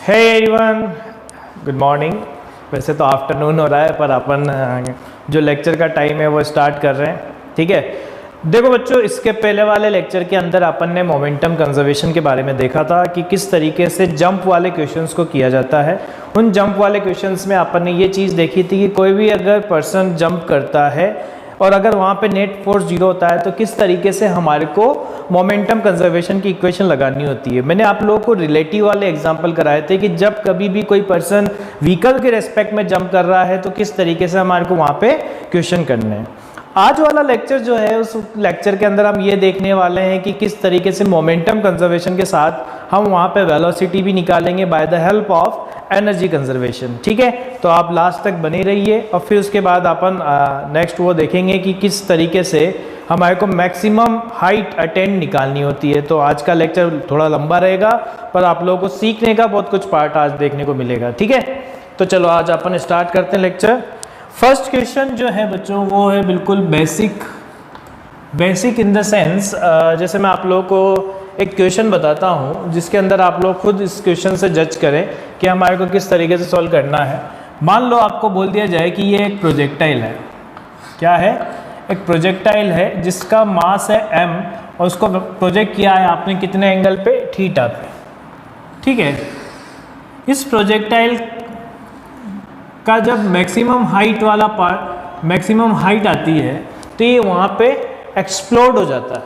हे everyone, good morning. वैसे तो afternoon हो रहा है पर अपन जो लेक्चर का टाइम है वो स्टार्ट कर रहे हैं। ठीक है, देखो बच्चों, इसके पहले वाले लेक्चर के अंदर अपन ने मोमेंटम कंजर्वेशन के बारे में देखा था कि किस तरीके से जंप वाले क्वेश्चंस को किया जाता है। उन जंप वाले क्वेश्चंस में अपन ने ये चीज़ देखी थी कि कोई भी अगर पर्सन जंप करता है और अगर वहाँ पे नेट फोर्स 0 होता है तो किस तरीके से हमारे को मोमेंटम कंजर्वेशन की इक्वेशन लगानी होती है। मैंने आप लोगों को रिलेटिव वाले एग्जांपल कराए थे कि जब कभी भी कोई पर्सन व्हीकल के रेस्पेक्ट में जंप कर रहा है तो किस तरीके से हमारे को वहाँ पे क्वेश्चन करने हैं। आज वाला लेक्चर जो है उस लेक्चर के अंदर हम ये देखने वाले हैं कि किस तरीके से मोमेंटम कंजर्वेशन के साथ हम वहाँ पे वेलोसिटी भी निकालेंगे by the help of energy conservation. ठीक है, तो आप लास्ट तक बने रहिए और फिर उसके बाद अपन नेक्स्ट वो देखेंगे कि किस तरीके से हमारे को मैक्सिमम हाइट अटेंड निकालनी होती है। तो आज का लेक्चर थोड़ा लंबा रहेगा पर आप लोगों को सीखने का बहुत कुछ पार्ट आज देखने को मिलेगा। ठीक है, तो चलो आज अपन स्टार्ट करते हैं लेक्चर। फर्स्ट क्वेश्चन जो है बच्चों वो है बिल्कुल बेसिक इन द सेंस, जैसे मैं आप लोगों को एक क्वेश्चन बताता हूँ जिसके अंदर आप लोग खुद इस क्वेश्चन से जज करें कि हमारे को किस तरीके से सॉल्व करना है। मान लो आपको बोल दिया जाए कि ये एक प्रोजेक्टाइल है। क्या है? एक प्रोजेक्टाइल है जिसका मास है m और उसको प्रोजेक्ट किया है आपने कितने एंगल पे? थीटा पे। ठीक है, इस प्रोजेक्टाइल का जब मैक्सिमम हाइट वाला पार्ट, मैक्सिमम हाइट आती है तो ये वहाँ पे एक्सप्लोड हो जाता है।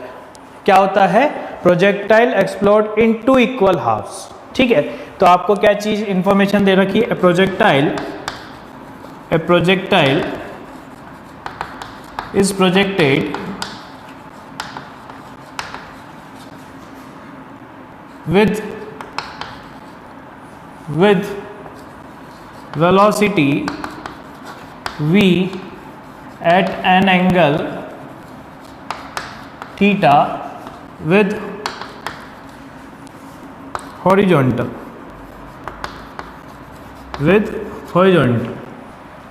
क्या होता है? प्रोजेक्टाइल एक्सप्लोड इन 2 इक्वल हाफ्स। ठीक है, तो आपको क्या चीज़ इंफॉर्मेशन दे रखी है? ए projectile is projected with velocity v at an angle theta with horizontal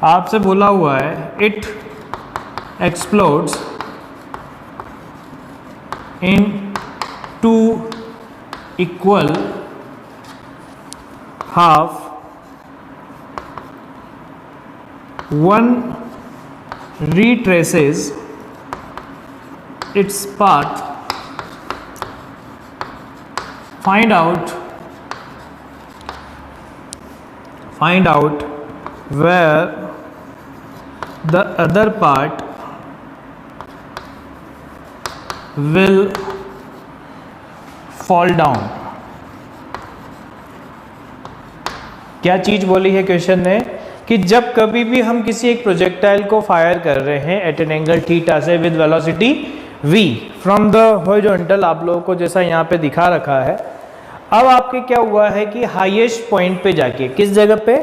आपसे बोला हुआ है it explodes in 2 equal half. One retraces its path. Find out where the other part will fall down. क्या चीज बोली है क्वेश्चन ने कि जब कभी भी हम किसी एक प्रोजेक्टाइल को फायर कर रहे हैं एट एन एंगल थीटा से with velocity v from the horizontal, आप लोगों को जैसा यहाँ पे दिखा रखा है। अब आपके क्या हुआ है कि हाईएस्ट पॉइंट पे जाके, किस जगह पे?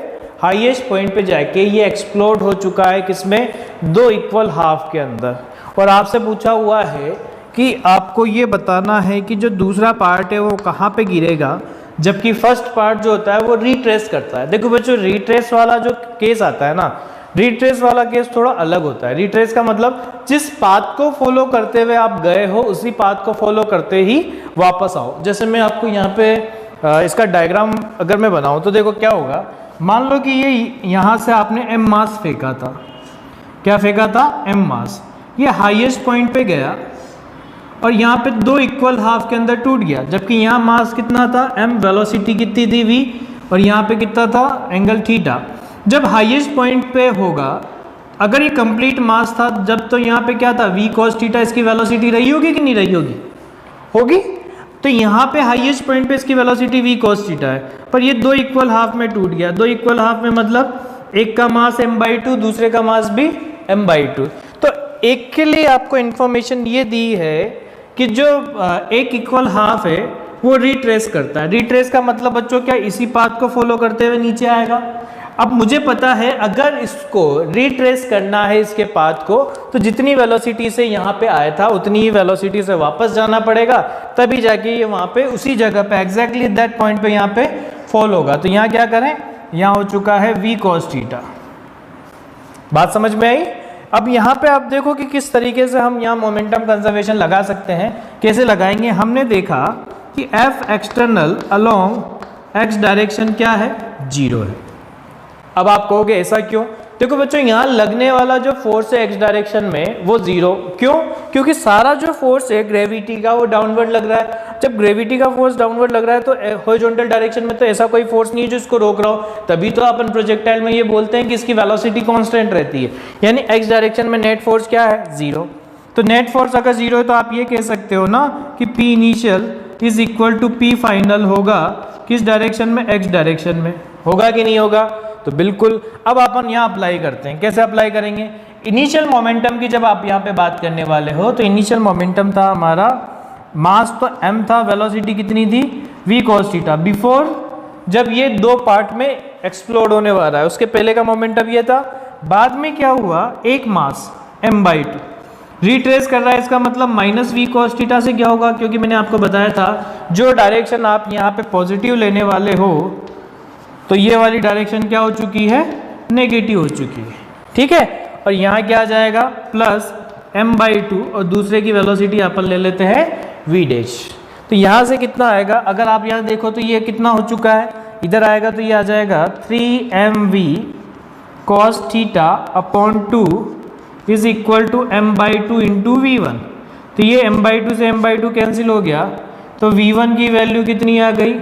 हाईएस्ट पॉइंट पे जाके ये एक्सप्लोड हो चुका है किसमें? 2 इक्वल हाफ के अंदर। और आपसे पूछा हुआ है कि आपको ये बताना है कि जो दूसरा पार्ट है वो कहाँ पे गिरेगा, जबकि फर्स्ट पार्ट जो होता है वो रिट्रेस करता है। देखो बच्चों, रिट्रेस वाला जो केस आता है ना, रिट्रेस वाला केस थोड़ा अलग होता है। रिट्रेस का मतलब जिस पाथ को फॉलो करते हुए आप गए हो उसी पाथ को फॉलो करते ही वापस आओ। जैसे मैं आपको यहाँ पे इसका डायग्राम अगर मैं बनाऊँ तो देखो क्या होगा। मान लो कि ये यहाँ से आपने m मास फेंका था। क्या फेंका था? m मास। ये हाईएस्ट पॉइंट पे गया और यहाँ पे 2 इक्वल हाफ के अंदर टूट गया, जबकि यहाँ मास कितना था? m, वेलोसिटी कितनी थी? v, और यहाँ पे कितना था? Angle theta. जब हाईएस्ट पॉइंट पे होगा, अगर ये कंप्लीट मास था जब, तो यहाँ पे क्या था? v cos थीटा, इसकी वेलोसिटी रही होगी कि नहीं रही होगी? होगी। तो यहाँ पे हाईएस्ट पॉइंट पे इसकी वेलोसिटी v cos थीटा है, पर ये 2 इक्वल हाफ में टूट गया। 2 इक्वल हाफ में मतलब एक का मास m/2, दूसरे का मास भी m/2। तो एक के लिए आपको इंफॉर्मेशन ये दी है कि जो एक इक्वल हाफ है वो रिट्रेस करता है। रिट्रेस का मतलब बच्चों क्या? इसी पाथ को फॉलो करते हुए नीचे आएगा। अब मुझे पता है अगर इसको रिट्रेस करना है इसके पाथ को, तो जितनी वेलोसिटी से यहाँ पे आया था उतनी ही वेलोसिटी से वापस जाना पड़ेगा, तभी जाके ये वहाँ पे उसी जगह पे एग्जैक्टली दैट पॉइंट पे यहाँ पे फॉल होगा। तो यहाँ क्या करें? यहाँ हो चुका है v cos थीटा। बात समझ में आई? अब यहाँ पे आप देखो कि किस तरीके से हम यहाँ मोमेंटम कंजर्वेशन लगा सकते हैं। कैसे लगाएंगे? हमने देखा कि F external along X direction क्या है, 0 है। अब आप कहोगे ऐसा क्यों? देखो बच्चों, यहाँ लगने वाला जो फोर्स है एक्स डायरेक्शन में वो 0, क्यों? क्योंकि सारा जो फोर्स है ग्रेविटी का वो डाउनवर्ड लग रहा है। जब ग्रेविटी का फोर्स डाउनवर्ड लग रहा है तो हॉरिजॉन्टल डायरेक्शन में तो ऐसा कोई फोर्स नहीं है जो इसको रोक रहा हो, तभी तो अपन प्रोजेक्टाइल में ये बोलते हैं कि इसकी वेलोसिटी कांस्टेंट रहती है। यानी एक्स डायरेक्शन में नेट फोर्स क्या है, 0। तो नेट फोर्स अगर 0 है तो आप ये कह सकते हो ना कि P initial is equal to P final होगा किस डायरेक्शन में, एक्स डायरेक्शन में। होगा कि नहीं होगा? तो बिल्कुल। अब अपन यहाँ अप्लाई करते हैं। कैसे अप्लाई करेंगे? इनिशियल मोमेंटम की जब आप यहाँ पे बात करने वाले हो तो इनिशियल मोमेंटम था हमारा, मास तो m था, वेलोसिटी कितनी थी, v cos थीटा। बिफोर जब ये दो पार्ट में एक्सप्लोड होने वाला है उसके पहले का मोमेंटम ये था। बाद में क्या हुआ, एक मास m/2 रिट्रेस कर रहा है, इसका मतलब माइनस v cos थीटा से क्या होगा, क्योंकि मैंने आपको बताया था जो डायरेक्शन आप यहाँ पे पॉजिटिव लेने वाले हो तो ये वाली डायरेक्शन क्या हो चुकी है, नेगेटिव हो चुकी है। ठीक है, और यहाँ क्या आ जाएगा, प्लस m/2 और दूसरे की वेलोसिटी अपन ले लेते हैं v डैश। तो यहाँ से कितना आएगा, अगर आप यहाँ देखो तो ये कितना हो चुका है, इधर आएगा तो ये आ जाएगा 3mv cos theta upon 2 is equal to m/2 into v1। तो ये m/2 से m/2 कैंसिल हो गया, तो v1 की वैल्यू कितनी आ गई,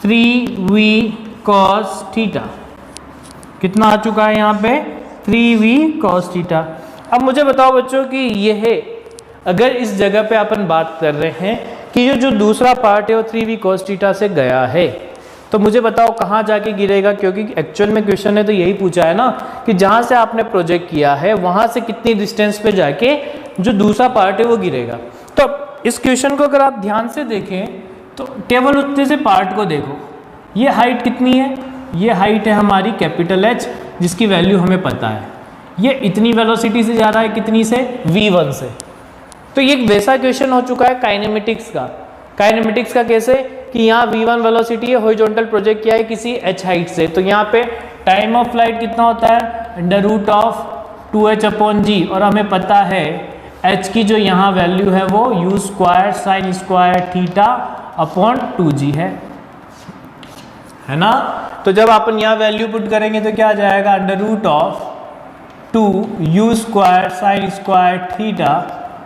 3v cos थीटा। कितना आ चुका है यहाँ पे, 3v cos थीटा। अब मुझे बताओ बच्चों कि यह है, अगर इस जगह पे अपन बात कर रहे हैं कि ये जो दूसरा पार्ट है वो 3v cos थीटा से गया है, तो मुझे बताओ कहाँ जाके गिरेगा, क्योंकि एक्चुअल में क्वेश्चन ने तो यही पूछा है ना कि जहाँ से आपने प्रोजेक्ट किया है वहाँ से कितनी डिस्टेंस पे जाके जो दूसरा पार्ट है वो गिरेगा। तो इस क्वेश्चन को अगर आप ध्यान से देखें तो टेबल उत्ते से पार्ट को देखो, ये हाइट कितनी है, ये हाइट है हमारी कैपिटल H जिसकी वैल्यू हमें पता है। ये इतनी वेलोसिटी से जा रहा है, कितनी से, v1 से। तो ये एक वैसा क्वेश्चन हो चुका है काइनेमेटिक्स का। काइनेमेटिक्स का कैसे कि यहाँ v1 वेलोसिटी है, हॉरिजॉन्टल प्रोजेक्ट किया है किसी h हाइट से, तो यहाँ पे टाइम ऑफ फ्लाइट कितना होता है, √2h/g, और हमें पता है h की जो यहाँ वैल्यू है वो u² sin square theta upon 2g है ना। तो जब अपन यहाँ वैल्यू पुट करेंगे तो क्या आ जाएगा, √2u² sin square theta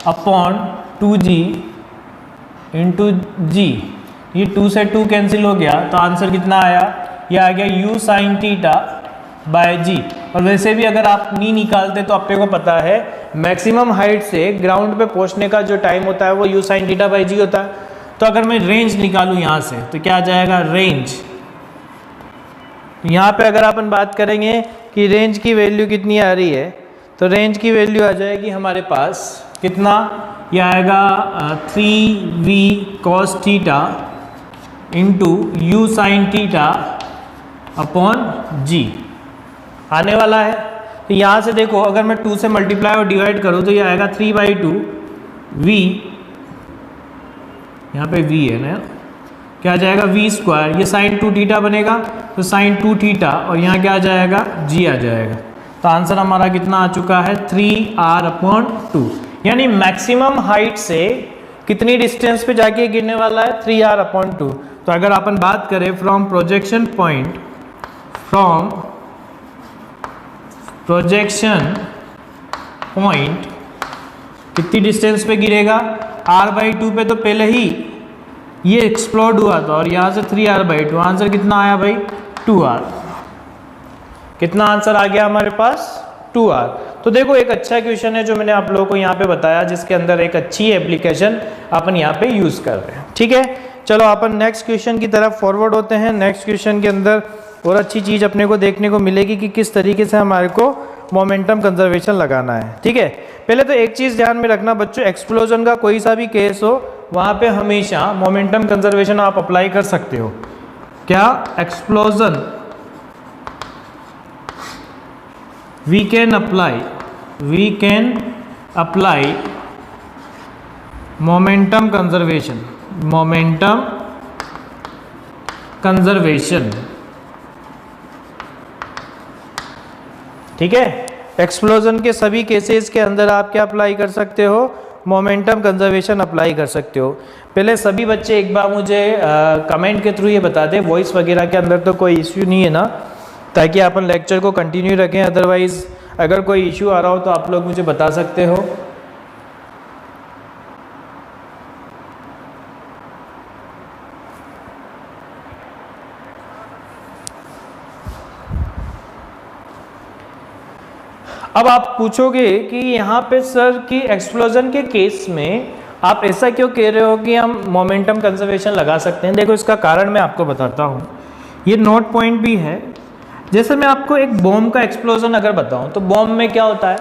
upon 2g into G. ये 2 से 2 कैंसिल हो गया तो आंसर कितना आया, ये आ गया u sin थीटा बाय जी। और वैसे भी अगर आप नहीं निकालते तो अपने को पता है मैक्सिमम हाइट से ग्राउंड पे पहुंचने का जो टाइम होता है वो u sin थीटा बाय जी होता है। तो अगर मैं रेंज निकालूं यहाँ से तो क्या आ जाएगा, रेंज। यहाँ पे अगर अपन बात करेंगे कि रेंज की वैल्यू कितनी आ रही है, तो रेंज की वैल्यू आ जाएगी हमारे पास कितना, यह आएगा 3v cos theta into u sin theta upon g आने वाला है। तो यहाँ से देखो अगर मैं 2 से मल्टीप्लाई और डिवाइड करूँ तो ये आएगा 3/2v, यहाँ पे v है ना, क्या आ जाएगा v², ये sin 2 थीटा बनेगा तो sin 2 थीटा, और यहाँ क्या आ जाएगा, g आ जाएगा। तो आंसर हमारा कितना आ चुका है, 3r/2। यानी मैक्सिमम हाइट से कितनी डिस्टेंस पे जाके गिरने वाला है, 3r/2। तो अगर अपन बात करें फ्रॉम प्रोजेक्शन पॉइंट कितनी डिस्टेंस पे गिरेगा, r/2 पे तो पहले ही ये एक्सप्लोड हुआ था, और यहाँ से 3r/2, आंसर कितना आया भाई, 2r। कितना आंसर आ गया हमारे पास, 2r। तो देखो एक अच्छा क्वेश्चन है जो मैंने आप लोगों को यहाँ पे बताया, जिसके अंदर एक अच्छी एप्लीकेशन अपन यहाँ पे यूज कर रहे हैं। ठीक है, चलो अपन नेक्स्ट क्वेश्चन की तरफ फॉरवर्ड होते हैं। नेक्स्ट क्वेश्चन के अंदर और अच्छी चीज अपने को देखने को मिलेगी कि किस तरीके से हमारे को मोमेंटम कंजर्वेशन लगाना है। ठीक है, पहले तो एक चीज ध्यान में रखना बच्चों, एक्सप्लोजन का कोई सा भी केस हो वहां पे हमेशा मोमेंटम कंजर्वेशन आप अप्लाई कर सकते हो। क्या, explosion we can apply momentum conservation. ठीक है, एक्सप्लोजन के सभी केसेस के अंदर आप क्या अप्लाई कर सकते हो, मोमेंटम कंजर्वेशन अप्लाई कर सकते हो। पहले सभी बच्चे एक बार मुझे कमेंट के थ्रू ये बता दें, वॉइस वगैरह के अंदर तो कोई इश्यू नहीं है ना, ताकि अपन लेक्चर को कंटिन्यू रखें। अदरवाइज़ अगर कोई इश्यू आ रहा हो तो आप लोग मुझे बता सकते हो। अब आप पूछोगे कि यहाँ पे सर कि एक्सप्लोजन के केस में आप ऐसा क्यों कह रहे हो कि हम मोमेंटम कंजर्वेशन लगा सकते हैं। देखो इसका कारण मैं आपको बताता हूँ, ये नोट पॉइंट भी है। जैसे मैं आपको एक बॉम्ब का एक्सप्लोजन अगर बताऊँ तो बॉम्ब में क्या होता है,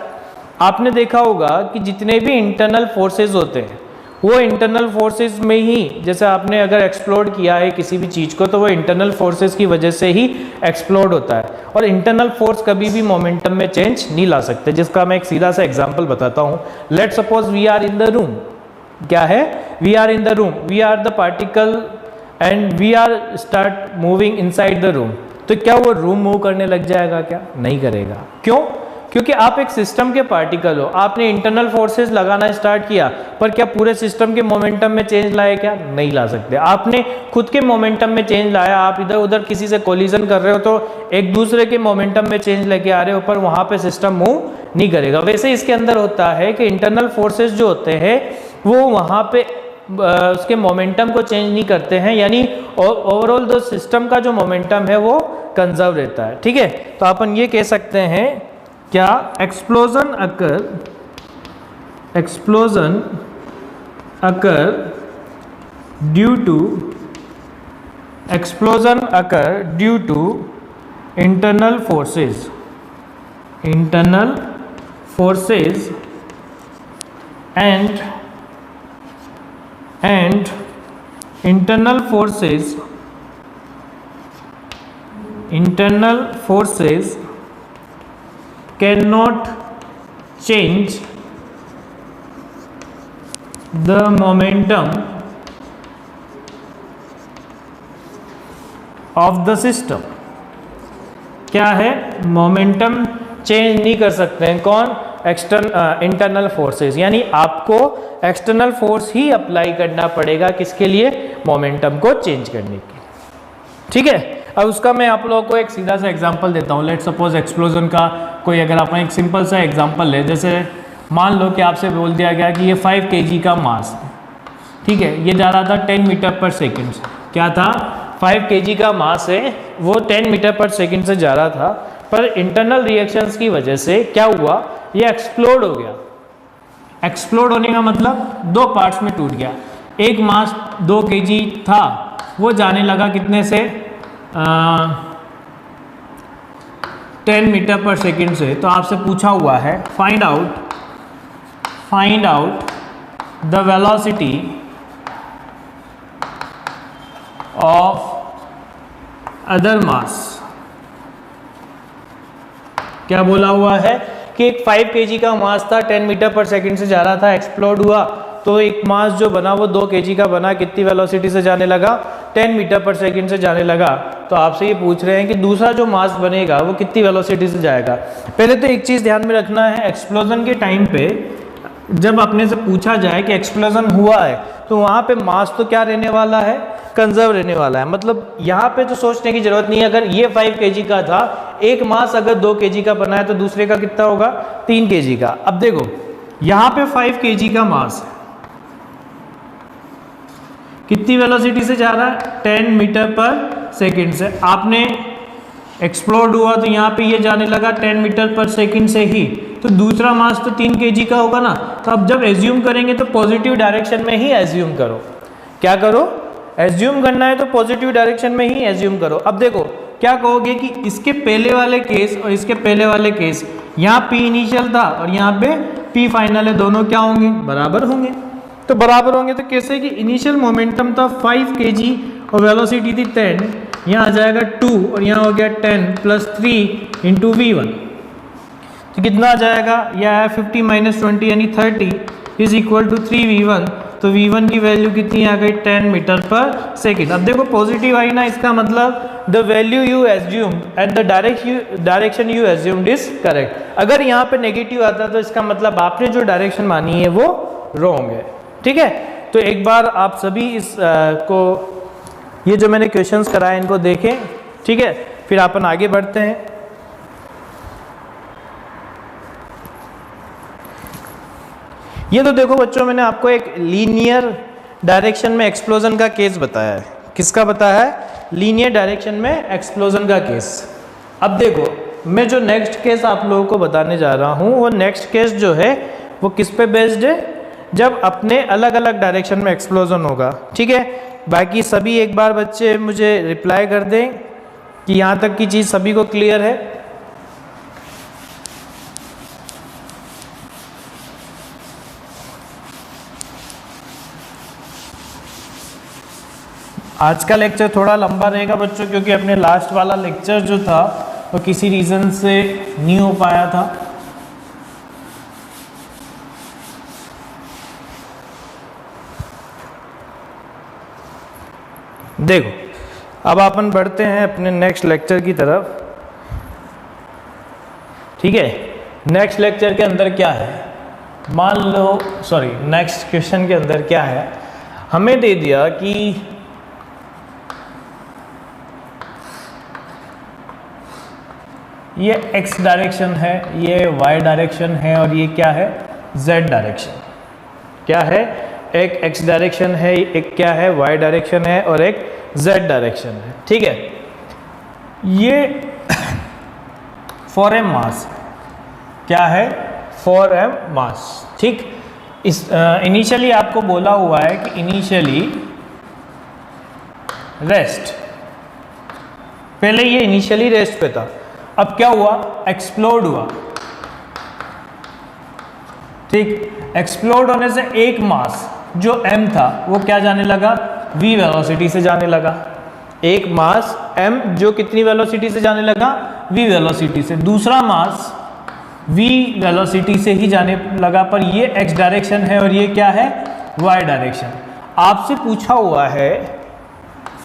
आपने देखा होगा कि जितने भी इंटरनल फोर्सेस होते हैं वो इंटरनल फोर्सेस में ही, जैसे आपने अगर एक्सप्लोड किया है किसी भी चीज़ को तो वो इंटरनल फोर्सेस की वजह से ही एक्सप्लोड होता है, और इंटरनल फोर्स कभी भी मोमेंटम में चेंज नहीं ला सकते। जिसका मैं एक सीधा सा एग्जांपल बताता हूँ। Let suppose we are in the room, क्या है, we are in the room, we are the particle and we are start moving inside the room, तो क्या वो रूम मूव करने लग जाएगा? क्या नहीं करेगा। क्यों? क्योंकि आप एक सिस्टम के पार्टिकल हो, आपने इंटरनल फोर्सेस लगाना स्टार्ट किया, पर क्या पूरे सिस्टम के मोमेंटम में चेंज लाए? क्या नहीं ला सकते। आपने खुद के मोमेंटम में चेंज लाया, आप इधर उधर किसी से कोलिजन कर रहे हो तो एक दूसरे के मोमेंटम में चेंज लेके आ रहे हो, पर वहाँ पे सिस्टम मूव नहीं करेगा। वैसे इसके अंदर होता है कि इंटरनल फोर्सेस जो होते हैं वो वहाँ पे उसके मोमेंटम को चेंज नहीं करते हैं, यानी ओवरऑल जो सिस्टम का जो मोमेंटम है वो कंजर्व रहता है। ठीक है, तो अपन ये कह सकते हैं क्या, explosion occur due to internal forces and internal forces cannot change the momentum of the system। क्या है, मोमेंटम चेंज नहीं कर सकते हैं कौन, इंटरनल फोर्सेस, यानी आपको एक्सटर्नल फोर्स ही अप्लाई करना पड़ेगा किसके लिए, मोमेंटम को चेंज करने के। ठीक है, अब उसका मैं आप लोगों को एक सीधा सा एग्जांपल देता हूँ। लेट सपोज एक्सप्लोजन का कोई अगर आप एक सिंपल सा एग्जांपल ले, जैसे मान लो कि आपसे बोल दिया गया कि ये 5 kg का मास है। ठीक है, ये जा रहा था 10 मीटर पर सेकेंड से। क्या था, 5 kg का मास है, वो 10 मीटर पर सेकेंड से जा रहा था, पर इंटरनल रिएक्शंस की वजह से क्या हुआ, ये एक्सप्लोड हो गया। एक्सप्लोड होने का मतलब 2 पार्ट्स में टूट गया। एक मास 2 kg था, वो जाने लगा कितने से, 10 मीटर पर सेकेंड से। तो आपसे पूछा हुआ है find out the velocity of other mass. क्या बोला हुआ है कि एक 5 kg का मास था, 10 मीटर पर सेकेंड से जा रहा था, एक्सप्लोड हुआ, तो एक मास जो बना वो 2 kg का बना, कितनी वेलोसिटी से जाने लगा, 10 मीटर पर सेकेंड से जाने लगा। तो आपसे ये पूछ रहे हैं कि दूसरा जो मास बनेगा वो कितनी वेलोसिटी से जाएगा। पहले तो एक चीज़ ध्यान में रखना है, एक्सप्लोजन के टाइम पे जब अपने से पूछा जाए कि एक्सप्लोजन हुआ है तो वहाँ पे मास तो क्या रहने वाला है, कंजर्व रहने वाला है। मतलब यहाँ पे तो सोचने की जरूरत नहीं है। अगर ये 5 kg का था, एक मास अगर 2 kg का बना है तो दूसरे का कितना होगा, 3 kg का। अब देखो यहाँ पे 5 kg का मास है, कितनी वेलोसिटी से जा रहा है, 10 मीटर पर सेकेंड से। आपने एक्सप्लोड हुआ तो यहाँ पे ये जाने लगा 10 मीटर पर सेकेंड से ही, तो दूसरा मास तो 3 kg का होगा ना। तो अब जब एज्यूम करेंगे तो पॉजिटिव डायरेक्शन में ही एज्यूम करो। क्या करो, एज्यूम करना है तो पॉजिटिव डायरेक्शन में ही एज्यूम करो। अब देखो क्या कहोगे कि इसके पहले वाले केस और इसके पहले वाले केस, यहाँ P इनिशियल था और यहाँ पे P फाइनल है, दोनों क्या होंगे, बराबर होंगे। तो बराबर होंगे तो कैसे कि इनिशियल मोमेंटम था 5 kg और वेलोसिटी थी 10, यहाँ आ जाएगा 2 और यहाँ हो गया 10 प्लस 3 इंटू V1, तो कितना आ जाएगा, यह है 50 माइनस 20 यानी 30 इज इक्वल टू 3V1। तो V1 की वैल्यू कितनी आ गई, 10 मीटर पर सेकेंड। अब देखो पॉजिटिव आई ना, इसका मतलब the value you assume and the direction you assumed is correct. अगर यहाँ पे नेगेटिव आता तो इसका मतलब आपने जो डायरेक्शन मानी है वो रॉन्ग है। ठीक है, तो एक बार आप सभी इस को ये जो मैंने क्वेश्चंस कराए इनको देखें। ठीक है, फिर अपन आगे बढ़ते हैं। ये तो देखो बच्चों, मैंने आपको एक लीनियर डायरेक्शन में एक्सप्लोजन का केस बताया है। किसका बताया है? लीनियर डायरेक्शन में एक्सप्लोजन का केस। अब देखो, मैं जो नेक्स्ट केस आप लोगों को बताने जा रहा हूँ, वो नेक्स्ट केस जो है वो किस पे बेस्ड है? जब अपने अलग अलग डायरेक्शन में एक्सप्लोजन होगा। ठीक है, बाकी सभी एक बार बच्चे मुझे रिप्लाई कर दें कि यहाँ तक की चीज़ सभी को क्लियर है। आज का लेक्चर थोड़ा लंबा रहेगा बच्चों, क्योंकि अपने लास्ट वाला लेक्चर जो था वो किसी रीज़न से नहीं हो पाया था। देखो, अब अपन बढ़ते हैं अपने नेक्स्ट लेक्चर की तरफ। ठीक है, नेक्स्ट लेक्चर के अंदर क्या है? मान लो, सॉरी, नेक्स्ट क्वेश्चन के अंदर क्या है, हमें दे दिया कि ये x डायरेक्शन है, ये y डायरेक्शन है, और ये क्या है? z direction. क्या है? एक x डायरेक्शन है, एक क्या है? y डायरेक्शन है, और एक z डायरेक्शन है। ठीक है, ये फॉर एम मास। क्या है? फॉर एम मास। ठीक, इस इनिशियली आपको बोला हुआ है कि इनिशियली रेस्ट, पहले ये इनिशियली रेस्ट पे था, अब क्या हुआ? एक्सप्लोड हुआ। ठीक, एक्सप्लोड होने से एक मास जो m था वो क्या जाने लगा? v वेलोसिटी से जाने लगा। एक मास m जो कितनी वेलोसिटी से जाने लगा? v वेलोसिटी से। दूसरा मास v वेलोसिटी से ही जाने लगा, पर ये x डायरेक्शन है और ये क्या है? y direction. आपसे पूछा हुआ है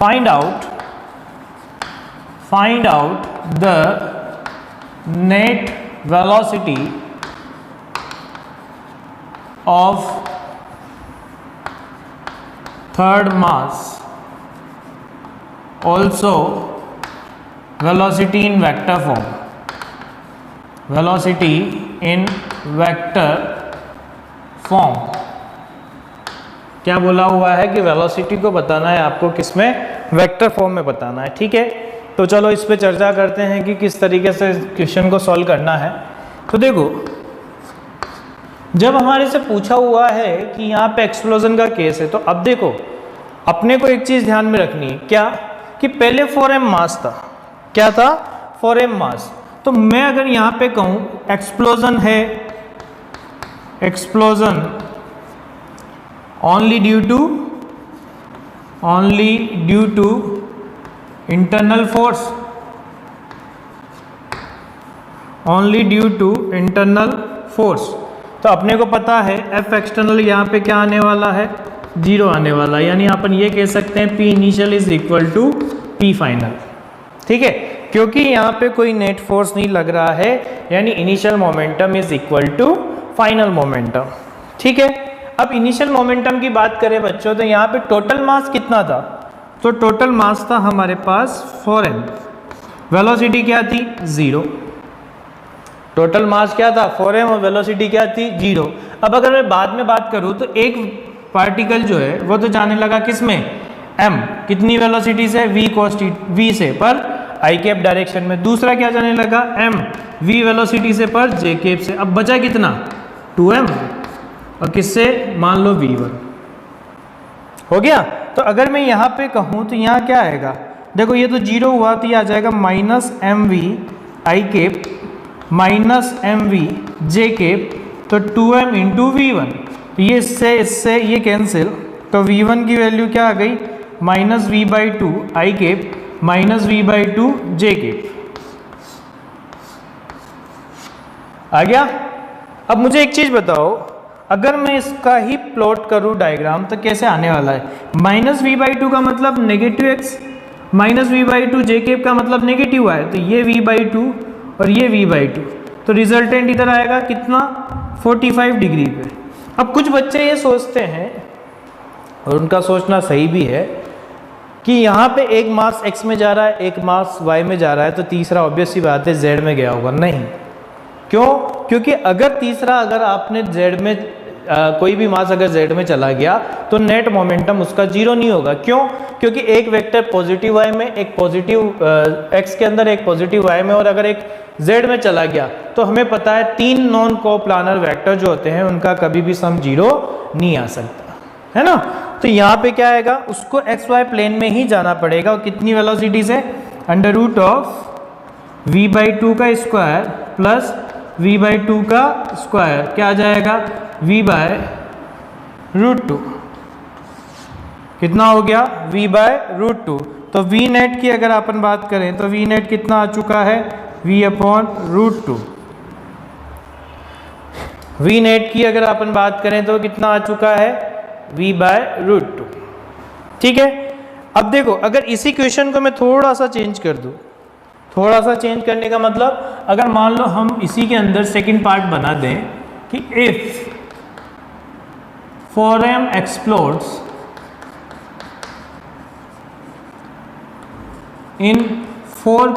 find out the net velocity of third mass, also velocity in vector form, velocity in vector form। क्या बोला हुआ है कि वेलोसिटी को बताना है आपको, किसमें? वेक्टर फॉर्म में बताना है। ठीक है, तो चलो इस पे चर्चा करते हैं कि किस तरीके से क्वेश्चन को सॉल्व करना है। तो देखो, जब हमारे से पूछा हुआ है कि यहाँ पे एक्सप्लोजन का केस है, तो अब देखो अपने को एक चीज़ ध्यान में रखनी है, क्या? कि पहले फॉर एम मास था। क्या था? For M mass. तो मैं अगर यहाँ पे कहूँ एक्सप्लोजन है, explosion only due to internal force, only due to internal force, तो अपने को पता है F एक्सटर्नल यहाँ पे क्या आने वाला है? 0 आने वाला है। यानी अपन ये कह सकते हैं P initial is equal to P final. ठीक है, क्योंकि यहाँ पे कोई नेट फोर्स नहीं लग रहा है, यानी initial momentum is equal to final momentum. ठीक है, अब इनिशियल मोमेंटम की बात करें बच्चों, तो यहाँ पे टोटल मास कितना था? तो टोटल मास था हमारे पास 4m, वेलोसिटी क्या थी? 0। टोटल मास क्या था? 4m, और वेलोसिटी क्या थी? 0। अब अगर मैं बाद में बात करूं तो एक पार्टिकल जो है वो तो जाने लगा किस में? m, कितनी वेलोसिटी से? v cos v से, पर i कैप डायरेक्शन में। दूसरा क्या जाने लगा? m, v वेलोसिटी से पर j कैप से। अब बचा कितना? 2m, और किससे? मान लो v1 हो गया। तो अगर मैं यहाँ पे कहूँ तो यहाँ क्या आएगा? देखो, ये तो 0 हुआ, तो ये आ जाएगा minus mv i cap minus mv j cap, तो 2m इंटू वी1। तो ये इससे ये कैंसिल, तो v1 की वैल्यू क्या आ गई? Minus v/2 i cap minus v/2 j cap. आ गया? अब मुझे एक चीज़ बताओ, अगर मैं इसका ही प्लॉट करूँ डायग्राम, तो कैसे आने वाला है? माइनस v/2 का मतलब negative x, minus v/2 j cap का मतलब नेगेटिव y, तो ये v/2 और ये v/2, तो रिजल्टेंट इधर आएगा कितना? 45 डिग्री पे। अब कुछ बच्चे ये सोचते हैं, और उनका सोचना सही भी है, कि यहाँ पे एक मास x में जा रहा है, एक मास y में जा रहा है, तो तीसरा ऑब्वियस सी बात है z में गया होगा। नहीं, क्यों? क्योंकि अगर आपने z में कोई भी मास अगर z में चला गया तो नेट मोमेंटम उसका जीरो नहीं होगा। क्यों? क्योंकि एक वेक्टर पॉजिटिव y में, एक पॉजिटिव x के अंदर, एक पॉजिटिव y में, और अगर एक z में चला गया तो हमें पता है 3 नॉन कोप्लानर वेक्टर जो होते हैं उनका कभी भी सम जीरो नहीं आ सकता, है ना। तो यहाँ पे क्या आएगा, उसको एक्स वाई प्लेन में ही जाना पड़ेगा। और कितनी वेलोसिटी से? अंडर रूट ऑफ v/2 का स्क्वायर प्लस v/2 का स्क्वायर, क्या आ जाएगा? v/√2। कितना हो गया? v/√2। तो v नेट की अगर अपन बात करें तो v नेट कितना आ चुका है? v/√2। v नेट की अगर अपन बात करें तो कितना आ चुका है? v/√2। ठीक है। अब देखो, अगर इसी क्वेश्चन को मैं थोड़ा सा चेंज कर दूं, थोड़ा सा चेंज करने का मतलब, अगर मान लो हम इसी के अंदर सेकंड पार्ट बना दें कि if forum explodes in 4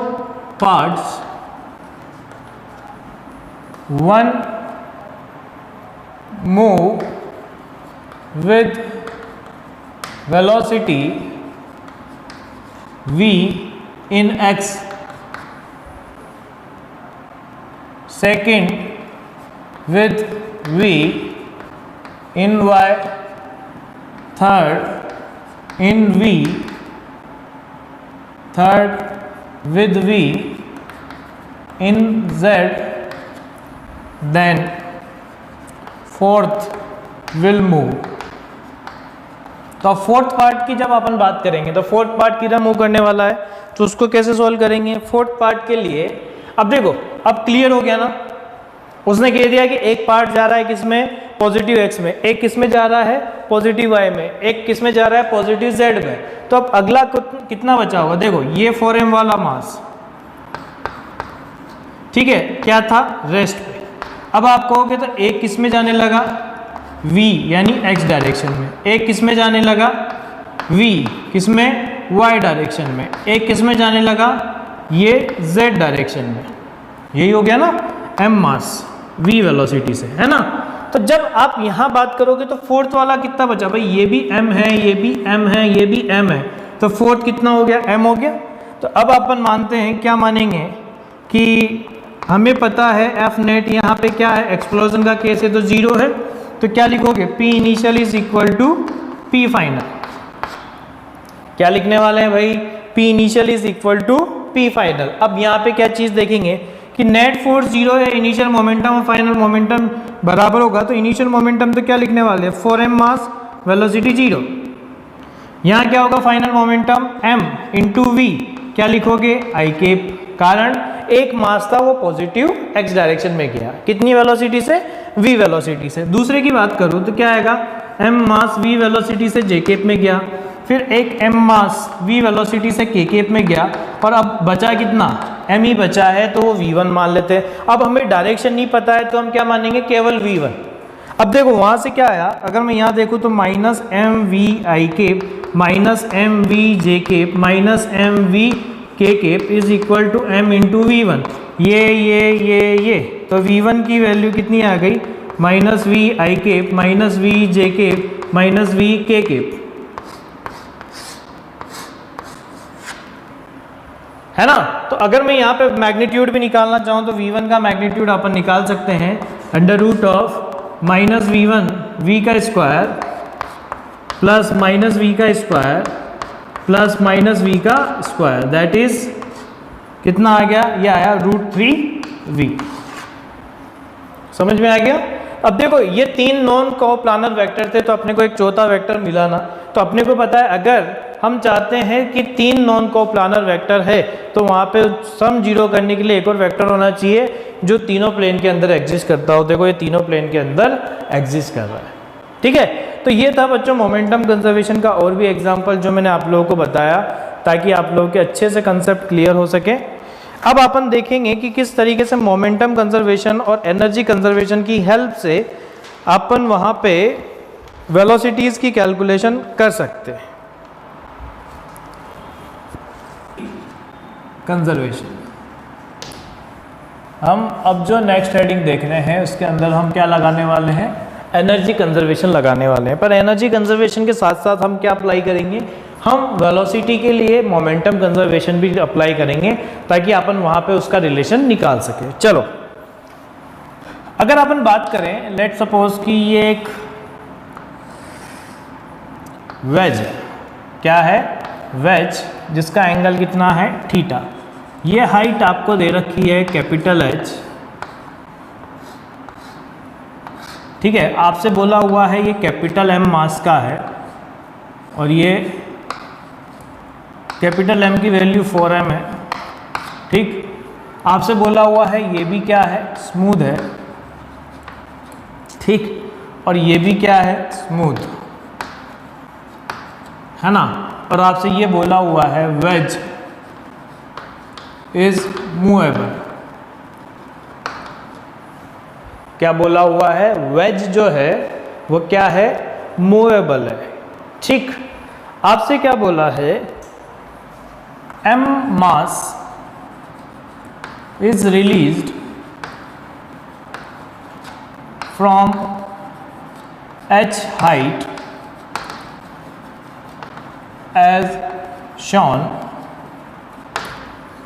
parts, 1 move with velocity v in x, second with v in y, third in v, third with v in z, then fourth will move। तो फोर्थ पार्ट की जब अपन बात करेंगे तो fourth part किधर move करने वाला है, तो उसको कैसे सॉल्व करेंगे? फोर्थ पार्ट के लिए अब देखो, अब क्लियर हो गया ना। उसने कह दिया कि एक पार्ट जा रहा है किसमें? पॉजिटिव x में, एक किसमें जा रहा है? पॉजिटिव y में, एक किसमें जा रहा है? पॉजिटिव z में। तो अब अगला कितना बचा होगा? देखो, ये 4m वाला मास, ठीक है, क्या था? रेस्ट पे। अब आप कहोगे तो एक किसमें जाने लगा? v यानी x डायरेक्शन में, एक किस में जाने लगा? v किसमें? y डायरेक्शन में, एक किस में जाने लगा? ये z डायरेक्शन में। यही हो गया ना m मास v वेलोसिटी से, है ना। तो जब आप यहां बात करोगे तो फोर्थ वाला कितना बचा? भाई ये भी m है, ये भी m है, ये भी m है, तो फोर्थ कितना हो गया? m हो गया। तो अब अपन मानते हैं, क्या मानेंगे कि हमें पता है f नेट यहाँ पे क्या है? एक्सप्लोजन का केस है तो 0 है। तो क्या लिखोगे? P initial is equal to P final. क्या लिखने वाले हैं भाई? P initial is equal to P final. अब यहाँ पे क्या चीज देखेंगे कि नेट फोर्स 0 है, इनिशियल मोमेंटम और फाइनल मोमेंटम बराबर होगा। तो इनिशियल मोमेंटम तो क्या लिखने वाले हैं? 4m मास, वेलोसिटी 0। यहाँ क्या होगा? Final momentum m into v, क्या लिखोगे? i cap. कारण एक मास था वो पॉजिटिव x डायरेक्शन में गया, कितनी वेलोसिटी से? v वेलोसिटी से। दूसरे की बात करूं तो क्या आएगा? m मास v वेलोसिटी से j केप में गया, फिर एक m मास v वेलोसिटी से k केप में गया, और अब बचा कितना? m ही बचा है, तो वो v1 मान लेते हैं। अब हमें डायरेक्शन नहीं पता है तो हम क्या मानेंगे? केवल v1। अब देखो वहां से क्या आया, अगर मैं यहाँ देखूँ तो minus M V I cap minus M V J cap minus M V K cap is equal to M into V one. ये तो v1 की वैल्यू कितनी आ गई? Minus V I cap minus V J cap minus V K cap, है ना। तो अगर मैं यहाँ पे मैग्नीट्यूड भी निकालना चाहूँ तो v1 का मैग्नीट्यूड अपन निकाल सकते हैं under root of minus v1 v का स्क्वायर प्लस माइनस v का स्क्वायर प्लस माइनस v का स्क्वायर, दैट इज कितना आ गया? ये आया √3v। समझ में आ गया? अब देखो ये तीन नॉन कोप्लानर वेक्टर थे, तो अपने को एक चौथा वेक्टर मिला ना। तो अपने को पता है अगर हम चाहते हैं कि तीन नॉन कोप्लानर वेक्टर है तो वहाँ पे सम जीरो करने के लिए एक और वेक्टर होना चाहिए जो तीनों प्लेन के अंदर एग्जिस्ट करता हो। देखो ये तीनों प्लेन के अंदर एग्जिस्ट कर रहा है, ठीक है। तो ये था बच्चों मोमेंटम कंजर्वेशन का और भी एग्जाम्पल जो मैंने आप लोगों को बताया ताकि आप लोगों के अच्छे से कंसेप्ट क्लियर हो सके। अब अपन देखेंगे कि किस तरीके से मोमेंटम कंजर्वेशन और एनर्जी कंजर्वेशन की हेल्प से अपन वहाँ पे वेलोसिटीज़ की कैलकुलेशन कर सकते हैं। कंजर्वेशन, हम अब जो नेक्स्ट हेडिंग देख रहे हैं उसके अंदर हम क्या लगाने वाले हैं, एनर्जी कंजर्वेशन लगाने वाले हैं। पर एनर्जी कंजर्वेशन के साथ साथ हम क्या अप्लाई करेंगे, हम वेलोसिटी के लिए मोमेंटम कंजर्वेशन भी अप्लाई करेंगे ताकि अपन वहाँ पे उसका रिलेशन निकाल सके। चलो, अगर अपन बात करें, लेट सपोज कि ये एक वेज है, क्या है, वेज, जिसका एंगल कितना है, थीटा। ये हाइट आपको दे रखी है कैपिटल एच, ठीक है। आपसे बोला हुआ है ये कैपिटल एम मास का है और ये कैपिटल एम की वैल्यू 4m है, ठीक। आपसे बोला हुआ है ये भी क्या है, स्मूथ है, ठीक, और ये भी क्या है, स्मूथ है ना। और आपसे ये बोला हुआ है वेज इज मूवेबल, क्या बोला हुआ है, वेज जो है वो क्या है, मूवेबल है, ठीक। आपसे क्या बोला है, M mass is released from H height as shown.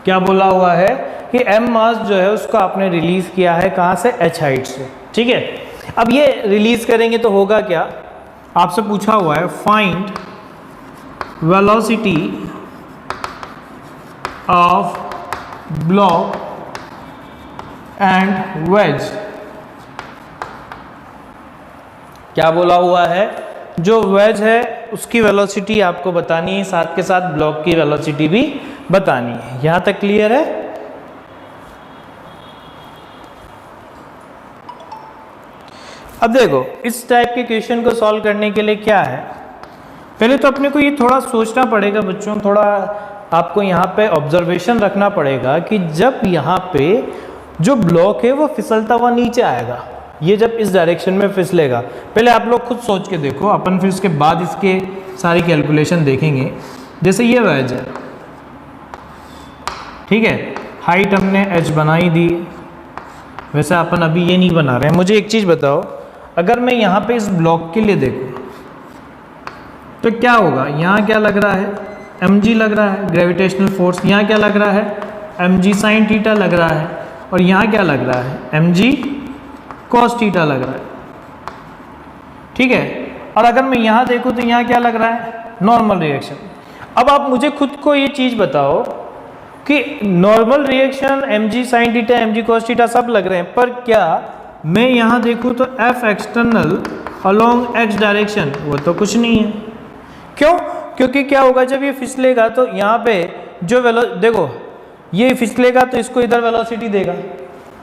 क्या बोला हुआ है कि एम मास जो है उसको आपने रिलीज किया है कहाँ से, एच हाइट से, ठीक है। अब ये रिलीज करेंगे तो होगा क्या, आपसे पूछा हुआ है find velocity of block and wedge. क्या बोला हुआ है, जो वेज है उसकी वेलोसिटी आपको बतानी है, साथ के साथ ब्लॉक की वेलोसिटी भी बतानी है। यहां तक क्लियर है। अब देखो, इस टाइप के क्वेश्चन को सॉल्व करने के लिए क्या है, पहले तो अपने को ये थोड़ा सोचना पड़ेगा बच्चों, थोड़ा आपको यहाँ पे ऑब्जर्वेशन रखना पड़ेगा कि जब यहाँ पे जो ब्लॉक है वो फिसलता हुआ नीचे आएगा, ये जब इस डायरेक्शन में फिसलेगा, पहले आप लोग खुद सोच के देखो, अपन फिर उसके बाद इसके सारी कैलकुलेशन देखेंगे। जैसे ये वेज है, ठीक है, हाइट हमने h बनाई दी, वैसे अपन अभी ये नहीं बना रहे हैं। मुझे एक चीज़ बताओ, अगर मैं यहाँ पे इस ब्लॉक के लिए देखूँ तो क्या होगा, यहाँ क्या लग रहा है, mg लग रहा है ग्रेविटेशनल फोर्स, यहाँ क्या लग रहा है, mg साइन थीटा लग रहा है, और यहाँ क्या लग रहा है, mg कॉस थीटा लग रहा है, ठीक है। और अगर मैं यहाँ देखूँ तो यहाँ क्या लग रहा है, नॉर्मल रिएक्शन। अब आप मुझे खुद को ये चीज़ बताओ कि normal reaction mg sine theta, mg cos theta सब लग रहे हैं, पर क्या मैं यहाँ देखूँ तो f external along x direction, वो तो कुछ नहीं है। क्यों, क्योंकि क्या होगा, जब ये फिसलेगा तो यहाँ पे जो देखो, ये फिसलेगा तो इसको इधर वेलोसिटी देगा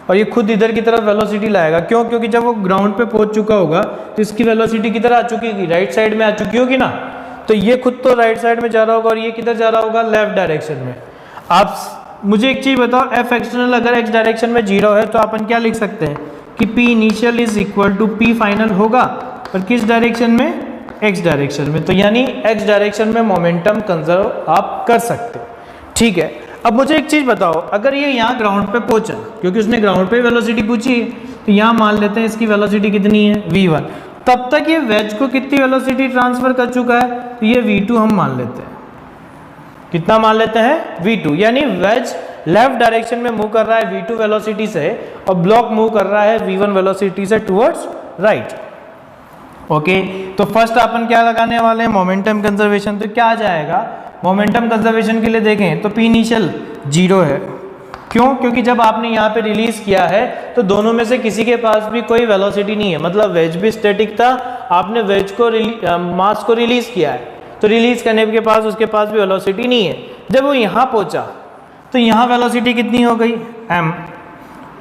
और ये खुद इधर की तरफ वेलोसिटी लाएगा। क्यों, क्योंकि जब वो ग्राउंड पे पहुंच चुका होगा तो इसकी वेलोसिटी किधर आ चुकी होगी, राइट साइड में आ चुकी होगी ना। तो ये खुद तो राइट साइड में जा रहा होगा और ये किधर जा रहा होगा, लेफ्ट डायरेक्शन में। आप मुझे एक चीज़ बताओ, एफ एक्सटर्नल अगर एक्स डायरेक्शन में 0 है तो अपन क्या लिख सकते हैं कि पी इनिशियल इज इक्वल टू पी फाइनल होगा, पर किस डायरेक्शन में, एक्स डायरेक्शन में। तो यानी एक्स डायरेक्शन में मोमेंटम कंजर्व आप कर सकते हो, ठीक है। अब मुझे एक चीज़ बताओ, अगर ये यहाँ ग्राउंड पे पहुंचा, क्योंकि उसने ग्राउंड पे वेलोसिटी पूछी है, तो यहाँ मान लेते हैं इसकी वेलोसिटी कितनी है, v1। तब तक ये वेज को कितनी वेलोसिटी ट्रांसफर कर चुका है, तो ये v2 हम मान लेते हैं। कितना मान लेते हैं, v2। यानी वेज लेफ्ट डायरेक्शन में मूव कर रहा है v2 वेलोसिटी से, और ब्लॉक मूव कर रहा है v1 वेलोसिटी से टुवर्ड्स राइट। ओके, तो फर्स्ट अपन क्या लगाने वाले हैं, मोमेंटम कंजर्वेशन। तो क्या आ जाएगा, मोमेंटम कंजर्वेशन के लिए देखें तो पी इनिशियल 0 है। क्यों, क्योंकि जब आपने यहाँ पे रिलीज किया है तो दोनों में से किसी के पास भी कोई वेलोसिटी नहीं है, मतलब वेज भी स्टैटिक था, आपने वेज को मास को रिलीज किया है, तो रिलीज करने के पास उसके पास भी वेलोसिटी नहीं है। जब वो यहाँ पहुँचा तो यहाँ वेलोसिटी कितनी हो गई, m,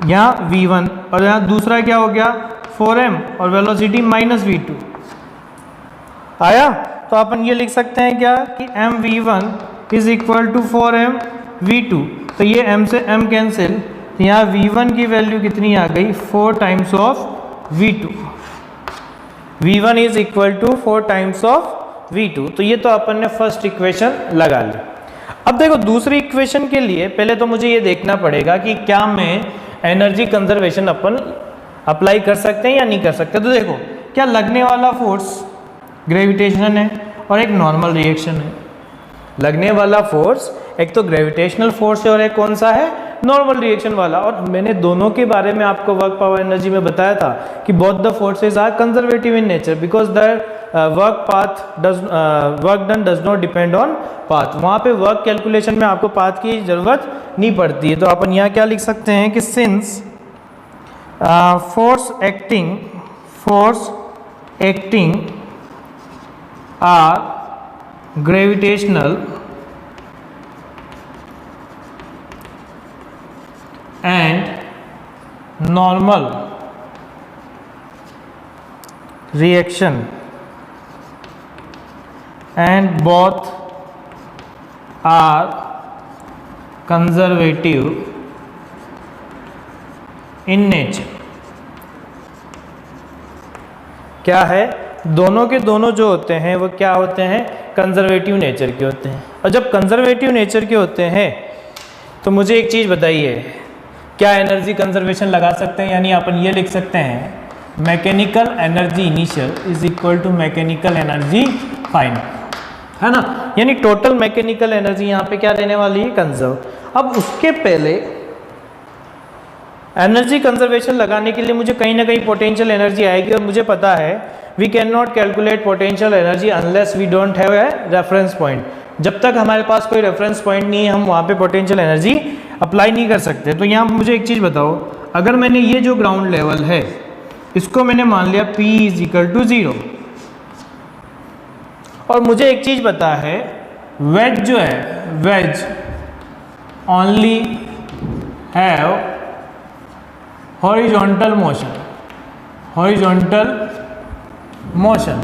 यहाँ v1, और यहाँ दूसरा क्या हो गया 4m, और वेलोसिटी -v2 आया। तो अपन ये लिख सकते हैं क्या कि mv1 is equal to 4mv2। तो ये m से m कैंसिल, तो यहाँ v1 की वैल्यू कितनी आ गई, 4 times of v2। V1 is equal to 4 times of V2। तो ये तो अपन ने फर्स्ट इक्वेशन लगा ली। अब देखो दूसरी इक्वेशन के लिए पहले तो मुझे ये देखना पड़ेगा कि क्या मैं एनर्जी कंजर्वेशन अपन अप्लाई कर सकते हैं या नहीं कर सकते। तो देखो क्या लगने वाला फोर्स ग्रेविटेशन है और एक नॉर्मल रिएक्शन है। लगने वाला फोर्स एक तो ग्रेविटेशनल फोर्स है और एक कौन सा है, नॉर्मल रिएक्शन वाला। और मैंने दोनों के बारे में आपको वर्क पावर एनर्जी में बताया था कि both the forces are conservative in nature because the work done does not depend on path. वहाँ पे वर्क कैलकुलेशन में आपको पाथ की जरूरत नहीं पड़ती है। तो अपन यहाँ क्या लिख सकते हैं कि since force acting are gravitational and normal reaction and both are conservative in nature। क्या है, दोनों के दोनों जो होते हैं वो क्या होते हैं, कंजर्वेटिव नेचर के होते हैं। और जब कंजर्वेटिव नेचर के होते हैं तो मुझे एक चीज़ बताइए, क्या एनर्जी कंजर्वेशन लगा सकते हैं? यानी अपन ये लिख सकते हैं mechanical energy initial is equal to mechanical energy final, है ना। यानी टोटल मैकेनिकल एनर्जी यहाँ पे क्या रहने वाली है, कंजर्व। अब उसके पहले एनर्जी कंजर्वेशन लगाने के लिए मुझे कहीं ना कहीं पोटेंशियल एनर्जी आएगी और मुझे पता है we can not calculate potential energy unless we don't have a reference point. जब तक हमारे पास कोई रेफरेंस पॉइंट नहीं है हम वहाँ पे पोटेंशियल एनर्जी अप्लाई नहीं कर सकते। तो यहाँ मुझे एक चीज़ बताओ, अगर मैंने ये जो ग्राउंड लेवल है इसको मैंने मान लिया P इज इक्वल टू 0 और मुझे एक चीज़ पता है वेज जो है wedge only have horizontal motion.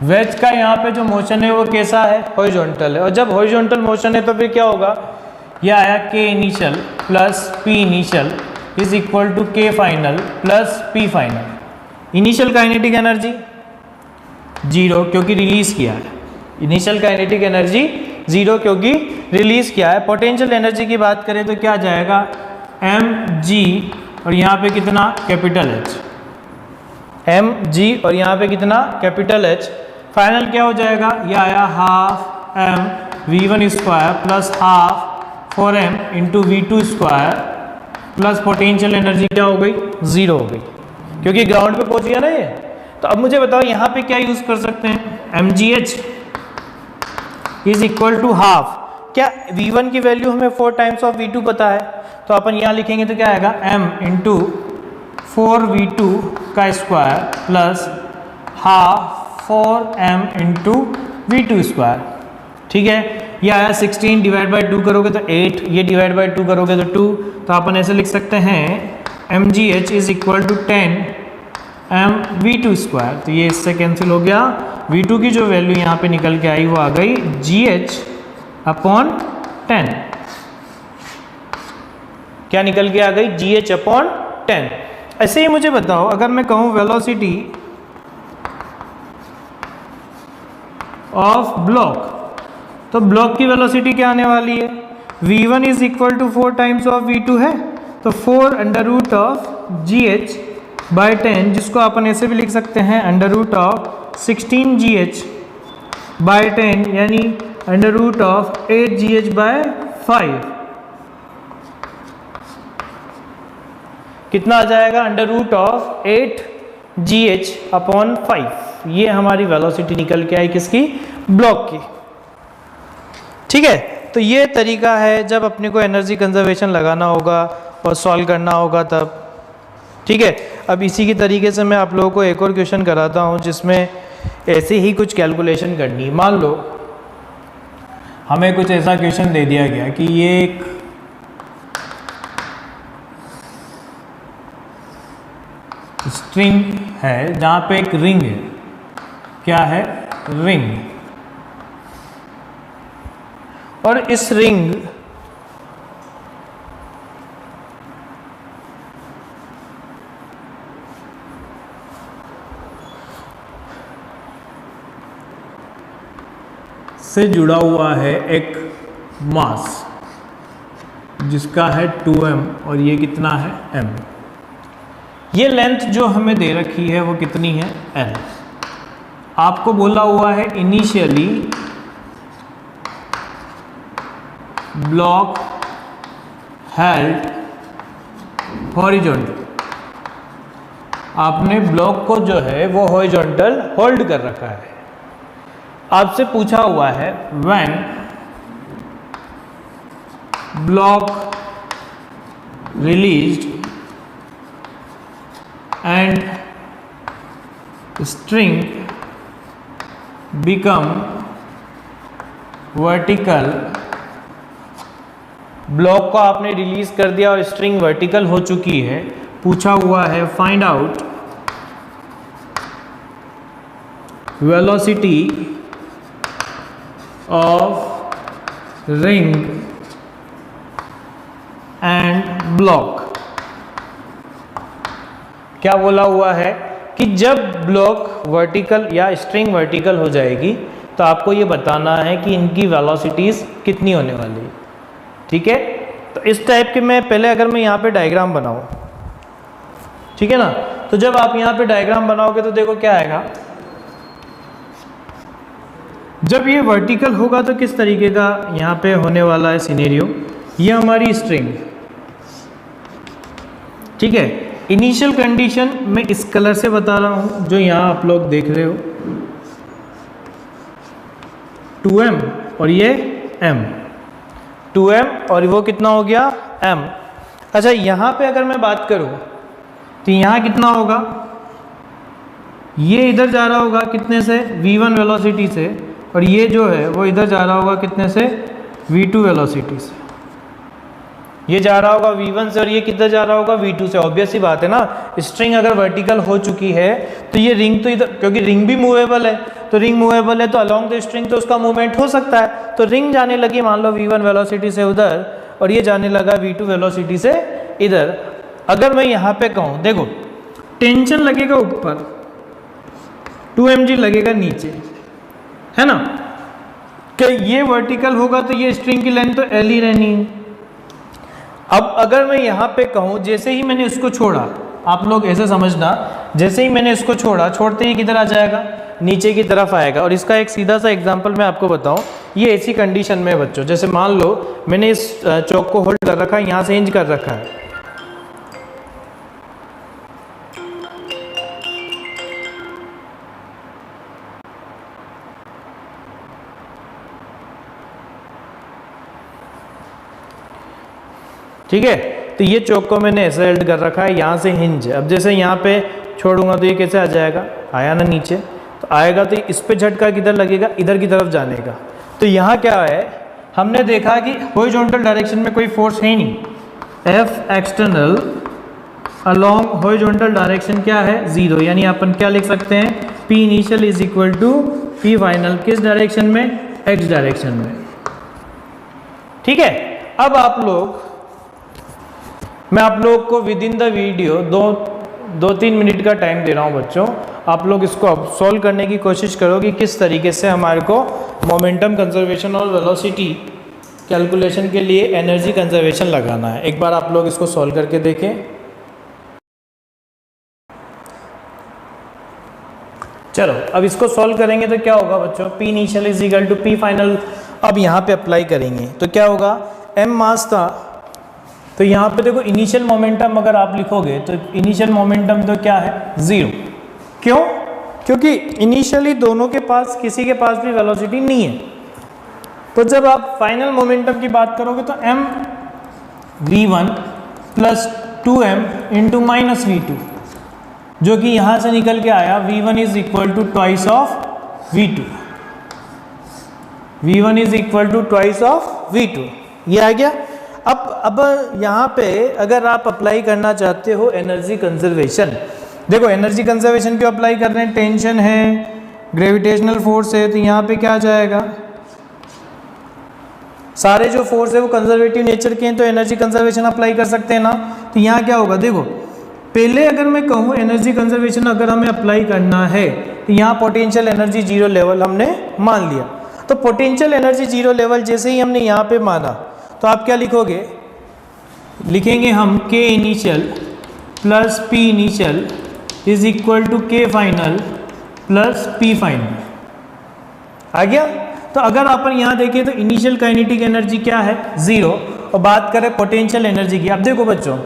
Wedge का यहाँ पे जो मोशन है वो कैसा है, हॉरिजॉन्टल है। और जब हॉरिजॉन्टल मोशन है तो फिर क्या होगा, यह आया K initial plus P initial is equal to K final plus P final. Initial kinetic energy 0 क्योंकि रिलीज किया है, इनिशियल काइनेटिक एनर्जी 0 क्योंकि रिलीज किया है। पोटेंशियल एनर्जी की बात करें तो क्या जाएगा mg और यहाँ पे कितना कैपिटल H, mg और यहाँ पे कितना कैपिटल H। फाइनल क्या हो जाएगा, यह आया half m v1 square plus half 4m into v2 square plus potential energy क्या हो गई, 0 हो गई क्योंकि ग्राउंड पे पहुंच गया ना ये। तो अब मुझे बताओ यहाँ पे क्या यूज कर सकते हैं, mgh is equal to half. क्या v1 की वैल्यू हमें 4 टाइम्स ऑफ v2 पता है, तो अपन यहाँ लिखेंगे तो क्या आएगा m इंटू 4v2 का square plus half 4m into v2 square. ठीक है, ये आया 16 डिवाइड बाई 2 करोगे तो 8, ये डिवाइड बाई 2 करोगे तो 2। तो अपन ऐसे लिख सकते हैं mgh is equal to 10 m v2 square. तो ये इससे कैंसिल हो गया, v2 की जो वैल्यू यहाँ पे निकल के आई वो आ गई gh अपॉन 10। क्या निकल के आ गई, gh अपॉन 10। ऐसे ही मुझे बताओ अगर मैं कहूँ वेलोसिटी ऑफ ब्लॉक, तो ब्लॉक की वेलोसिटी क्या आने वाली है, v1 is equal to 4 times of v2 है, तो 4 under root of gh by 10, जिसको अपन ऐसे भी लिख सकते हैं under root of 16 gh by 10 यानी under root of 8 gh by 5। कितना आ जाएगा, under root of 8 gh upon 5। ये हमारी वेलोसिटी निकल के आई किसकी, ब्लॉक की। ठीक है, तो ये तरीका है जब अपने को एनर्जी कंजर्वेशन लगाना होगा और सॉल्व करना होगा तब। ठीक है, अब इसी की तरीके से मैं आप लोगों को एक और क्वेश्चन कराता हूँ जिसमें ऐसे ही कुछ कैलकुलेशन करनी। मान लो हमें कुछ ऐसा क्वेश्चन दे दिया गया कि ये एक स्ट्रिंग है जहाँ पे एक रिंग है, क्या है, रिंग। और इस रिंग से जुड़ा हुआ है एक मास जिसका है 2m और ये कितना है m। ये लेंथ जो हमें दे रखी है वो कितनी है l। आपको बोला हुआ है इनिशियली ब्लॉक हेल्ड हॉरिजॉन्टल, आपने ब्लॉक को जो है वो हॉरिजॉन्टल होल्ड कर रखा है। आपसे पूछा हुआ है when block released and string become vertical, block को आपने रिलीज कर दिया और स्ट्रिंग वर्टिकल हो चुकी है। पूछा हुआ है find out velocity of ring and block. क्या बोला हुआ है कि जब ब्लॉक वर्टिकल या स्ट्रिंग वर्टिकल हो जाएगी तो आपको ये बताना है कि इनकी वेलोसिटीज कितनी होने वाली है। ठीक है, तो इस टाइप के मैं पहले अगर मैं यहाँ पे डायग्राम बनाऊँ, ठीक है ना, तो जब आप यहाँ पे डायग्राम बनाओगे तो देखो क्या आएगा। जब ये वर्टिकल होगा तो किस तरीके का यहाँ पे होने वाला है सिनेरियो। ये हमारी स्ट्रिंग, ठीक है। इनिशियल कंडीशन मैं इस कलर से बता रहा हूँ जो यहाँ आप लोग देख रहे हो, 2m और ये m, 2m और वो कितना हो गया m। अच्छा, यहाँ पे अगर मैं बात करूँ तो यहाँ कितना होगा, ये इधर जा रहा होगा कितने से v1 वेलोसिटी से, और ये जो है वो इधर जा रहा होगा कितने से v2 वेलोसिटी से। ये जा रहा होगा v1 से और ये किधर जा रहा होगा v2 से। ऑब्वियस सी बात है ना, स्ट्रिंग अगर वर्टिकल हो चुकी है तो ये रिंग तो इधर, क्योंकि रिंग भी मूवेबल है, तो रिंग मूवेबल है तो अलोंग द स्ट्रिंग तो उसका मूवमेंट हो सकता है। तो रिंग जाने लगी मान लो v1 वेलोसिटी से उधर और ये जाने लगा v2 वेलोसिटी से इधर। अगर मैं यहाँ पे कहूँ, देखो टेंशन लगेगा ऊपर, 2 mg लगेगा नीचे, है ना, कि ये वर्टिकल होगा तो ये स्ट्रिंग की लेंथ तो l ही रहनी है। अब अगर मैं यहाँ पे कहूँ, जैसे ही मैंने इसको छोड़ा, आप लोग ऐसे समझना, जैसे ही मैंने इसको छोड़ा, छोड़ते ही किधर आ जाएगा, नीचे की तरफ आएगा। और इसका एक सीधा सा एग्जांपल मैं आपको बताऊँ, ये ऐसी कंडीशन में बच्चों, जैसे मान लो मैंने इस चौक को होल्ड कर रखा है, यहाँ से हिंज कर रखा है, ठीक है। तो ये चौक को मैंने ऐसे हेल्ड कर रखा है, यहाँ से हिंज। अब जैसे यहाँ पे छोड़ूंगा तो ये कैसे आ जाएगा, आया ना नीचे, तो आएगा तो इस पे झटका किधर लगेगा, इधर की तरफ जाने का। तो यहाँ क्या है, हमने देखा कि हॉरिजॉन्टल डायरेक्शन में कोई फोर्स है नहीं, F external along horizontal direction क्या है, 0। यानी अपन क्या लिख सकते हैं, P initial is equal to P final, किस डायरेक्शन में, X डायरेक्शन में। ठीक है। अब मैं आप लोग को within the video 2-3 minute का टाइम दे रहा हूँ बच्चों, आप लोग इसको अब सॉल्व करने की कोशिश करो कि किस तरीके से हमारे को मोमेंटम कंजर्वेशन और वेलोसिटी कैलकुलेशन के लिए एनर्जी कंजर्वेशन लगाना है। एक बार आप लोग इसको सॉल्व करके देखें। चलो अब इसको सॉल्व करेंगे तो क्या होगा बच्चों, P initial is equal to P final. अब यहाँ पे अप्लाई करेंगे तो क्या होगा, M मास था, तो यहाँ पे देखो इनिशियल मोमेंटम अगर आप लिखोगे तो इनिशियल मोमेंटम तो क्या है, 0। क्यों, क्योंकि इनिशियली दोनों के पास, किसी के पास भी वेलोसिटी नहीं है। तो जब आप फाइनल मोमेंटम की बात करोगे तो m v1 plus 2m into minus v2, जो कि यहाँ से निकल के आया v1 is equal to twice of v2, v1 is equal to twice of v2, ये आ गया। अब यहाँ पे अगर आप अप्लाई करना चाहते हो एनर्जी कंजर्वेशन, देखो एनर्जी कंजर्वेशन क्यों अप्लाई कर रहे हैं, टेंशन है, ग्रेविटेशनल फोर्स है, तो यहाँ पे क्या आ जाएगा, सारे जो फोर्स है वो कंजर्वेटिव नेचर के हैं, तो एनर्जी कंजर्वेशन अप्लाई कर सकते हैं ना। तो यहाँ क्या होगा, देखो पहले अगर मैं कहूँ एनर्जी कंजर्वेशन अगर हमें अप्लाई करना है तो यहाँ पोटेंशियल एनर्जी 0 लेवल हमने मान लिया। तो पोटेंशियल एनर्जी जीरो लेवल जैसे ही हमने यहाँ पे माना तो आप क्या लिखोगे, लिखेंगे हम K initial plus P initial is equal to K final plus P final. आ गया। तो अगर अपन यहाँ देखें तो इनिशियल काइनेटिक एनर्जी क्या है, जीरो, और बात करें पोटेंशियल एनर्जी की। अब देखो बच्चों,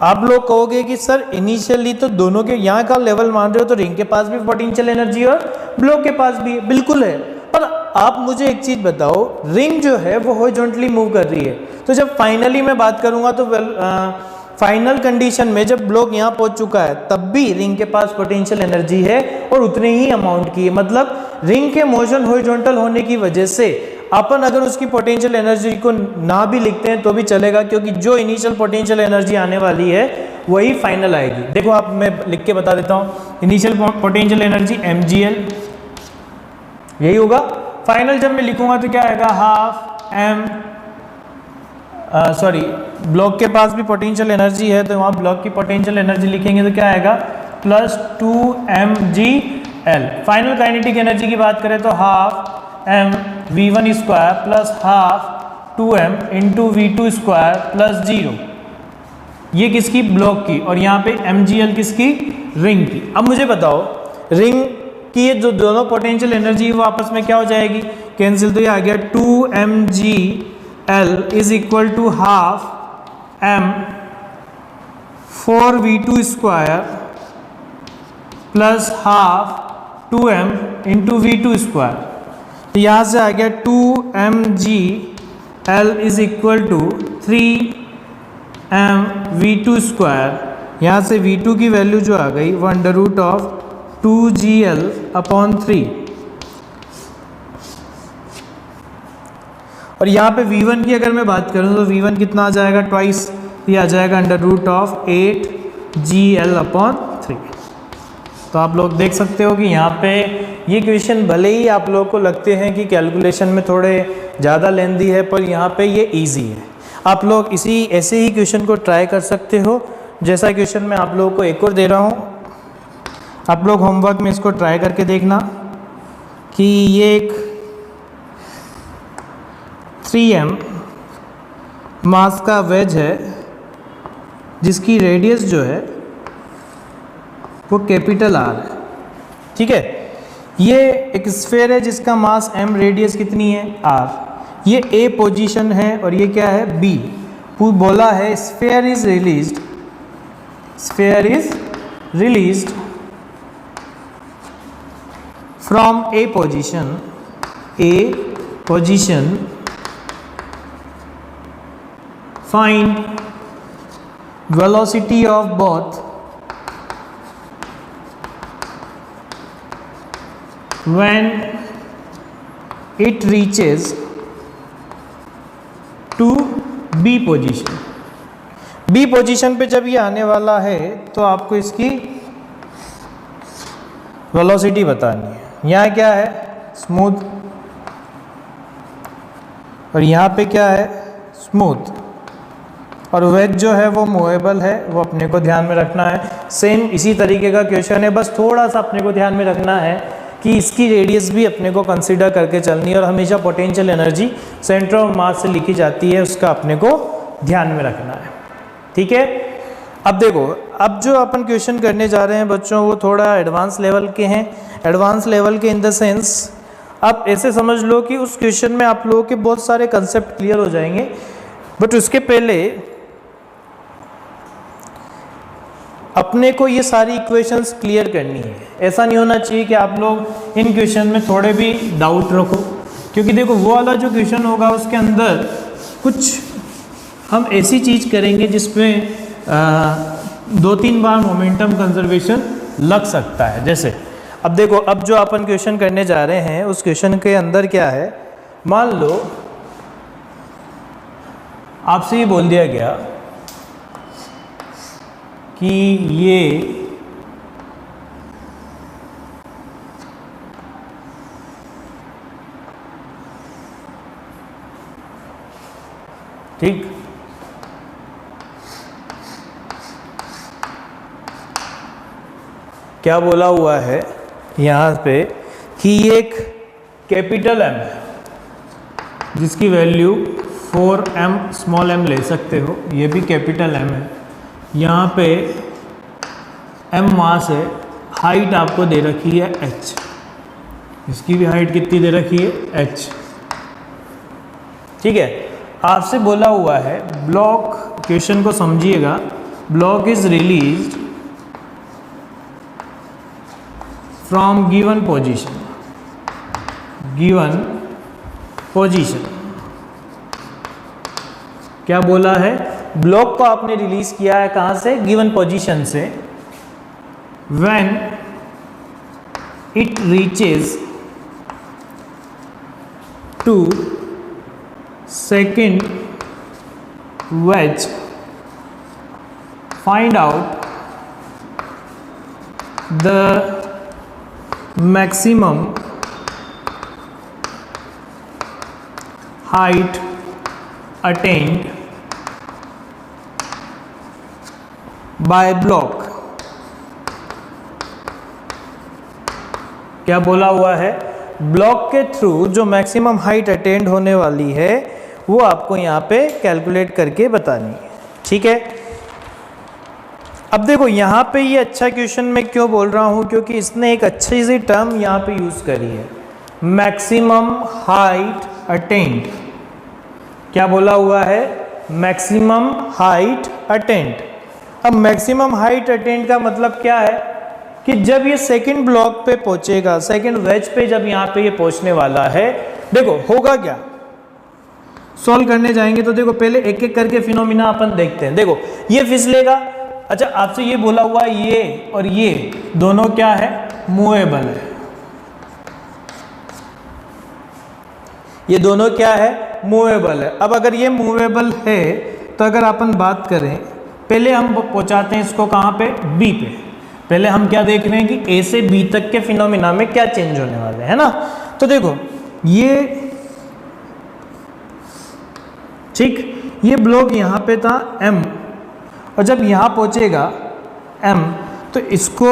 आप लोग कहोगे कि सर इनिशियली तो दोनों के यहाँ का लेवल मान रहे हो तो रिंग के पास भी पोटेंशियल एनर्जी और ब्लॉक के पास भी है, बिल्कुल है। पर आप मुझे एक चीज़ बताओ, रिंग जो है वो हॉरिजॉन्टली मूव कर रही है, तो जब फाइनली मैं बात करूँगा तो फाइनल कंडीशन में जब ब्लॉक यहाँ पहुँच चुका है तब भी रिंग के पास पोटेंशियल एनर्जी है और उतने ही अमाउंट की है। मतलब रिंग के मोशन हॉरिजॉन्टल होने की वजह से अपन अगर उसकी पोटेंशियल एनर्जी को ना भी लिखते हैं तो भी चलेगा, क्योंकि जो इनिशियल पोटेंशियल एनर्जी आने वाली है वही फाइनल आएगी। देखो आप, मैं लिख के बता देता हूँ, इनिशियल पोटेंशियल एनर्जी mgl, यही होगा। फाइनल जब मैं लिखूंगा तो क्या आएगा, हाफ m, सॉरी ब्लॉक के पास भी पोटेंशियल एनर्जी है तो वहाँ ब्लॉक की पोटेंशियल एनर्जी लिखेंगे तो क्या आएगा, plus 2mgl। Final kinetic energy की बात करें तो half m v1 square plus half 2m into v2 square plus 0, ये किसकी, ब्लॉक की, और यहाँ पे mgl किसकी, रिंग की। अब मुझे बताओ, रिंग की ये जो दोनों पोटेंशियल एनर्जी वो आपस में क्या हो जाएगी, कैंसिल। तो ये आ गया 2mgl is equal to half m 4v2 square plus half 2m into v2 square. तो यहाँ से आ गया 2mgl is equal to 3m v2 square. यहाँ से v2 की वैल्यू जो आ गई वो under root of 2gl upon 3, और यहाँ पे v1 की अगर मैं बात करूँ तो v1 कितना आ जाएगा, ट्वाइस, ये आ जाएगा under root of 8gl upon 3। तो आप लोग देख सकते हो कि यहाँ पे ये क्वेश्चन भले ही आप लोगों को लगते हैं कि कैलकुलेशन में थोड़े ज़्यादा लेंदी है, पर यहाँ पे ये इजी है। आप लोग इसी ऐसे ही क्वेश्चन को ट्राई कर सकते हो। जैसा क्वेश्चन मैं आप लोगों को एक और दे रहा हूँ, आप लोग होमवर्क में इसको ट्राई करके देखना कि ये एक 3m मास का वेज है जिसकी रेडियस जो है वो कैपिटल R है, ठीक है। ये एक स्फीयर है जिसका मास m, रेडियस कितनी है, R। ये A पोजीशन है और ये क्या है, B। बोला है sphere is released from A position, find velocity of both when it reaches to B position. B position पे जब ये आने वाला है तो आपको इसकी वेलोसिटी बतानी है। यहाँ क्या है, स्मूथ, और यहाँ पे क्या है, स्मूथ, और वेज जो है वो मूवेबल है, वो अपने को ध्यान में रखना है। सेम इसी तरीके का क्वेश्चन है, बस थोड़ा सा अपने को ध्यान में रखना है कि इसकी रेडियस भी अपने को कंसीडर करके चलनी है, और हमेशा potential energy centre of mass से लिखी जाती है, उसका अपने को ध्यान में रखना है, ठीक है। अब देखो, अब जो अपन क्वेश्चन करने जा रहे हैं बच्चों वो थोड़ा एडवांस लेवल के हैं। एडवांस लेवल के इन द सेंस, आप ऐसे समझ लो कि उस क्वेश्चन में आप लोगों के बहुत सारे कंसेप्ट क्लियर हो जाएंगे, बट उसके पहले अपने को ये सारी इक्वेशंस क्लियर करनी है। ऐसा नहीं होना चाहिए कि आप लोग इन क्वेश्चन में थोड़े भी डाउट रखो, क्योंकि देखो वो वाला जो क्वेश्चन होगा उसके अंदर कुछ हम ऐसी चीज़ करेंगे जिसमें 2-3 बार मोमेंटम कंजर्वेशन लग सकता है। जैसे अब देखो, अब जो अपन क्वेश्चन करने जा रहे हैं उस क्वेश्चन के अंदर क्या है, मान लो आपसे ये बोल दिया गया कि ये ठीक, क्या बोला हुआ है यहाँ पे कि ये एक कैपिटल M है, जिसकी वैल्यू 4m स्मॉल m ले सकते हो, ये भी कैपिटल M है। यहाँ पे m मास है, हाइट आपको दे रखी है h, इसकी भी हाइट कितनी दे रखी है h। ठीक है, आपसे बोला हुआ है ब्लॉक, क्वेश्चन को समझिएगा, block is released from given position, given position. क्या बोला है, ब्लॉक को आपने रिलीज किया है कहां से, गिवन पोजीशन से। When it reaches to second wedge, find out the maximum height attained by block। क्या बोला हुआ है, ब्लॉक के थ्रू जो मैक्सिमम हाइट अटेंड होने वाली है वो आपको यहाँ पे कैलकुलेट करके बतानी है। ठीक है, अब देखो यहाँ पे ये अच्छा क्वेश्चन मैं क्यों बोल रहा हूँ, क्योंकि इसने एक अच्छी सी टर्म यहाँ पे यूज़ करी है, मैक्सिमम हाइट अटेंड। क्या बोला हुआ है, मैक्सिमम हाइट अटेंड। अब मैक्सिमम हाइट अटेंड का मतलब क्या है कि जब ये सेकंड ब्लॉक पे पहुंचेगा, सेकंड वेज पे जब यहाँ पे ये पहुंचने वाला है, देखो होगा क्या, सॉल्व करने जाएंगे तो देखो पहले एक एक करके फिनोमिना अपन देखते हैं। देखो ये फिसलेगा, अच्छा आपसे ये बोला हुआ है ये और ये दोनों क्या है, मूवेबल है, ये दोनों क्या है, मूवेबल है। अब अगर ये मूवेबल है तो अगर अपन बात करें, पहले हम पहुंचाते हैं इसको कहाँ पे, बी पे। पहले हम क्या देख रहे हैं कि ए से बी तक के फिनोमिना में क्या चेंज होने वाले है ना। तो देखो ये ठीक, ये ब्लॉक यहाँ पे था m, और जब यहाँ पहुँचेगा m तो इसको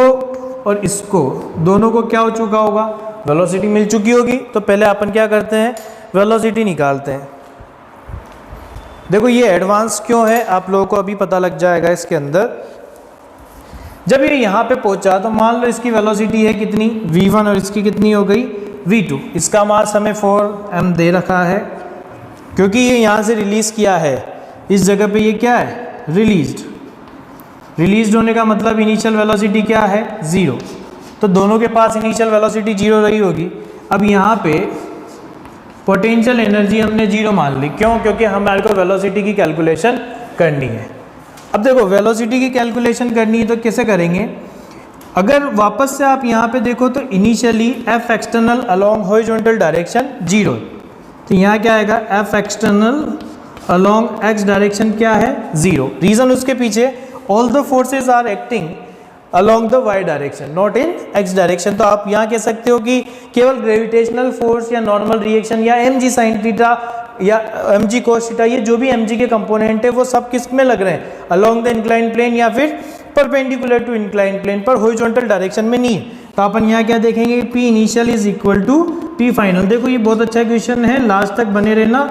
और इसको दोनों को क्या हो चुका होगा, वेलोसिटी मिल चुकी होगी। तो पहले अपन क्या करते हैं, वेलोसिटी निकालते हैं। देखो ये एडवांस क्यों है आप लोगों को अभी पता लग जाएगा इसके अंदर। जब ये यहाँ पे पहुँचा तो मान लो इसकी वेलोसिटी है कितनी, v1, और इसकी कितनी हो गई, v2। इसका मास हमें 4m दे रखा है, क्योंकि ये यहाँ से रिलीज़ किया है, इस जगह पे ये क्या है, रिलीज्ड होने का मतलब इनिशियल वेलोसिटी क्या है, 0। तो दोनों के पास इनिशियल वेलोसिटी 0 रही होगी। अब यहाँ पे पोटेंशियल एनर्जी हमने 0 मान ली, क्यों, क्योंकि हमारे को वेलोसिटी की कैलकुलेशन करनी है। अब देखो वेलोसिटी की कैलकुलेशन करनी है तो कैसे करेंगे, अगर वापस से आप यहाँ पे देखो तो initially F external along horizontal direction 0, तो यहाँ क्या आएगा, F external along X direction क्या है, 0। रीजन उसके पीछे, all the forces are acting along the Y direction not in X direction. तो आप यहाँ कह सकते हो कि केवल ग्रेविटेशनल फोर्स या नॉर्मल रिएक्शन या एम जी साइन थीटा या एम जी कोस थीटा, ये जो भी एम जी के कंपोनेंट है वो सब किस में लग रहे हैं, अलोंग द इंक्लाइन प्लेन या फिर परपेंडिकुलर टू इंक्लाइन प्लेन, पर हॉरिजॉन्टल डायरेक्शन में नहीं है। तो अपन यहाँ क्या देखेंगे, P initial is equal to P final. देखो ये बहुत अच्छा क्वेश्चन है, लास्ट तक बने रहना।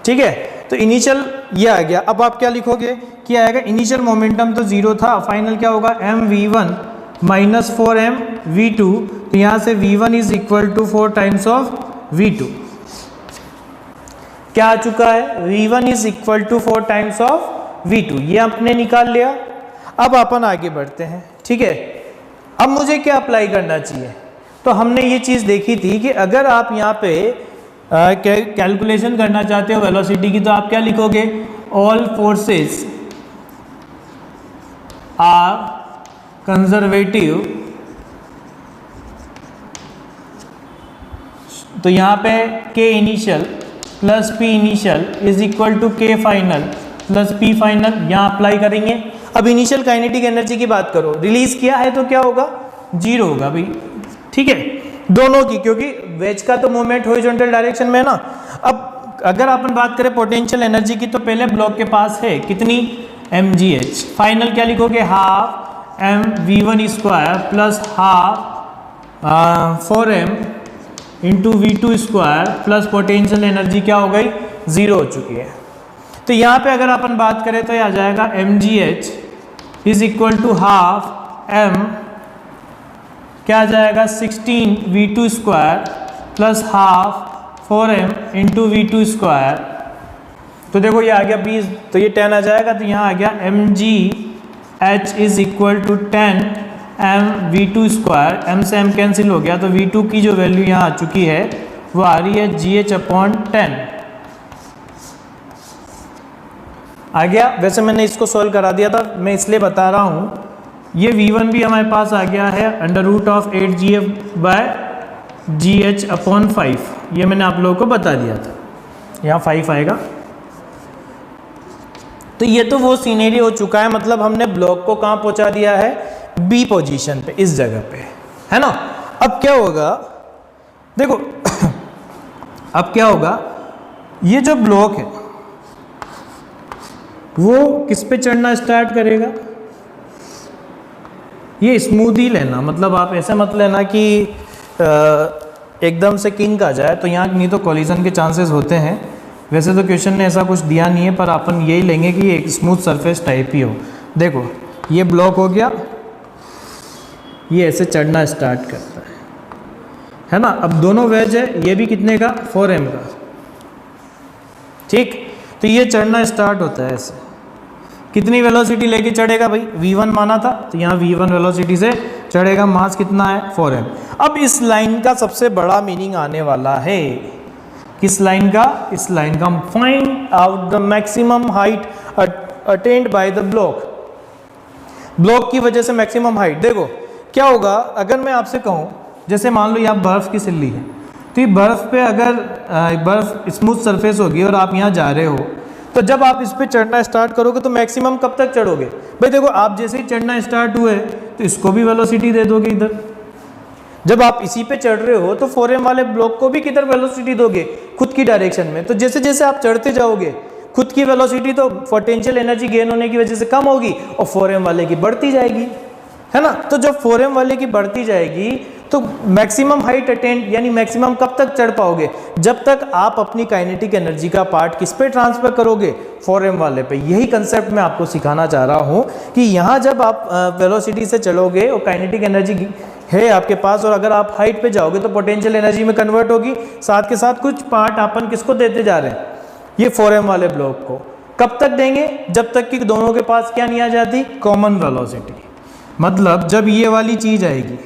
ठीक है, तो इनिशियल ये आ गया। अब आप क्या लिखोगे, क्या आएगा, इनिशियल मोमेंटम तो 0 था, फाइनल क्या होगा, mv1 माइनस 4mv2। तो यहाँ से v1 is equal to 4 times of v2। क्या आ चुका है, v1 is equal to 4 times of v2, ये आपने निकाल लिया। अब अपन आगे बढ़ते हैं। ठीक है, अब मुझे क्या अप्लाई करना चाहिए, तो हमने ये चीज़ देखी थी कि अगर आप यहाँ पे कैलकुलेशन करना चाहते हो वेलोसिटी की, तो आप क्या लिखोगे, ऑल फोर्सेस आर कंजर्वेटिव। तो यहाँ पे k initial plus p initial is equal to k final plus p final, यहाँ अप्लाई करेंगे। अब इनिशियल काइनेटिक एनर्जी की बात करो, रिलीज किया है तो क्या होगा, 0 होगा भाई। ठीक है, दोनों की, क्योंकि वेज का तो मूवमेंट हॉरिजॉन्टल डायरेक्शन में है ना। अब अगर अपन बात करें पोटेंशियल एनर्जी की, तो पहले ब्लॉक के पास है कितनी, mgh। फाइनल क्या लिखोगे, half mv1 square plus half 4m into V2 square plus potential energy क्या हो गई, 0 हो चुकी है। तो यहाँ पे अगर अपन बात करें तो ये आ जाएगा mgh is equal to half m, क्या आ जाएगा 16 V2 square plus half 4m into V2 square. तो देखो ये आ गया 20, तो ये 10 आ जाएगा, तो यहाँ आ गया mgh is equal to 10 m V2 square, m से m कैंसिल हो गया, तो V2 की जो वैल्यू यहाँ आ चुकी है वो आ रही है gh/10 आ गया। वैसे मैंने इसको सॉल्व करा दिया था, मैं इसलिए बता रहा हूँ, ये V1 भी हमारे पास आ गया है √8gf/gh/5, ये मैंने आप लोगों को बता दिया था, यहाँ 5 आएगा। तो ये तो वो सीनरी हो चुका है, मतलब हमने ब्लॉक को कहाँ पहुँचा दिया है, बी पोजीशन पे, इस जगह पे, है ना। अब क्या होगा, देखो अब क्या होगा, ये जो ब्लॉक है वो किस पे चढ़ना स्टार्ट करेगा, ये स्मूदी लेना, मतलब आप ऐसे मत लेना कि एकदम से किंग आ जाए, तो यहाँ नहीं तो कॉलिजन के चांसेस होते हैं। वैसे तो क्वेश्चन ने ऐसा कुछ दिया नहीं है, पर अपन यही लेंगे कि एक स्मूथ सरफेस टाइप ही हो। देखो ये ब्लॉक हो गया, ये ऐसे चढ़ना स्टार्ट करता है ना। अब दोनों वेज है, ये भी कितने का, 4m का, ठीक। तो ये चढ़ना स्टार्ट होता है ऐसे, कितनी वेलोसिटी लेके चढ़ेगा भाई, v1 माना था, तो यहाँ v1 वेलोसिटी से चढ़ेगा, मास कितना है 4m। अब इस लाइन का सबसे बड़ा मीनिंग आने वाला है, किस लाइन का, इस लाइन का, find out the maximum height attend by the block, block की वजह से मैक्सिमम हाइट। देखो क्या होगा, अगर मैं आपसे कहूँ, जैसे मान लो यहाँ बर्फ़ की सिल्ली है, तो ये बर्फ़ पे अगर बर्फ़ स्मूथ सरफेस होगी और आप यहाँ जा रहे हो, तो जब आप इस पे चढ़ना स्टार्ट करोगे तो मैक्सिमम कब तक चढ़ोगे भाई। देखो आप जैसे ही चढ़ना स्टार्ट हुए तो इसको भी वेलोसिटी दे दोगे इधर, जब आप इसी पे चढ़ रहे हो तो 4m वाले ब्लॉक को भी किधर वेलोसिटी दोगे, खुद की डायरेक्शन में। तो जैसे जैसे आप चढ़ते जाओगे खुद की वेलोसिटी तो पोटेंशियल एनर्जी गेन होने की वजह से कम होगी और 4m वाले की बढ़ती जाएगी, है ना। तो जब 4m वाले की बढ़ती जाएगी तो मैक्सिमम हाइट अटेंड, यानी मैक्सिमम कब तक चढ़ पाओगे, जब तक आप अपनी काइनेटिक एनर्जी का पार्ट किस पे ट्रांसफर करोगे, 4m वाले पे। यही कंसेप्ट मैं आपको सिखाना चाह रहा हूँ कि यहाँ जब आप वेलोसिटी से चलोगे और काइनेटिक एनर्जी है आपके पास, और अगर आप हाइट पे जाओगे तो पोटेंशियल एनर्जी में कन्वर्ट होगी, साथ के साथ कुछ पार्ट अपन किसको देते जा रहे हैं, ये 4m वाले ब्लॉक को। कब तक देंगे, जब तक कि दोनों के पास क्या नहीं आ जाती, कॉमन वेलोसिटी। मतलब जब ये वाली चीज़ आएगी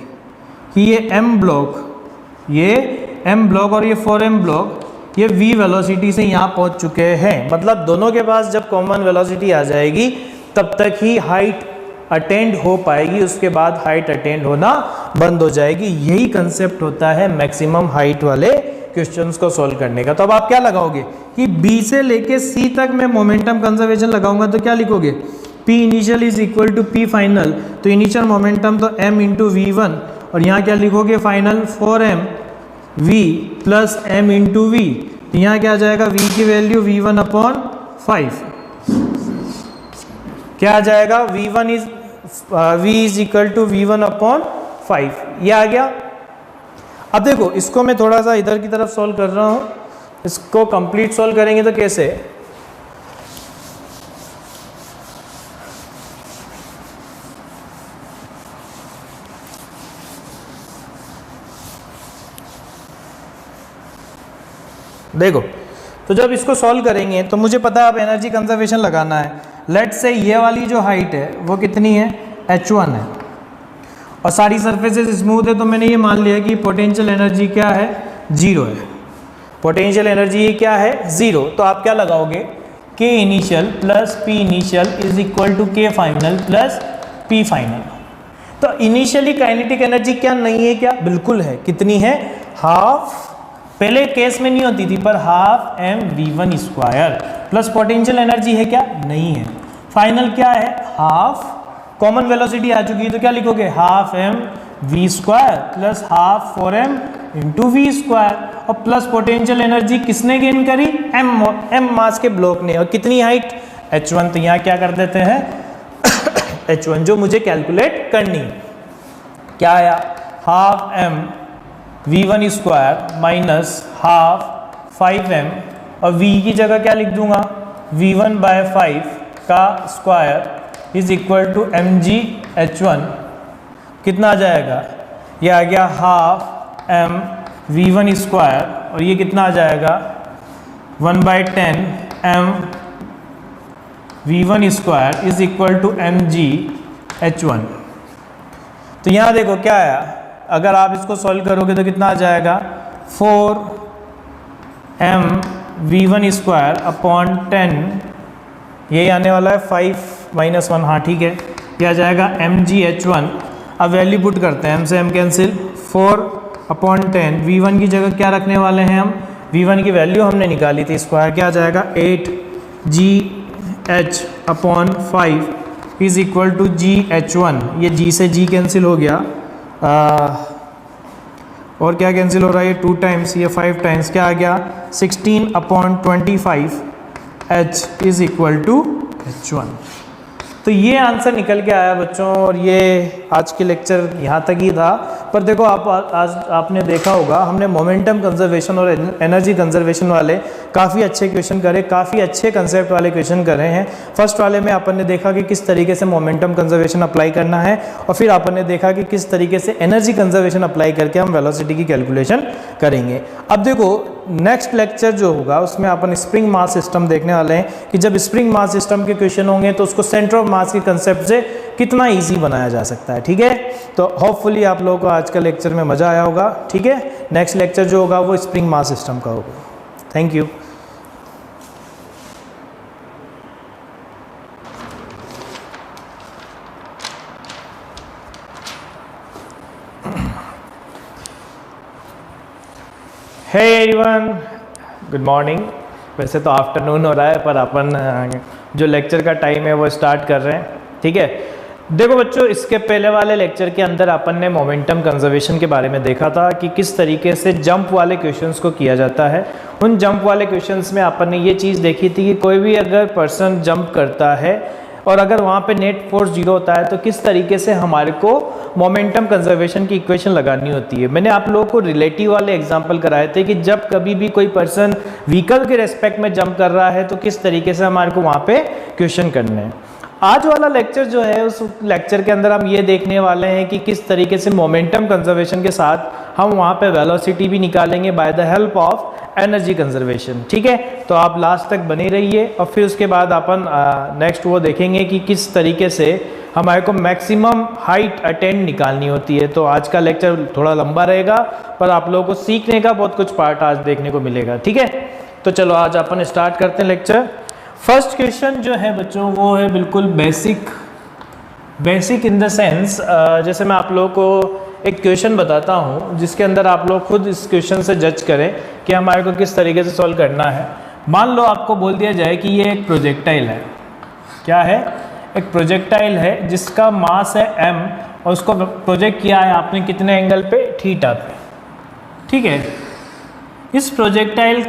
कि ये m ब्लॉक, ये m ब्लॉक और ये 4m ब्लॉक, ये v वेलोसिटी से यहाँ पहुँच चुके हैं, मतलब दोनों के पास जब कॉमन वेलोसिटी आ जाएगी तब तक ही हाइट अटेंड हो पाएगी, उसके बाद हाइट अटेंड होना बंद हो जाएगी। यही कंसेप्ट होता है मैक्सिमम हाइट वाले क्वेश्चंस को सॉल्व करने का। तो अब आप क्या लगाओगे कि B से लेके C तक मैं मोमेंटम कंजर्वेशन लगाऊंगा, तो क्या लिखोगे, P initial is equal to P final, तो इनिशियल मोमेंटम तो m इंटू V1, और यहाँ क्या लिखोगे, final 4m v plus m into v, यहाँ क्या आ जाएगा, v की वैल्यू v1/5, क्या आ जाएगा, v is equal to v1/5, ये आ गया। अब देखो इसको मैं थोड़ा सा इधर की तरफ सॉल्व कर रहा हूँ, इसको कंप्लीट सॉल्व करेंगे तो कैसे, देखो तो जब इसको सॉल्व करेंगे तो मुझे पता है अब एनर्जी कंजर्वेशन लगाना है। लेट्स से ये वाली जो हाइट है वो कितनी है, h1 है, और सारी सरफेसेस स्मूथ है, तो मैंने ये मान लिया कि पोटेंशियल एनर्जी क्या है, 0 है। पोटेंशियल एनर्जी क्या है, 0। तो आप क्या लगाओगे, k initial plus p initial is equal to k final plus p final. तो इनिशियली काइनेटिक एनर्जी क्या नहीं है, क्या बिल्कुल है, कितनी है, हाफ, पहले केस में नहीं होती थी, पर half m v1 square plus potential energy है क्या, नहीं है, फाइनल क्या है, हाफ, कॉमन वेलोसिटी आ चुकी है, तो क्या लिखोगे, half m v square plus half 4m into we square, और प्लस पोटेंशियल एनर्जी किसने गेन करी, m मास के ब्लॉक ने, और कितनी हाइट, h1। तो यहाँ क्या कर देते हैं h1 जो मुझे कैलकुलेट करनी, क्या आया, half m v1 square minus half 5m और v की जगह क्या लिख दूंगा, v1 बाय 5 का square is equal to mgh1, कितना आ जाएगा, ये आ गया हाफ m v1 स्क्वायर और ये कितना आ जाएगा 1/10 m v1 square is equal to mgh1। तो यहाँ देखो क्या आया, अगर आप इसको सॉल्व करोगे तो कितना आ जाएगा 4m v1 स्क्वायर अपॉन 10, यही आने वाला है 5 - 1, हाँ ठीक है, ये आ जाएगा mgh1। अब वैल्यू पुट करते हैं, m से m कैंसिल, 4/10 v1 की जगह क्या रखने वाले हैं हम, v1 की वैल्यू हमने निकाली थी, स्क्वायर क्या आ जाएगा 8gh upon 5 is equal to gh1, ये g से g कैंसिल हो गया, और क्या कैंसिल हो रहा है, ये 2 टाइम्स, ये 5 टाइम्स, क्या आ गया 16/25 h is equal to h1। तो ये आंसर निकल के आया बच्चों, और ये आज के लेक्चर यहाँ तक ही था। पर देखो आज आपने देखा होगा हमने मोमेंटम कंजर्वेशन और एनर्जी कंजर्वेशन वाले काफ़ी अच्छे क्वेश्चन करे, काफ़ी अच्छे कंसेप्ट वाले क्वेश्चन करे हैं। फर्स्ट वाले में अपन ने देखा कि किस तरीके से मोमेंटम कंजर्वेशन अप्लाई करना है, और फिर अपन ने देखा कि किस तरीके से एनर्जी कंजर्वेशन अप्लाई करके हम वेलोसिटी की कैलकुलेशन करेंगे। अब देखो नेक्स्ट लेक्चर जो होगा उसमें अपन स्प्रिंग मास सिस्टम देखने वाले हैं कि जब स्प्रिंग मास सिस्टम के क्वेश्चन होंगे तो उसको सेंटर ऑफ मास के कंसेप्ट से कितना इजी बनाया जा सकता है। ठीक है, तो होपफुली आप लोगों को आज का लेक्चर में मज़ा आया होगा। ठीक है, नेक्स्ट लेक्चर जो होगा वो स्प्रिंग मास सिस्टम का होगा। Thank you. Hey everyone, good morning. वैसे तो आफ्टरनून हो रहा है पर अपन जो लेक्चर का टाइम है वो स्टार्ट कर रहे हैं। ठीक है, देखो बच्चों, इसके पहले वाले लेक्चर के अंदर अपन ने मोमेंटम कंजर्वेशन के बारे में देखा था कि किस तरीके से जंप वाले क्वेश्चंस को किया जाता है। उन जंप वाले क्वेश्चंस में अपन ने ये चीज़ देखी थी कि कोई भी अगर पर्सन जंप करता है और अगर वहाँ पे नेट फोर्स 0 होता है तो किस तरीके से हमारे को मोमेंटम कंजर्वेशन की इक्वेशन लगानी होती है। मैंने आप लोगों को रिलेटिव वाले एग्जांपल कराए थे कि जब कभी भी कोई पर्सन व्हीकल के रेस्पेक्ट में जंप कर रहा है तो किस तरीके से हमारे को वहाँ पे क्वेश्चन करने हैं। आज वाला लेक्चर जो है उस लेक्चर के अंदर हम ये देखने वाले हैं कि किस तरीके से मोमेंटम कंजर्वेशन के साथ हम वहाँ पे वेलोसिटी भी निकालेंगे by the help of energy conservation. ठीक है, तो आप लास्ट तक बने रहिए और फिर उसके बाद अपन नेक्स्ट वो देखेंगे कि किस तरीके से हमारे को मैक्सिमम हाइट अटेंड निकालनी होती है। तो आज का लेक्चर थोड़ा लंबा रहेगा पर आप लोगों को सीखने का बहुत कुछ पार्ट आज देखने को मिलेगा। ठीक है, तो चलो आज अपन स्टार्ट करते हैं लेक्चर। फर्स्ट क्वेश्चन जो है बच्चों वो है बिल्कुल बेसिक इन द सेंस, जैसे मैं आप लोगों को एक क्वेश्चन बताता हूँ जिसके अंदर आप लोग खुद इस क्वेश्चन से जज करें कि हमारे को किस तरीके से सॉल्व करना है। मान लो आपको बोल दिया जाए कि ये एक प्रोजेक्टाइल है। क्या है? एक प्रोजेक्टाइल है जिसका मास है m और उसको प्रोजेक्ट किया है आपने कितने एंगल पे? थीटा पे। ठीक है, इस प्रोजेक्टाइल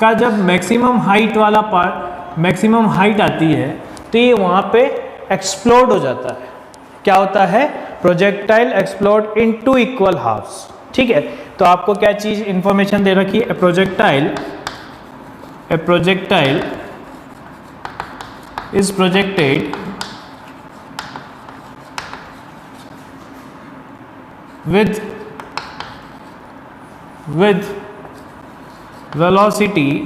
का जब मैक्सिमम हाइट वाला पार्ट, मैक्सिमम हाइट आती है तो ये वहाँ पे एक्सप्लोड हो जाता है। क्या होता है? प्रोजेक्टाइल एक्सप्लोड इन 2 इक्वल हाफ्स। ठीक है, तो आपको क्या चीज़ इंफॉर्मेशन दे रखी है? ए projectile is projected with velocity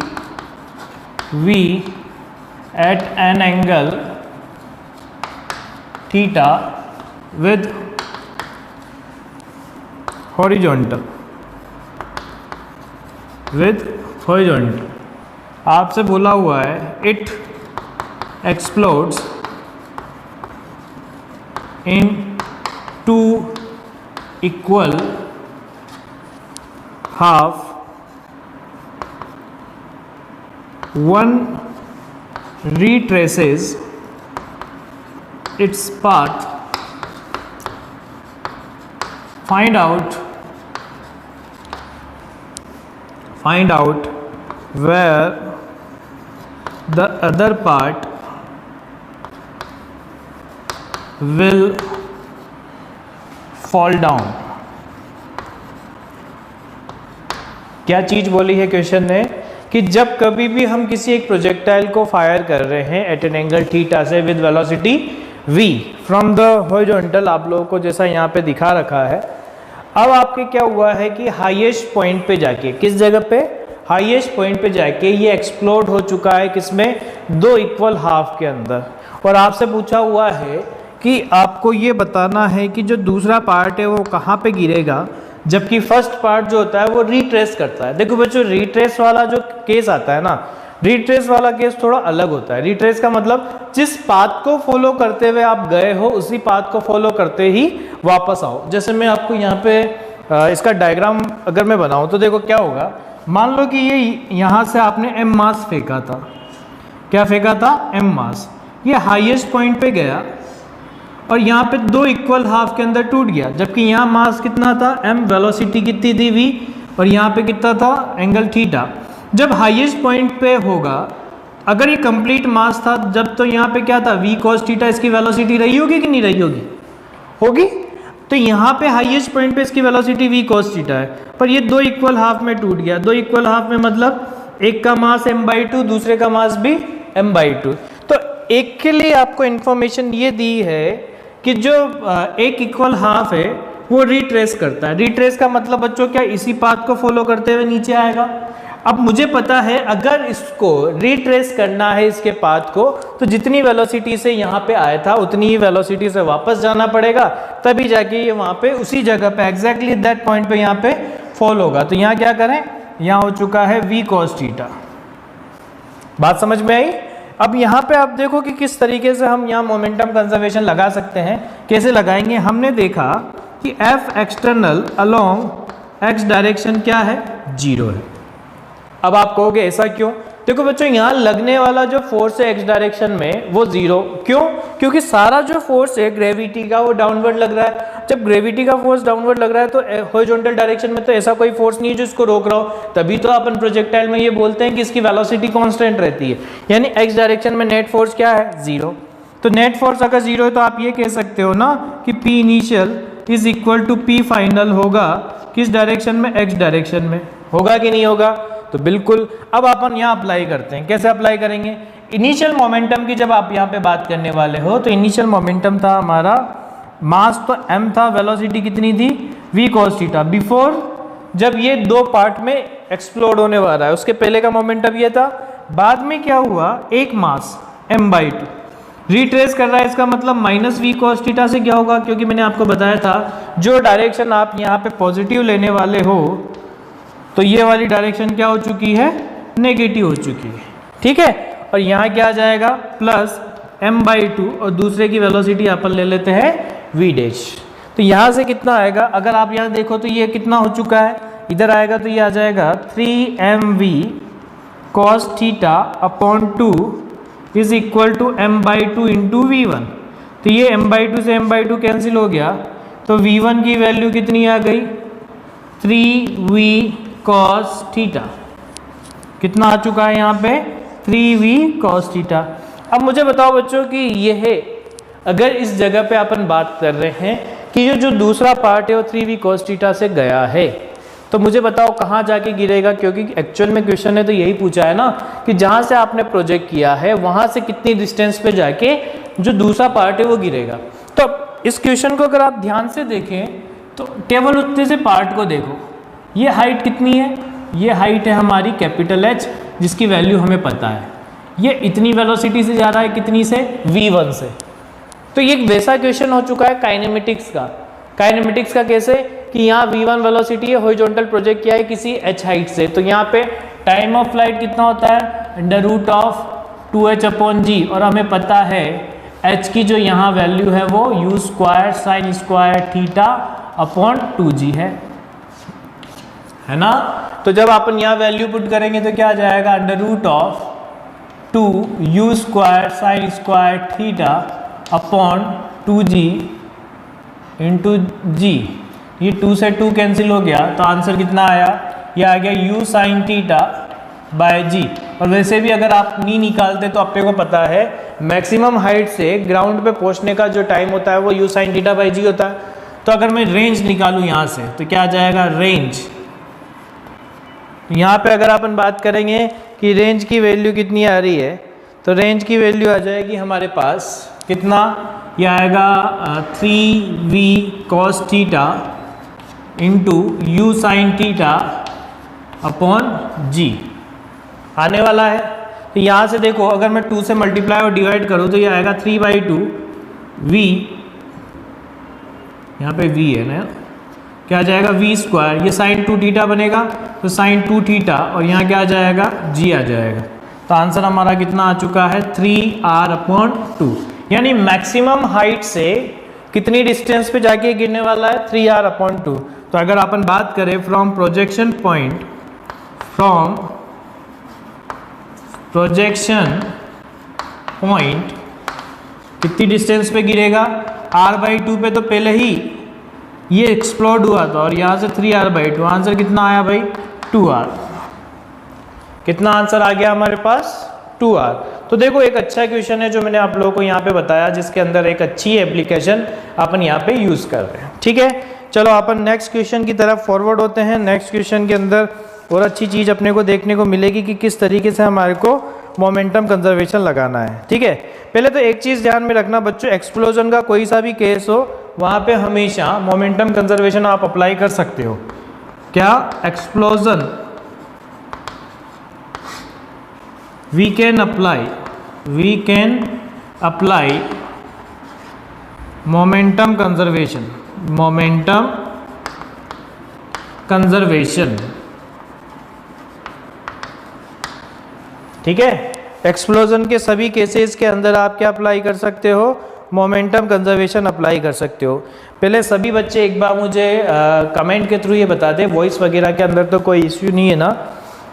v at an angle theta with horizontal आपसे बोला हुआ है it explodes in 2 equal half, one retraces its path, find out where the other part will fall down। क्या चीज़ बोली है question ने कि जब कभी भी हम किसी एक प्रोजेक्टाइल को फायर कर रहे हैं एट एन एंगल थीटा से with velocity v from the horizontal, आप लोगों को जैसा यहाँ पे दिखा रखा है। अब आपके क्या हुआ है कि हाईएस्ट पॉइंट पे जाके, किस जगह पे, हाईएस्ट पॉइंट पे जाके ये एक्सप्लोड हो चुका है किसमें, दो इक्वल हाफ के अंदर। और आपसे पूछा हुआ है कि आपको ये बताना है कि जो दूसरा पार्ट है वो कहाँ पे गिरेगा, जबकि फर्स्ट पार्ट जो होता है वो रिट्रेस करता है। देखो बच्चों, रिट्रेस वाला जो केस आता है ना, रिट्रेस वाला केस थोड़ा अलग होता है। रिट्रेस का मतलब जिस पाथ को फॉलो करते हुए आप गए हो उसी पाथ को फॉलो करते ही वापस आओ। जैसे मैं आपको यहाँ पे इसका डायग्राम अगर मैं बनाऊँ तो देखो क्या होगा। मान लो कि ये यहाँ से आपने m मास फेंका था, क्या फेंका था, m मास। ये हाईएस्ट पॉइंट पे गया और यहाँ पे दो इक्वल हाफ के अंदर टूट गया, जबकि यहाँ मास कितना था, m, वेलोसिटी कितनी थी, v, और यहाँ पे कितना था, एंगल थीटा। जब हाईएस्ट पॉइंट पे होगा, अगर ये कंप्लीट मास था जब, तो यहाँ पे क्या था, v cos थीटा, इसकी वेलोसिटी रही होगी कि नहीं रही होगी, होगी। तो यहाँ पे हाईएस्ट पॉइंट पे इसकी वेलोसिटी v cos थीटा है, पर ये दो इक्वल हाफ में टूट गया। दो इक्वल हाफ में मतलब एक का मास m/2, दूसरे का मास भी m/2। तो एक के लिए आपको इंफॉर्मेशन ये दी है कि जो एक इक्वल हाफ है वो रिट्रेस करता है। रिट्रेस का मतलब बच्चों क्या, इसी पाथ को फॉलो करते हुए नीचे आएगा। अब मुझे पता है अगर इसको रिट्रेस करना है इसके पाथ को, तो जितनी वेलोसिटी से यहाँ पे आया था उतनी ही वेलोसिटी से वापस जाना पड़ेगा, तभी जाके ये वहाँ पे उसी जगह पे एग्जैक्टली दैट पॉइंट पे यहाँ पे फॉल होगा। तो यहाँ क्या करें, यहाँ हो चुका है v cos थीटा। बात समझ में आई। अब यहाँ पे आप देखो कि किस तरीके से हम यहाँ मोमेंटम कंजर्वेशन लगा सकते हैं। कैसे लगाएंगे, हमने देखा कि F external along x direction क्या है, 0 है। अब आप कहोगे ऐसा क्यों। देखो बच्चों, यहाँ लगने वाला जो फोर्स है x डायरेक्शन में वो 0, क्यों, क्योंकि सारा जो फोर्स है ग्रेविटी का वो डाउनवर्ड लग रहा है। जब ग्रेविटी का फोर्स डाउनवर्ड लग रहा है तो हॉरिजॉन्टल डायरेक्शन में तो ऐसा कोई फोर्स नहीं है जो इसको रोक रहा हो। तभी तो अपन प्रोजेक्टाइल में ये बोलते हैं कि इसकी वेलोसिटी कांस्टेंट रहती है, यानी x डायरेक्शन में नेट फोर्स क्या है, 0। तो नेट फोर्स अगर 0 है तो आप ये कह सकते हो ना कि P initial is equal to P final होगा किस डायरेक्शन में, x डायरेक्शन में। होगा कि नहीं होगा, तो बिल्कुल। अब अपन यहाँ अप्लाई करते हैं। कैसे अप्लाई करेंगे, इनिशियल मोमेंटम की जब आप यहाँ पे बात करने वाले हो तो इनिशियल मोमेंटम था हमारा, मास तो m था, वेलोसिटी कितनी थी, v cos थीटा। बिफोर जब ये दो पार्ट में एक्सप्लोड होने वाला है, उसके पहले का मोमेंटम ये था। बाद में क्या हुआ, एक मास m/2 रिट्रेस कर रहा है, इसका मतलब माइनस v cos थीटा से क्या होगा, क्योंकि मैंने आपको बताया था जो डायरेक्शन आप यहाँ पे पॉजिटिव लेने वाले हो तो ये वाली डायरेक्शन क्या हो चुकी है, नेगेटिव हो चुकी है, ठीक है। और यहाँ क्या आ जाएगा, प्लस m/2 और दूसरे की वेलोसिटी अपन ले लेते हैं v डैश। तो यहाँ से कितना आएगा, अगर आप यहाँ देखो तो ये कितना हो चुका है, इधर आएगा तो ये आ जाएगा 3mv cos theta upon 2 is equal to m/2 into v1। तो ये m/2 से m/2 कैंसिल हो गया, तो v1 की वैल्यू कितनी आ गई, 3v cos थीटा। कितना आ चुका है यहाँ पे, 3v cos थीटा। अब मुझे बताओ बच्चों कि यह है, अगर इस जगह पे अपन बात कर रहे हैं कि ये जो दूसरा पार्ट है वो 3v cos थीटा से गया है, तो मुझे बताओ कहाँ जाके गिरेगा, क्योंकि एक्चुअल में क्वेश्चन ने तो यही पूछा है ना कि जहाँ से आपने प्रोजेक्ट किया है वहाँ से कितनी डिस्टेंस पे जाके जो दूसरा पार्ट है वो गिरेगा। तो इस क्वेश्चन को अगर आप ध्यान से देखें तो केवल उतने से पार्ट को देखो, ये हाइट कितनी है, ये हाइट है हमारी कैपिटल H जिसकी वैल्यू हमें पता है। ये इतनी वेलोसिटी से जा रहा है, कितनी से, v1 से। तो ये एक वैसा क्वेश्चन हो चुका है काइनेमेटिक्स का। काइनेमेटिक्स का कैसे कि यहाँ v1 वेलोसिटी है, हॉरिजॉन्टल प्रोजेक्ट किया है किसी h हाइट से, तो यहाँ पे टाइम ऑफ फ्लाइट कितना होता है, √2h/g, और हमें पता है h की जो यहाँ वैल्यू है वो u² sin square theta upon 2g है ना। तो जब अपन यहाँ वैल्यू पुट करेंगे तो क्या आ जाएगा, √2u² sin square theta upon 2g into g। ये 2 से 2 कैंसिल हो गया, तो आंसर कितना आया, ये आ गया u sin theta by g। और वैसे भी अगर आप नहीं निकालते तो अपने को पता है मैक्सिमम हाइट से ग्राउंड पे पहुंचने का जो टाइम होता है वो u sin theta by g होता है। तो अगर मैं रेंज निकालूं यहाँ से तो क्या आ जाएगा, रेंज यहाँ पे अगर अपन बात करेंगे कि रेंज की वैल्यू कितनी आ रही है, तो रेंज की वैल्यू आ जाएगी हमारे पास कितना, ये आएगा 3v cos theta into U sine theta upon G आने वाला है। तो यहाँ से देखो, अगर मैं 2 से मल्टीप्लाई और डिवाइड करूँ तो ये आएगा 3/2 v, यहाँ पे v है ना, क्या आ जाएगा v स्क्वायर, ये साइन 2 थीटा बनेगा तो साइन 2 थीटा, और यहाँ क्या आ जाएगा g आ जाएगा। तो आंसर हमारा कितना आ चुका है 3r/2, यानी मैक्सिमम हाइट से कितनी डिस्टेंस पे जाके गिरने वाला है 3r/2। तो अगर अपन बात करें फ्रॉम प्रोजेक्शन पॉइंट कितनी डिस्टेंस पे गिरेगा, r/2 पे तो पहले ही ये एक्सप्लोड हुआ था, और यहाँ से 3r/2, आंसर कितना आया भाई 2r। कितना आंसर आ गया हमारे पास 2r। तो देखो एक अच्छा क्वेश्चन है जो मैंने आप लोगों को यहाँ पे बताया, जिसके अंदर एक अच्छी एप्लीकेशन अपन यहाँ पे यूज कर रहे हैं। ठीक है, चलो अपन नेक्स्ट क्वेश्चन की तरफ फॉरवर्ड होते हैं। नेक्स्ट क्वेश्चन के अंदर और अच्छी चीज अपने को देखने को मिलेगी कि किस तरीके से हमारे को मोमेंटम कंजर्वेशन लगाना है। ठीक है, पहले तो एक चीज ध्यान में रखना बच्चों, एक्सप्लोजन का कोई सा भी केस हो वहां पे हमेशा मोमेंटम कंजर्वेशन आप अप्लाई कर सकते हो। क्या explosion we can apply momentum conservation। ठीक है, एक्सप्लोजन के सभी केसेस के अंदर आप क्या अप्लाई कर सकते हो, मोमेंटम कंजर्वेशन अप्लाई कर सकते हो। पहले सभी बच्चे एक बार मुझे कमेंट के थ्रू ये बता दें, वॉइस वगैरह के अंदर तो कोई इश्यू नहीं है ना,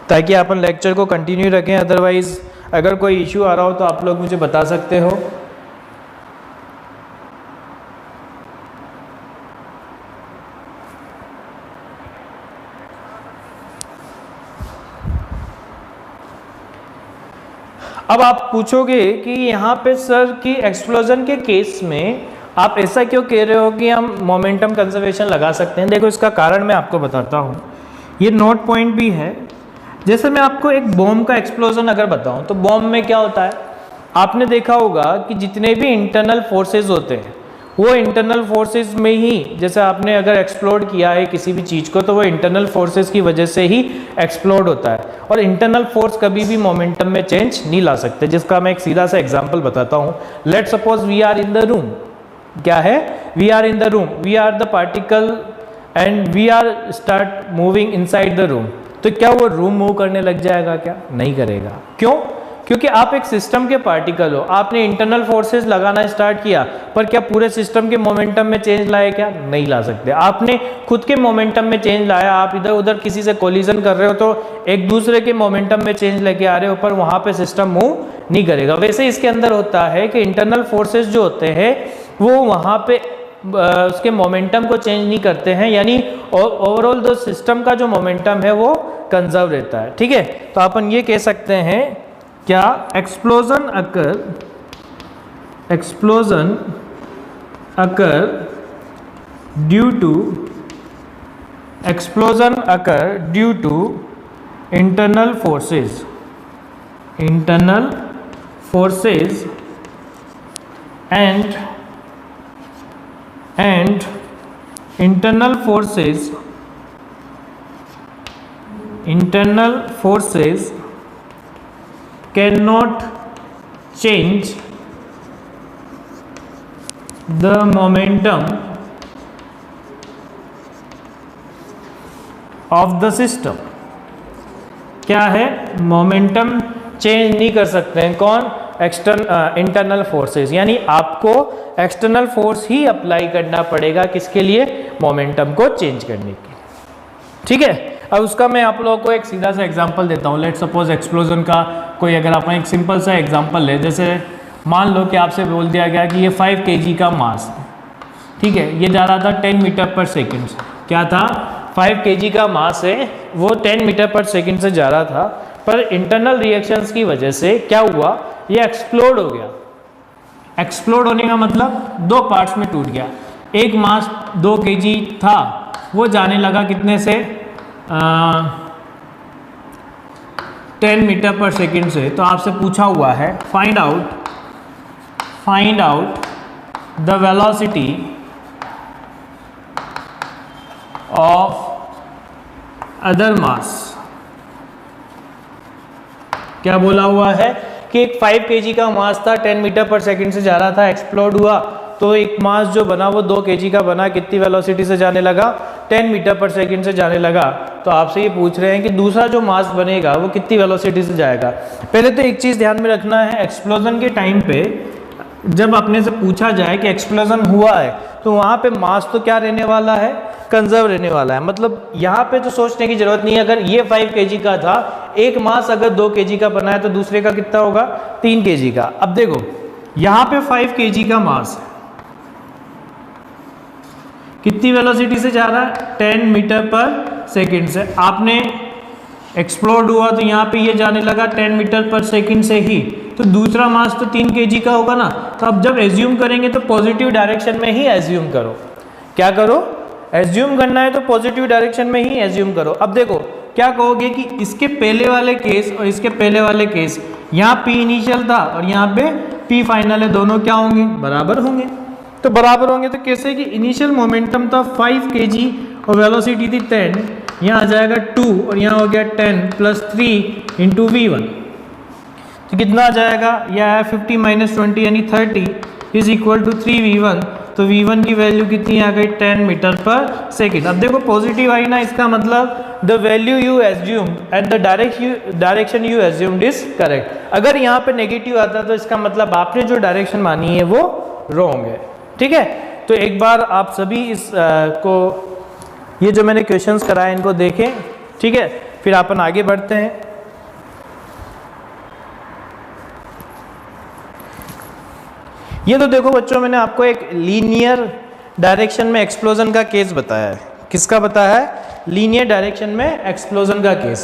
ताकि अपन लेक्चर को कंटिन्यू रखें। अदरवाइज अगर कोई इश्यू आ रहा हो तो आप लोग मुझे बता सकते हो। अब आप पूछोगे कि यहाँ पे सर कि एक्सप्लोजन के केस में आप ऐसा क्यों कह रहे हो कि हम मोमेंटम कंजर्वेशन लगा सकते हैं। देखो इसका कारण मैं आपको बताता हूँ, ये नोट पॉइंट भी है। जैसे मैं आपको एक बॉम्ब का एक्सप्लोजन अगर बताऊं तो बॉम्ब में क्या होता है, आपने देखा होगा कि जितने भी इंटरनल फोर्सेस होते हैं वो इंटरनल फोर्सेस में ही, जैसे आपने अगर एक्सप्लोड किया है किसी भी चीज़ को तो वो इंटरनल फोर्सेस की वजह से ही एक्सप्लोड होता है, और इंटरनल फोर्स कभी भी मोमेंटम में चेंज नहीं ला सकते। जिसका मैं एक सीधा सा एग्जांपल बताता हूँ। Let suppose we are in the room, क्या है, we are in the room, we are the particle and we are start moving inside the room. तो क्या वो रूम मूव करने लग जाएगा, क्या नहीं करेगा। क्यों, क्योंकि आप एक सिस्टम के पार्टिकल हो, आपने इंटरनल फोर्सेस लगाना स्टार्ट किया, पर क्या पूरे सिस्टम के मोमेंटम में चेंज लाए, क्या नहीं ला सकते। आपने खुद के मोमेंटम में चेंज लाया, आप इधर उधर किसी से कोलिजन कर रहे हो तो एक दूसरे के मोमेंटम में चेंज लेके आ रहे हो, पर वहां पे सिस्टम मूव नहीं करेगा। वैसे इसके अंदर होता है कि इंटरनल फोर्सेस जो होते हैं वो वहां पे उसके मोमेंटम को चेंज नहीं करते हैं, यानी ओवरऑल जो सिस्टम का जो मोमेंटम है वो कंजर्व रहता है। ठीक है, तो अपन ये कह सकते हैं क्या explosion occur due to internal forces and internal forces cannot change the momentum of the system। क्या है, मोमेंटम चेंज नहीं कर सकते हैं कौन, इंटरनल फोर्सेस, यानी आपको एक्सटर्नल फोर्स ही अप्लाई करना पड़ेगा किसके लिए, मोमेंटम को चेंज करने के। ठीक है, अब उसका मैं आप लोगों को एक सीधा सा एग्जांपल देता हूँ। लेट सपोज एक्सप्लोजन का कोई अगर आप एक सिंपल सा एग्जांपल ले, जैसे मान लो कि आपसे बोल दिया गया कि ये 5 kg का मास, ठीक है, ये जा रहा था 10 मीटर पर सेकेंड से। क्या था, 5 kg का मास है, वो 10 मीटर पर सेकेंड से जा रहा था, पर इंटरनल रिएक्शंस की वजह से क्या हुआ, ये एक्सप्लोड हो गया। एक्सप्लोड होने का मतलब 2 पार्ट्स में टूट गया। एक मास 2 kg था, वो जाने लगा कितने से 10 मीटर पर सेकेंड से, तो आपसे पूछा हुआ है find out the velocity of other mass. क्या बोला हुआ है कि एक 5 kg का मास था, 10 मीटर पर सेकेंड से जा रहा था, एक्सप्लोड हुआ तो एक मास जो बना वो 2 kg का बना, कितनी वेलोसिटी से जाने लगा, 10 मीटर पर सेकेंड से जाने लगा। तो आपसे ये पूछ रहे हैं कि दूसरा जो मास बनेगा वो कितनी वेलोसिटी से जाएगा। पहले तो एक चीज़ ध्यान में रखना है, एक्सप्लोजन के टाइम पे जब अपने से पूछा जाए कि एक्सप्लोजन हुआ है तो वहाँ पे मास तो क्या रहने वाला है, कंजर्व रहने वाला है। मतलब यहाँ पे तो सोचने की जरूरत नहीं है, अगर ये 5 kg का था, एक मास अगर 2 kg का बना है तो दूसरे का कितना होगा, 3 kg का। अब देखो यहाँ पे 5 kg का मास है, कितनी वेलोसिटी से जा रहा है, 10 मीटर पर सेकेंड से। आपने एक्सप्लोड हुआ तो यहाँ पे ये जाने लगा 10 मीटर पर सेकेंड से ही, तो दूसरा मास तो 3 kg का होगा ना। तो अब जब एज्यूम करेंगे तो पॉजिटिव डायरेक्शन में ही एज्यूम करो। क्या करो, एज्यूम करना है तो पॉजिटिव डायरेक्शन में ही एज्यूम करो। अब देखो क्या कहोगे कि इसके पहले वाले केस और इसके पहले वाले केस, यहाँ P इनिशियल था और यहाँ पे P फाइनल है, दोनों क्या होंगे, बराबर होंगे। तो बराबर होंगे तो कैसे कि इनिशियल मोमेंटम था 5 kg और वेलोसिटी थी 10, यहाँ आ जाएगा 2 और यहाँ हो गया 10 प्लस 3 इंटू V1, तो कितना आ जाएगा, यह है 50 माइनस 20 यानी 30 इज इक्वल टू 3V1। तो V1 की वैल्यू कितनी आ गई, 10 मीटर पर सेकेंड। अब देखो पॉजिटिव आई ना, इसका मतलब the value you assume and the direction you assumed is correct. अगर यहाँ पे नेगेटिव आता तो इसका मतलब आपने जो डायरेक्शन मानी है वो रॉन्ग है। ठीक है, तो एक बार आप सभी इस को ये जो मैंने क्वेश्चंस कराए इनको देखें। ठीक है, फिर अपन आगे बढ़ते हैं। ये तो देखो बच्चों, मैंने आपको एक लीनियर डायरेक्शन में एक्सप्लोजन का केस बताया है। किसका बताया है, लीनियर डायरेक्शन में एक्सप्लोजन का केस।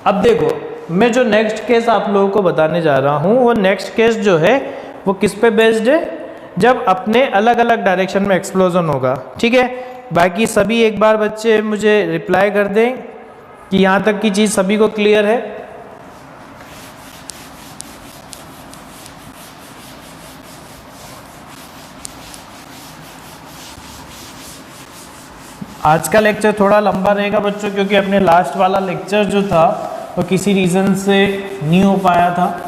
अब देखो मैं जो नेक्स्ट केस आप लोगों को बताने जा रहा हूँ, वो नेक्स्ट केस जो है वो किस पे बेस्ड है, जब अपने अलग अलग डायरेक्शन में एक्सप्लोजन होगा। ठीक है, बाकी सभी एक बार बच्चे मुझे रिप्लाई कर दें कि यहाँ तक की चीज़ सभी को क्लियर है। आज का लेक्चर थोड़ा लंबा रहेगा बच्चों, क्योंकि अपने लास्ट वाला लेक्चर जो था वो किसी रीज़न से नहीं हो पाया था।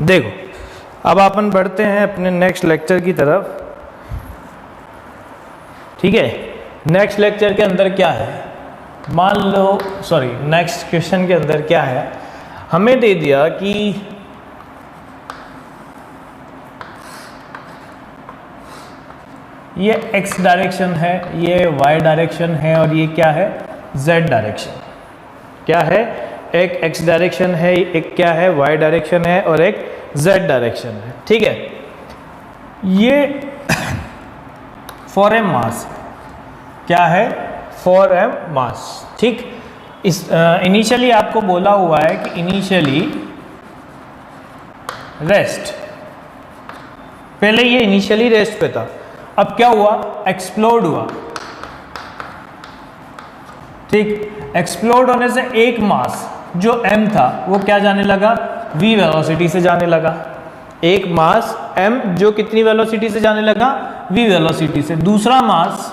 देखो अब अपन बढ़ते हैं अपने नेक्स्ट लेक्चर की तरफ। ठीक है, नेक्स्ट लेक्चर के अंदर क्या है, मान लो नेक्स्ट क्वेश्चन के अंदर क्या है, हमें दे दिया कि ये x डायरेक्शन है, ये y डायरेक्शन है और ये क्या है, z डायरेक्शन। क्या है, एक x डायरेक्शन है, एक क्या है, y डायरेक्शन है और एक z डायरेक्शन है। ठीक है, ये फॉर एम मास, क्या है, फॉर एम मास। ठीक, इस इनिशियली आपको बोला हुआ है कि इनिशियली रेस्ट, पहले ये इनिशियली रेस्ट पे था, अब क्या हुआ, एक्सप्लोड हुआ। ठीक, एक्सप्लोड होने से एक मास जो m था वो क्या जाने लगा, v वेलोसिटी से जाने लगा। एक मास m जो कितनी वेलोसिटी से जाने लगा, v वेलोसिटी से। दूसरा मास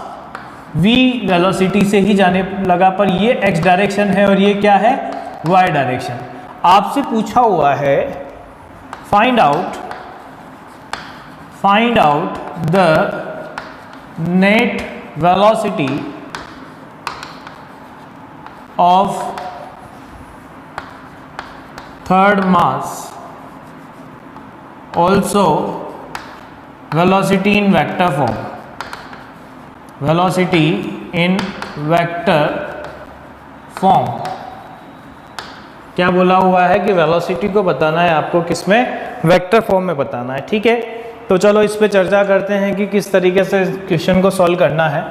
v वेलोसिटी से ही जाने लगा, पर ये x डायरेक्शन है और ये क्या है, y डायरेक्शन। आपसे पूछा हुआ है find out the net velocity of third mass, also velocity in vector form, velocity in vector form। क्या बोला हुआ है कि वेलोसिटी को बताना है आपको किसमें, वेक्टर फॉर्म में बताना है। ठीक है, तो चलो इस पे चर्चा करते हैं कि किस तरीके से क्वेश्चन को सॉल्व करना है।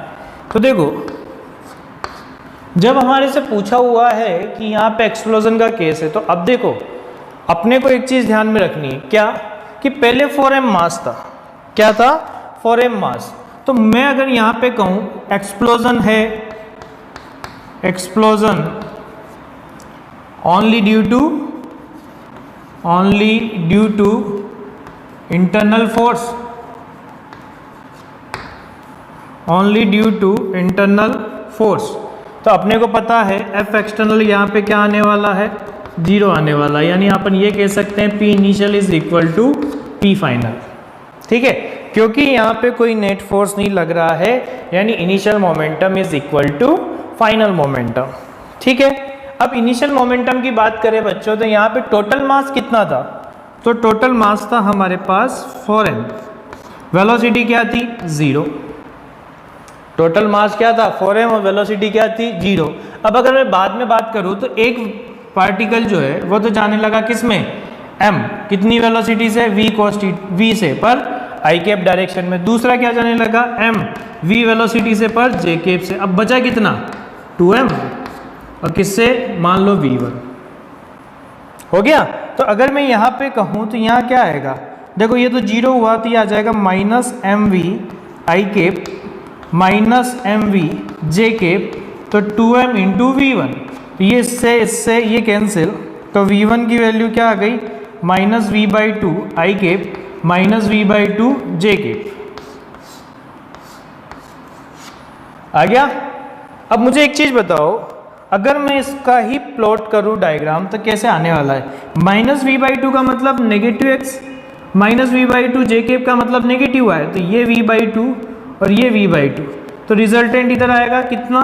तो देखो, जब हमारे से पूछा हुआ है कि यहाँ पे एक्सप्लोजन का केस है, तो अब देखो अपने को एक चीज़ ध्यान में रखनी है, क्या कि पहले 4m मास था। क्या था? 4m मास। तो मैं अगर यहाँ पे कहूँ एक्सप्लोजन है, explosion only due to internal force, only due to internal force, तो अपने को पता है F एक्सटर्नल यहाँ पे क्या आने वाला है, 0 आने वाला है। यानी अपन ये कह सकते हैं P initial is equal to P final. ठीक है, क्योंकि यहाँ पे कोई नेट फोर्स नहीं लग रहा है, यानी initial momentum is equal to final momentum. ठीक है, अब इनिशियल मोमेंटम की बात करें बच्चों, तो यहाँ पे टोटल मास कितना था? तो टोटल मास था हमारे पास 4m, वेलोसिटी क्या थी? 0। टोटल मास क्या था? 4m और वेलोसिटी क्या थी? 0। अब अगर मैं बाद में बात करूँ तो एक पार्टिकल जो है वो तो जाने लगा किस में? m, कितनी वेलोसिटी से? v cos v से पर i कैप डायरेक्शन में। दूसरा क्या जाने लगा? m, v वेलोसिटी से पर j कैप से। अब बचा कितना? 2m, और किससे? मान लो v1 हो गया। तो अगर मैं यहाँ पे कहूँ तो यहाँ क्या आएगा? देखो ये तो 0 हुआ, तो ये आ जाएगा minus mv i cap minus mv j cap, तो 2m इंटू वी1। ये इससे ये कैंसिल, तो v1 की वैल्यू क्या आ गई? Minus v/2 i cap minus v/2 j cap. आ गया? अब मुझे एक चीज़ बताओ, अगर मैं इसका ही प्लॉट करूं डायग्राम तो कैसे आने वाला है? माइनस v/2 का मतलब negative x, minus v/2 j cap का मतलब नेगेटिव y, तो ये v/2 और ये v/2, तो रिजल्टेंट इधर आएगा कितना?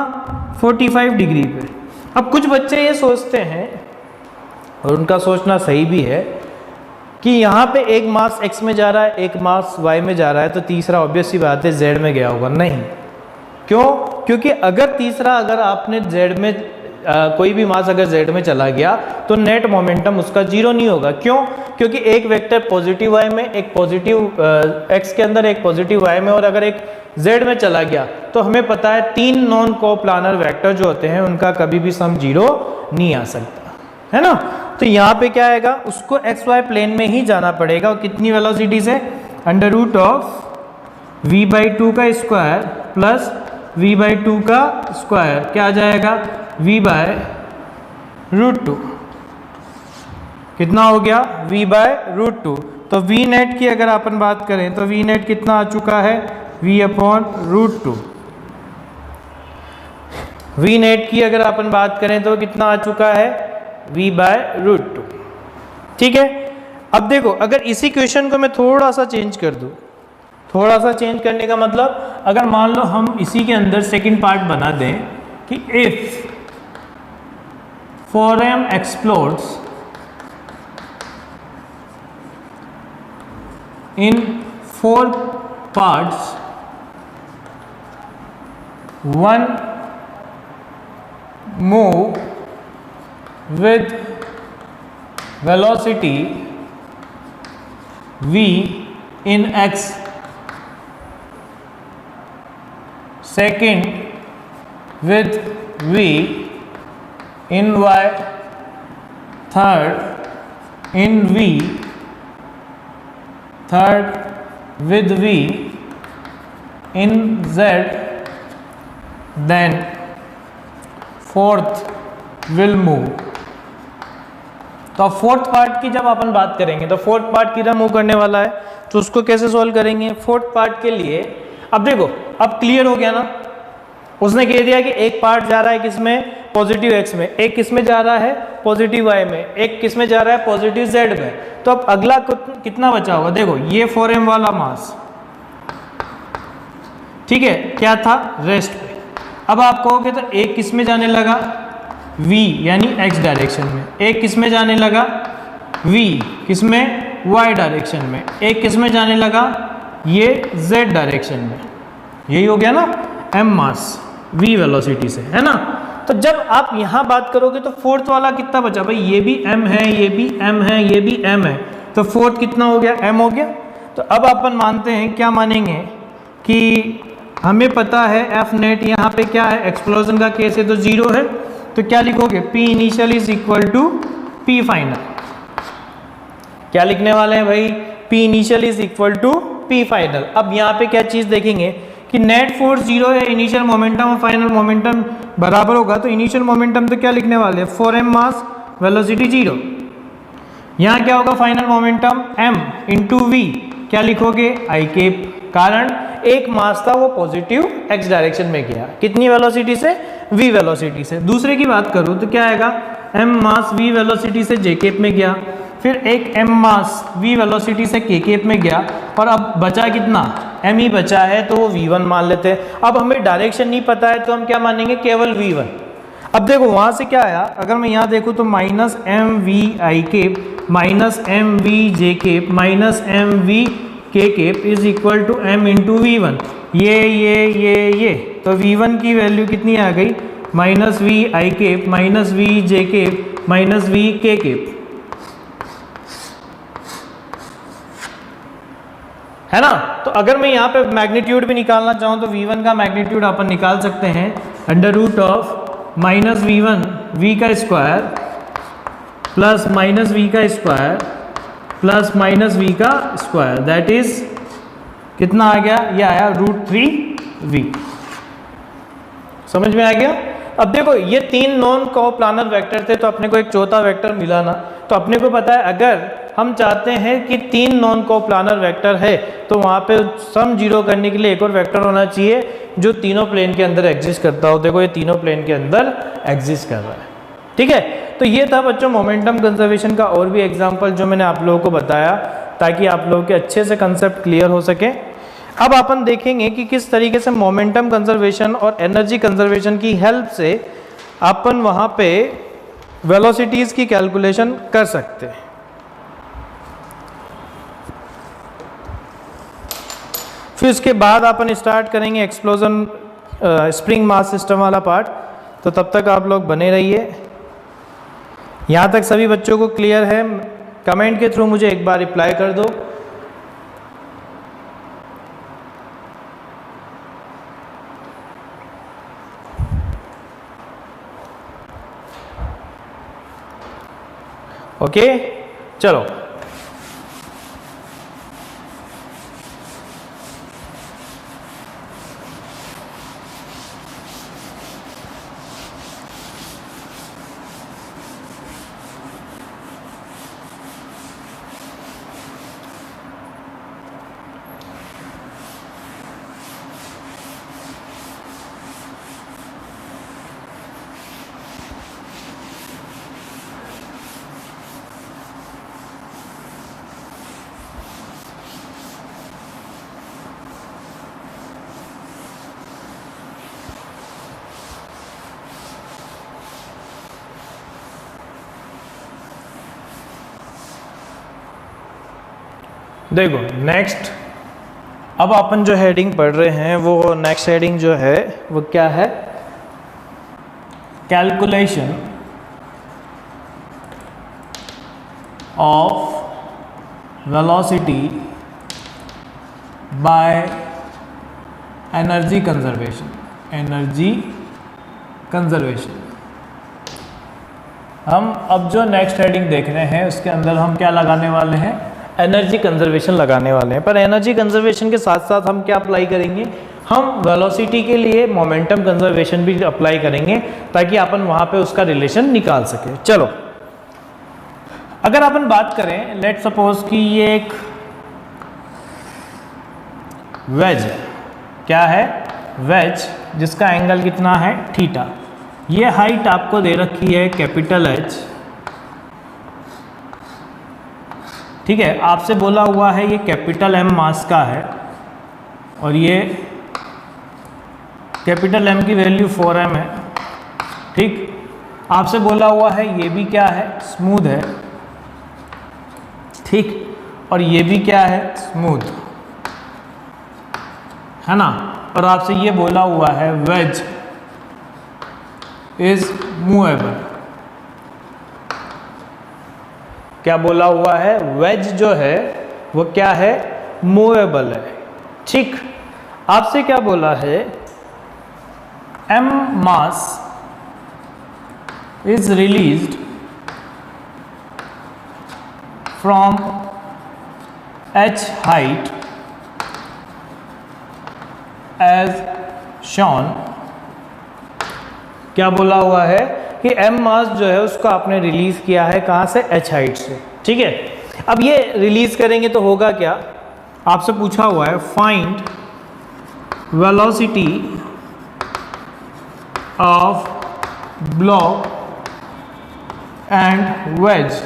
45 डिग्री पे। अब कुछ बच्चे ये सोचते हैं, और उनका सोचना सही भी है, कि यहाँ पे एक मास x में जा रहा है, एक मास y में जा रहा है, तो तीसरा ऑब्वियस सी बात है z में गया होगा। नहीं, क्यों? क्योंकि अगर आपने z में कोई भी मास अगर z में चला गया तो नेट मोमेंटम उसका 0 नहीं होगा। क्यों? क्योंकि एक वेक्टर पॉजिटिव y में, एक पॉजिटिव x के अंदर, एक पॉजिटिव y में, और अगर एक z में चला गया तो हमें पता है 3 नॉन कोप्लानर वेक्टर जो होते हैं उनका कभी भी सम 0 नहीं आ सकता, है ना। तो यहाँ पे क्या आएगा? उसको xy प्लेन में ही जाना पड़ेगा। और कितनी वेलोसिटी से? अंडर रूट ऑफ v/2 का स्क्वायर प्लस v/2 का स्क्वायर, क्या आ जाएगा? v/√2। कितना हो गया? v/√2। तो v नेट की अगर अपन बात करें तो v नेट कितना आ चुका है? v/√2। v नेट की अगर अपन बात करें तो कितना आ चुका है? v/√2। ठीक है, अब देखो अगर इसी क्वेश्चन को मैं थोड़ा सा चेंज कर दूं, थोड़ा सा चेंज करने का मतलब, अगर मान लो हम इसी के अंदर सेकंड पार्ट बना दें कि if 4m explodes in 4 parts, one move with velocity v in x, second with v in y, third in v, third with v in z, then fourth will move। तो अब fourth part की जब अपन बात करेंगे तो fourth part किधर move करने वाला है, तो उसको कैसे सॉल्व करेंगे? फोर्थ पार्ट के लिए अब देखो, अब क्लियर हो गया ना, उसने कह दिया कि एक पार्ट जा रहा है किसमें? पॉजिटिव x में, एक किसमें जा रहा है? पॉजिटिव y में, एक किसमें जा रहा है? पॉजिटिव z में। तो अब अगला कितना बचा होगा? देखो ये 4m वाला मास, ठीक है, क्या था? रेस्ट पे। अब आप कहोगे तो एक किसमें जाने लगा? v यानी x डायरेक्शन में, एक किसमें जाने लगा? v किसमें? y डायरेक्शन में, एक किसमें जाने लगा? ये z डायरेक्शन में। यही हो गया ना m मास v वेलोसिटी से, है ना। तो जब आप यहाँ बात करोगे तो फोर्थ वाला कितना बचा भाई, ये भी m है, ये भी m है, ये भी m है, तो फोर्थ कितना हो गया, m हो गया। तो अब अपन मानते हैं, क्या मानेंगे कि हमें पता है एफ नेट यहाँ पे क्या है, एक्सप्लोजन का केस है तो 0 है, तो क्या लिखोगे, P initial is equal to P final. क्या लिखने वाले हैं भाई, P initial is equal to P final. अब यहाँ पे क्या चीज़ देखेंगे कि नेट फोर्स 0 है, इनिशियल मोमेंटम और फाइनल मोमेंटम बराबर होगा, तो इनिशियल मोमेंटम तो क्या लिखने वाले हैं, 4m मास, वेलोसिटी 0। यहाँ क्या होगा, final momentum m into V, क्या लिखोगे, आई केप, कारण एक मास था वो पॉजिटिव x डायरेक्शन में गया, कितनी वेलोसिटी से, v वेलोसिटी से। दूसरे की बात करूँ तो क्या आएगा, m मास v वेलोसिटी से j केप में गया, फिर एक m मास v वेलोसिटी से k केप में गया, और अब बचा कितना, m ही बचा है, तो वो v1 मान लेते हैं। अब हमें डायरेक्शन नहीं पता है तो हम क्या मानेंगे, केवल v1। अब देखो वहाँ से क्या आया, अगर मैं यहाँ देखूँ तो minus M V I cap minus M V J cap minus M V K cap is equal to m into V one, ये तो v1 की वैल्यू कितनी आ गई, minus V I cap minus V J cap minus V K cap, है ना। तो अगर मैं यहाँ पे मैग्नीट्यूड भी निकालना चाहूँ तो v1 का मैग्नीट्यूड अपन निकाल सकते हैं, under root of minus v1 v का स्क्वायर प्लस माइनस v का स्क्वायर प्लस माइनस v का स्क्वायर, दैट इज कितना आ गया, ये आया √3v। समझ में आ गया। अब देखो ये 3 नॉन कोप्लानर वेक्टर थे, तो अपने को एक चौथा वेक्टर मिला ना, तो अपने को पता है अगर हम चाहते हैं कि 3 नॉन कोप्लानर वेक्टर है तो वहाँ पे सम 0 करने के लिए एक और वेक्टर होना चाहिए जो तीनों प्लेन के अंदर एग्जिस्ट करता हो। देखो ये तीनों प्लेन के अंदर एग्जिस्ट कर रहा है, ठीक है। तो ये था बच्चों मोमेंटम कंजर्वेशन का और भी एग्जाम्पल जो मैंने आप लोगों को बताया, ताकि आप लोगों के अच्छे से कंसेप्ट क्लियर हो सके। अब अपन देखेंगे कि किस तरीके से मोमेंटम कंजर्वेशन और एनर्जी कंजर्वेशन की हेल्प से अपन वहाँ पे वेलोसिटीज़ की कैलकुलेशन कर सकते हैं। फिर उसके बाद अपन स्टार्ट करेंगे एक्सप्लोजन स्प्रिंग मास सिस्टम वाला पार्ट, तो तब तक आप लोग बने रहिए। यहाँ तक सभी बच्चों को क्लियर है? कमेंट के थ्रू मुझे एक बार रिप्लाई कर दो। ओके, चलो देखो नेक्स्ट, अब अपन जो हेडिंग पढ़ रहे हैं वो नेक्स्ट हेडिंग जो है वो क्या है, calculation of velocity by energy conservation. Energy conservation हम अब जो नेक्स्ट हेडिंग देख रहे हैं उसके अंदर हम क्या लगाने वाले हैं, एनर्जी कंजर्वेशन लगाने वाले हैं। पर एनर्जी कंजर्वेशन के साथ साथ हम क्या अप्लाई करेंगे, हम वेलोसिटी के लिए मोमेंटम कंजर्वेशन भी अप्लाई करेंगे, ताकि अपन वहाँ पे उसका रिलेशन निकाल सके। चलो अगर अपन बात करें, लेट सपोज कि ये एक वेज है, क्या है, वेज, जिसका एंगल कितना है, थीटा। ये हाइट आपको दे रखी है कैपिटल H, ठीक है। आपसे बोला हुआ है ये कैपिटल M मास का है, और ये कैपिटल M की वैल्यू 4m है, ठीक। आपसे बोला हुआ है ये भी क्या है, स्मूथ है, ठीक, और ये भी क्या है, स्मूथ, है ना। और आपसे ये बोला हुआ है वेज, इज मूवेबल। क्या बोला हुआ है? वेज जो है वो क्या है? मूवेबल है। ठीक, आपसे क्या बोला है? m mass is released from h height as shown. क्या बोला हुआ है कि m मास जो है उसको आपने रिलीज किया है कहाँ से? h हाइट से। ठीक है, अब ये रिलीज करेंगे तो होगा क्या? आपसे पूछा हुआ है find velocity of block and wedge.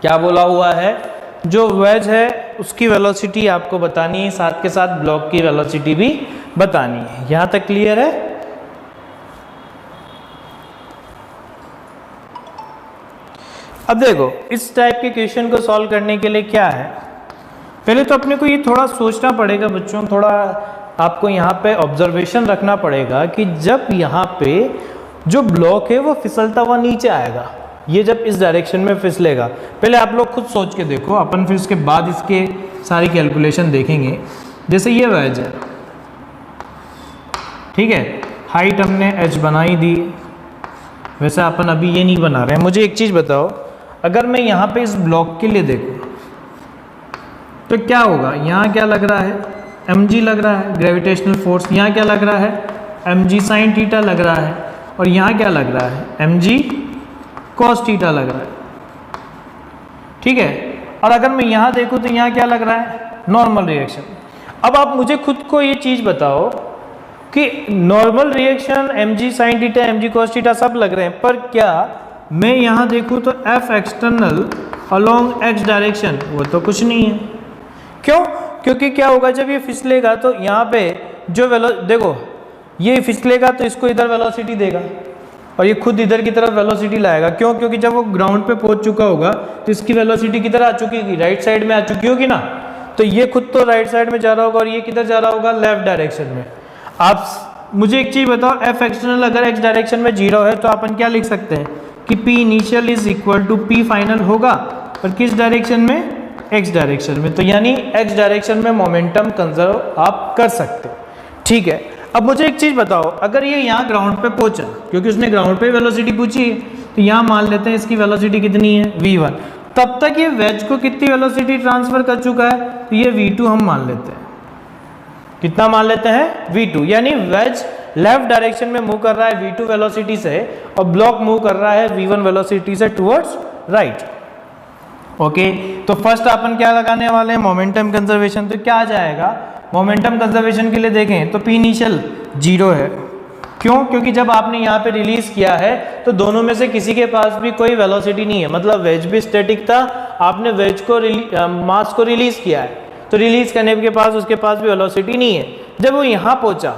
क्या बोला हुआ है? जो वेज है उसकी वेलोसिटी आपको बतानी है, साथ के साथ ब्लॉक की वेलोसिटी भी बतानी है। यहां तक क्लियर है? अब देखो इस टाइप के क्वेश्चन को सॉल्व करने के लिए क्या है, पहले तो अपने को ये थोड़ा सोचना पड़ेगा बच्चों, थोड़ा आपको यहाँ पे ऑब्जर्वेशन रखना पड़ेगा कि जब यहाँ पे जो ब्लॉक है वो फिसलता हुआ नीचे आएगा, ये जब इस डायरेक्शन में फिसलेगा, पहले आप लोग खुद सोच के देखो, अपन फिर उसके बाद इसके सारी कैलकुलेशन देखेंगे। जैसे ये वेज है, ठीक है, हाइट हमने h बनाई दी, वैसे अपन अभी ये नहीं बना रहे हैं। मुझे एक चीज़ बताओ, अगर मैं यहाँ पे इस ब्लॉक के लिए देखूँ तो क्या होगा? यहाँ क्या लग रहा है? mg लग रहा है ग्रेविटेशनल फोर्स। यहाँ क्या लग रहा है? mg साइन थीटा लग रहा है। और यहाँ क्या लग रहा है? mg कॉस थीटा लग रहा है। ठीक है, और अगर मैं यहाँ देखूँ तो यहाँ क्या लग रहा है? Normal reaction. अब आप मुझे खुद को ये चीज़ बताओ कि normal reaction mg sine theta mg cos theta सब लग रहे हैं, पर क्या मैं यहाँ देखूँ तो f external along x direction वो तो कुछ नहीं है। क्यों? क्योंकि क्या होगा जब ये फिसलेगा तो यहाँ पे जो देखो ये फिसलेगा तो इसको इधर वेलोसिटी देगा और ये खुद इधर की तरफ वेलोसिटी लाएगा। क्यों? क्योंकि जब वो ग्राउंड पे पहुंच चुका होगा तो इसकी वेलोसिटी किधर आ चुकी होगी? राइट साइड में आ चुकी होगी ना। तो ये खुद तो राइट साइड में जा रहा होगा और ये किधर जा रहा होगा? लेफ्ट डायरेक्शन में। आप मुझे एक चीज़ बताओ, एफ एक्सटर्नल अगर x डायरेक्शन में 0 है तो अपन क्या लिख सकते हैं कि P initial is equal to P final होगा, और किस डायरेक्शन में? x डायरेक्शन में। तो यानी x डायरेक्शन में मोमेंटम कंजर्व आप कर सकते हो। ठीक है, अब मुझे एक चीज़ बताओ, अगर ये यहाँ ग्राउंड पे पहुंचा, क्योंकि उसने ग्राउंड पे वेलोसिटी पूछी है, तो यहाँ मान लेते हैं इसकी वेलोसिटी कितनी है? v1। तब तक ये वेज को कितनी वेलोसिटी ट्रांसफर कर चुका है? तो ये v2 हम मान लेते हैं। कितना मान लेते हैं? v2। यानी वेज लेफ्ट डायरेक्शन में मूव कर रहा है v2 वेलोसिटी से और ब्लॉक मूव कर रहा है v1 वेलोसिटी से टुवर्ड्स राइट। ओके, तो फर्स्ट अपन क्या लगाने वाले हैं? Momentum conservation. तो क्या आ जाएगा? मोमेंटम कंजर्वेशन के लिए देखें तो P इनिशियल 0 है। क्यों? क्योंकि जब आपने यहाँ पे रिलीज किया है तो दोनों में से किसी के पास भी कोई वेलोसिटी नहीं है, मतलब वेज भी स्टैटिक था, आपने वेज को मास को रिलीज किया है, तो रिलीज करने के पास उसके पास भी वेलोसिटी नहीं है। जब वो यहाँ पहुँचा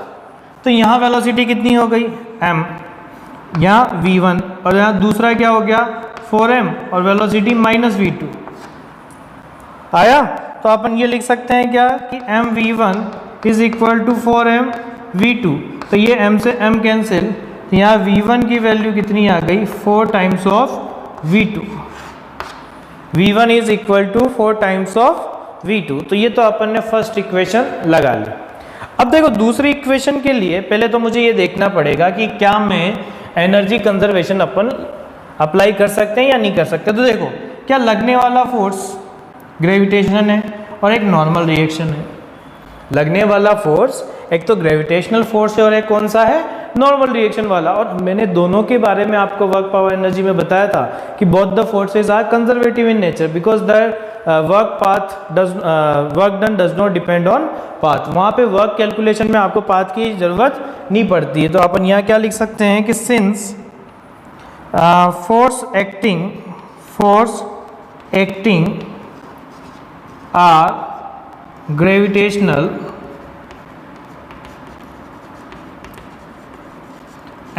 तो यहाँ वेलोसिटी कितनी हो गई? m, यहाँ v1, और यहाँ दूसरा क्या हो गया? 4m, और वेलोसिटी -v2 आया। तो अपन ये लिख सकते हैं क्या कि mv1 is equal to 4m v2। तो ये m से m कैंसिल, तो यहाँ v1 की वैल्यू कितनी आ गई? 4 times of v2। v1 is equal to 4 times of v2। तो ये तो अपन ने फर्स्ट इक्वेशन लगा ली। अब देखो दूसरी इक्वेशन के लिए पहले तो मुझे ये देखना पड़ेगा कि क्या मैं एनर्जी कंजर्वेशन अपन अप्लाई कर सकते हैं या नहीं कर सकते। तो देखो, क्या लगने वाला फोर्स ग्रेविटेशन है और एक नॉर्मल रिएक्शन है। लगने वाला फोर्स एक तो ग्रेविटेशनल फोर्स है और एक कौन सा है? नॉर्मल रिएक्शन वाला। और मैंने दोनों के बारे में आपको वर्क पावर एनर्जी में बताया था कि both the forces are conservative in nature because the work done does not depend on path. वहाँ पे वर्क कैलकुलेशन में आपको पाथ की जरूरत नहीं पड़ती है। तो अपन यहाँ क्या लिख सकते हैं कि since force acting are gravitational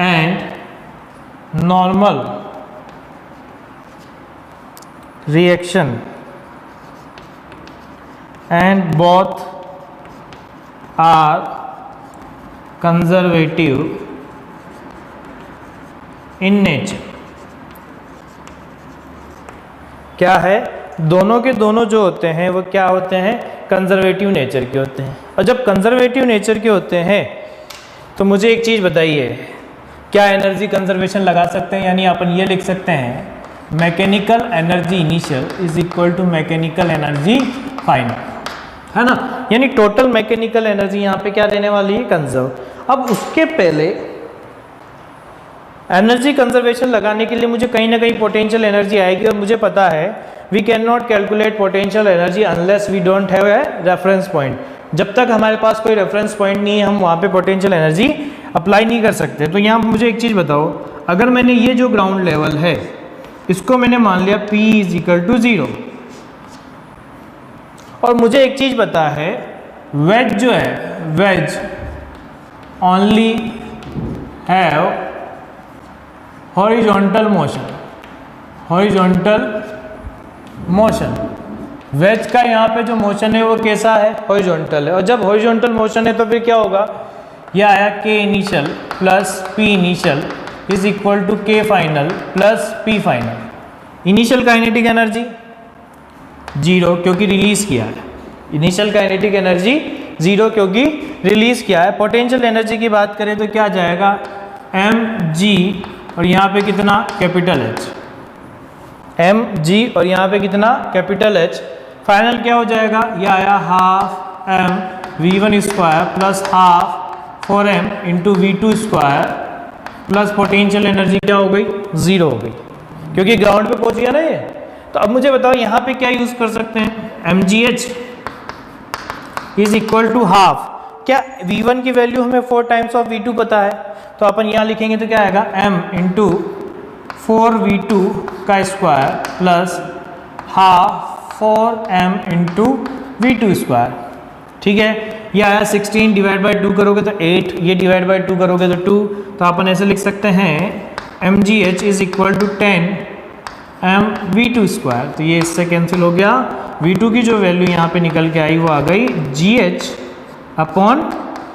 and normal reaction and both are conservative in nature. क्या है, दोनों के दोनों जो होते हैं वो क्या होते हैं, कंजर्वेटिव नेचर के होते हैं। और जब कंजर्वेटिव नेचर के होते हैं तो मुझे एक चीज़ बताइए, क्या एनर्जी कंजर्वेशन लगा सकते हैं? यानी अपन ये लिख सकते हैं mechanical energy initial is equal to mechanical energy final, है ना। यानी टोटल मैकेनिकल एनर्जी यहाँ पे क्या देने वाली है, कंजर्व। अब उसके पहले एनर्जी कंजर्वेशन लगाने के लिए मुझे कहीं ना कहीं पोटेंशियल एनर्जी आएगी, और मुझे पता है we can not calculate potential energy unless we don't have a reference point. जब तक हमारे पास कोई रेफरेंस पॉइंट नहीं है हम वहाँ पे पोटेंशियल एनर्जी अप्लाई नहीं कर सकते। तो यहाँ मुझे एक चीज़ बताओ, अगर मैंने ये जो ग्राउंड लेवल है इसको मैंने मान लिया P इज इक्वल टू 0, और मुझे एक चीज़ पता है वेज जो है, wedge only have horizontal motion, horizontal motion. Wedge का यहाँ पे जो मोशन है वो कैसा है, हॉरिजॉन्टल है। और जब हॉरिजॉन्टल मोशन है तो फिर क्या होगा, यह आया K initial plus P initial is equal to K final plus P final. Initial kinetic energy 0 क्योंकि रिलीज किया है, इनिशियल काइनेटिक एनर्जी 0 क्योंकि रिलीज किया है। पोटेंशियल एनर्जी की बात करें तो क्या जाएगा, mg और यहाँ पे कितना, कैपिटल H, mg और यहाँ पे कितना, कैपिटल H। फाइनल क्या हो जाएगा, यह आया half m v1 square plus half 4m into v2 square plus potential energy क्या हो गई, 0 हो गई क्योंकि ग्राउंड पे पहुंच गया ना ये। तो अब मुझे बताओ यहाँ पे क्या यूज कर सकते हैं, mgh is equal to half, क्या v1 की वैल्यू हमें 4 टाइम्स ऑफ v2 पता है, तो अपन यहाँ लिखेंगे तो क्या आएगा m इंटू 4v2 का square plus half 4m into v2 square. ठीक है, ये आया 16 डिवाइड बाई 2 करोगे तो 8, ये डिवाइड बाई 2 करोगे तो 2, तो अपन ऐसे लिख सकते हैं mgh is equal to 10 m v2 square. तो ये इससे कैंसिल हो गया, v2 की जो वैल्यू यहाँ पे निकल के आई वो आ गई gh अपॉन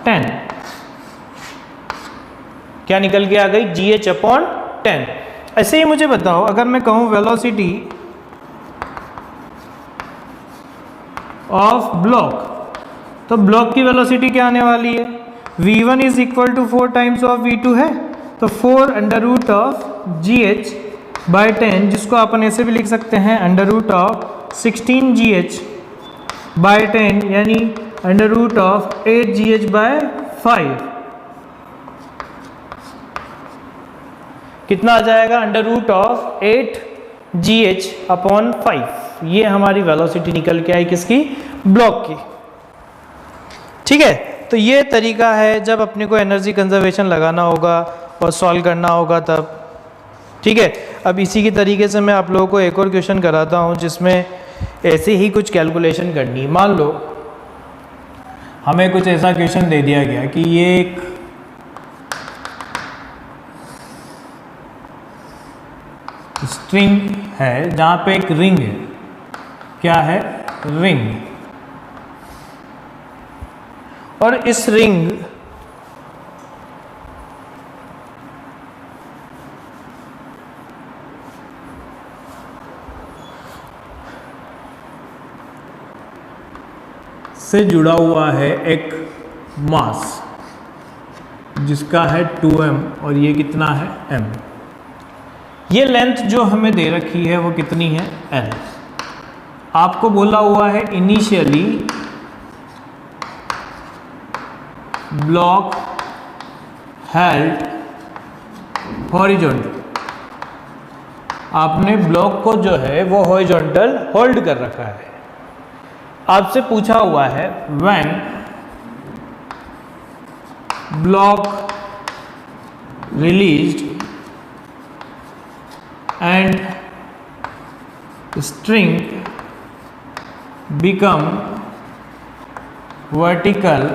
10। क्या निकल के आ गई, gh अपॉन 10। ऐसे ही मुझे बताओ, अगर मैं कहूँ वेलोसिटी ऑफ ब्लॉक, तो ब्लॉक की वेलोसिटी क्या आने वाली है, v1 is equal to 4 times of v2 है, तो 4 under root of gh by 10, जिसको अपन ऐसे भी लिख सकते हैं under root of 16 gh by 10, यानी under root of 8 gh by 5। कितना आ जाएगा, under root of 8 gh upon 5। ये हमारी वेलोसिटी निकल के आई किसकी, ब्लॉक की। ठीक है, तो ये तरीका है जब अपने को एनर्जी कंजर्वेशन लगाना होगा और सॉल्व करना होगा तब। ठीक है, अब इसी की तरीके से मैं आप लोगों को एक और क्वेश्चन कराता हूँ जिसमें ऐसे ही कुछ कैलकुलेशन करनी है। मान लो हमें कुछ ऐसा क्वेश्चन दे दिया गया कि ये एक स्ट्रिंग है जहाँ पे एक रिंग है, क्या है, रिंग, और इस रिंग से जुड़ा हुआ है एक मास जिसका है 2m और ये कितना है, m। ये लेंथ जो हमें दे रखी है वो कितनी है, l। आपको बोला हुआ है इनिशियली ब्लॉक हेल्ड हॉरिजॉन्टल, आपने ब्लॉक को जो है वो हॉरिजॉन्टल होल्ड कर रखा है। आपसे पूछा हुआ है when block released and string become vertical,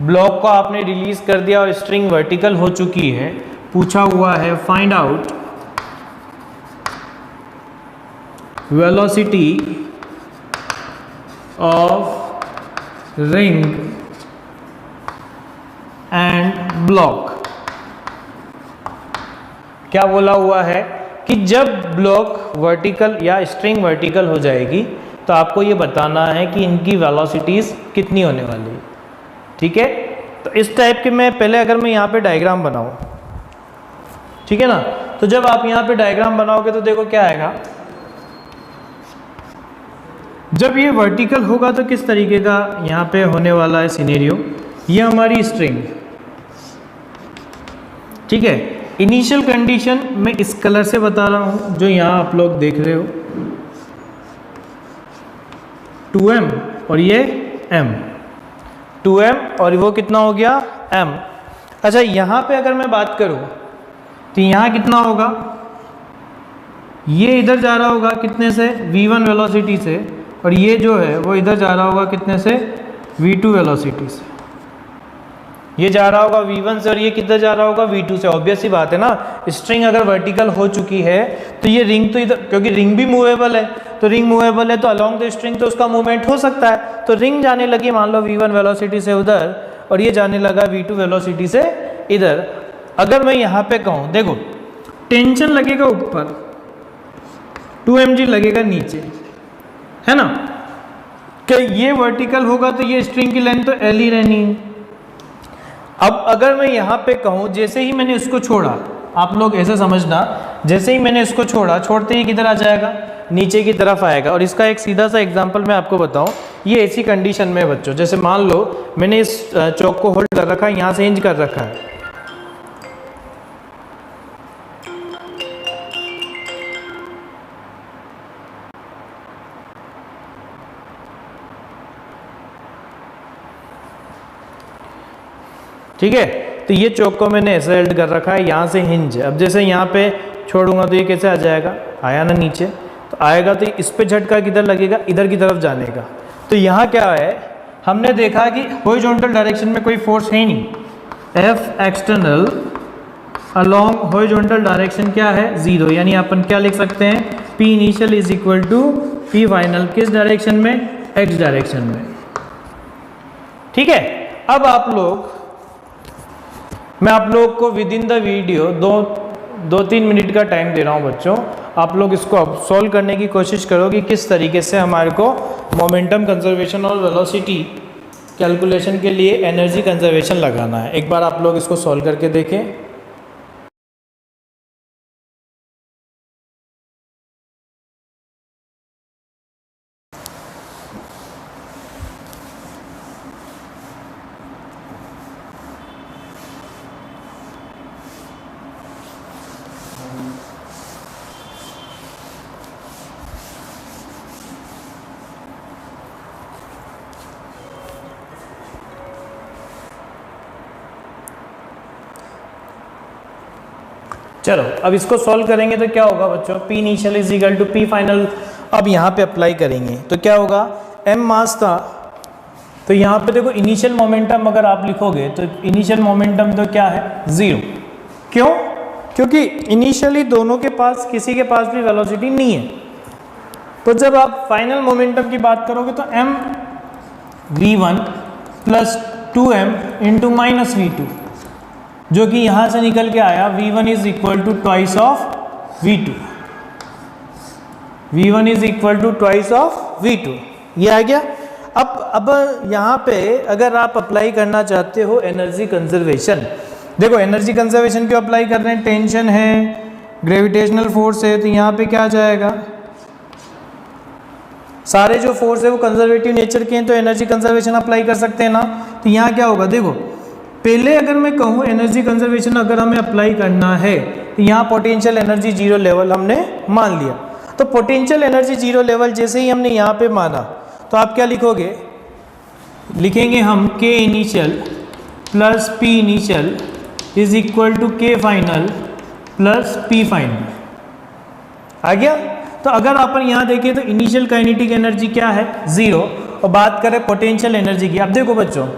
block को आपने रिलीज कर दिया और स्ट्रिंग वर्टिकल हो चुकी है। पूछा हुआ है find out velocity of ring and block. क्या बोला हुआ है कि जब ब्लॉक वर्टिकल या स्ट्रिंग वर्टिकल हो जाएगी तो आपको ये बताना है कि इनकी वेलोसिटीज कितनी होने वाली है। ठीक है, तो इस टाइप के मैं पहले अगर मैं यहाँ पे डायग्राम बनाऊँ, ठीक है ना, तो जब आप यहाँ पे डायग्राम बनाओगे तो देखो क्या आएगा। जब ये वर्टिकल होगा तो किस तरीके का यहाँ पे होने वाला है सिनेरियो। ये हमारी स्ट्रिंग, ठीक है। इनिशियल कंडीशन मैं इस कलर से बता रहा हूँ जो यहाँ आप लोग देख रहे हो, 2m और ये m, 2m और वो कितना हो गया m। अच्छा, यहाँ पे अगर मैं बात करूँ तो यहाँ कितना होगा, ये इधर जा रहा होगा कितने से, v1 वेलोसिटी से, और ये जो है वो इधर जा रहा होगा कितने से, v2 वेलोसिटी से। ये जा रहा होगा v1 से और ये किधर जा रहा होगा, v2 से। ऑब्वियस ही बात है ना, स्ट्रिंग अगर वर्टिकल हो चुकी है तो ये रिंग तो इधर, क्योंकि रिंग भी मूवेबल है, तो रिंग मूवेबल है तो अलोंग द स्ट्रिंग तो उसका मूवमेंट हो सकता है। तो रिंग जाने लगी मान लो v1 वेलोसिटी से उधर, और ये जाने लगा v2 वेलोसिटी से इधर। अगर मैं यहाँ पे कहूँ, देखो टेंशन लगेगा ऊपर, 2 mg लगेगा नीचे, है ना, कि ये वर्टिकल होगा तो ये स्ट्रिंग की लेंथ तो L ही रहनी है। अब अगर मैं यहाँ पे कहूँ, जैसे ही मैंने इसको छोड़ा, आप लोग ऐसे समझना, जैसे ही मैंने इसको छोड़ा, छोड़ते ही किधर आ जाएगा, नीचे की तरफ आएगा। और इसका एक सीधा सा एग्जांपल मैं आपको बताऊँ, ये ऐसी कंडीशन में बच्चों, जैसे मान लो मैंने इस चौक को होल्ड कर रखा है, यहाँ से हिंज कर रखा है, ठीक है। तो ये चौक को मैंने ऐसे हेल्ड कर रखा है, यहाँ से हिंज। अब जैसे यहाँ पे छोड़ूंगा तो ये कैसे आ जाएगा, आया ना नीचे, तो आएगा तो इस पे झटका किधर लगेगा, इधर की तरफ जाने का। तो यहाँ क्या है, हमने देखा कि हॉरिजॉन्टल डायरेक्शन में कोई फोर्स है ही नहीं, F external along horizontal direction क्या है, 0। यानी अपन क्या लिख सकते हैं, P initial is equal to P final, किस डायरेक्शन में, X डायरेक्शन में। ठीक है। अब मैं आप लोग को within the video 2-3 minute का टाइम दे रहा हूँ बच्चों, आप लोग इसको अब सॉल्व करने की कोशिश करो कि किस तरीके से हमारे को मोमेंटम कंजर्वेशन और वेलोसिटी कैलकुलेशन के लिए एनर्जी कंजर्वेशन लगाना है। एक बार आप लोग इसको सॉल्व करके देखें। चलो अब इसको सॉल्व करेंगे तो क्या होगा बच्चों, P initial is equal to P final. अब यहाँ पे अप्लाई करेंगे तो क्या होगा, m मास था, तो यहाँ पे देखो इनिशियल मोमेंटम अगर आप लिखोगे तो इनिशियल मोमेंटम तो क्या है, 0। क्यों, क्योंकि इनिशियली दोनों के पास, किसी के पास भी वेलोसिटी नहीं है। तो जब आप फाइनल मोमेंटम की बात करोगे तो m v1 plus 2m into minus v2, जो कि यहाँ से निकल के आया v1 is equal to twice of v2, v1 is equal to twice of v2, ये आ गया। अब यहाँ पे अगर आप अप्लाई करना चाहते हो एनर्जी कंजर्वेशन, देखो एनर्जी कंजर्वेशन क्यों अप्लाई कर रहे हैं, टेंशन है, ग्रेविटेशनल फोर्स है, तो यहाँ पे क्या आ जाएगा, सारे जो फोर्स है वो कंजर्वेटिव नेचर के हैं, तो एनर्जी कंजर्वेशन अप्लाई कर सकते हैं ना। तो यहाँ क्या होगा, देखो पहले अगर मैं कहूँ एनर्जी कंजर्वेशन अगर हमें अप्लाई करना है तो यहाँ पोटेंशियल एनर्जी 0 लेवल हमने मान लिया। तो पोटेंशियल एनर्जी 0 लेवल जैसे ही हमने यहाँ पे माना तो आप क्या लिखोगे, लिखेंगे हम K initial plus P initial is equal to K final plus P final. आ गया। तो अगर अपन यहाँ देखें तो इनिशियल काइनेटिक एनर्जी क्या है, 0, और बात करें पोटेंशियल एनर्जी की। अब देखो बच्चों,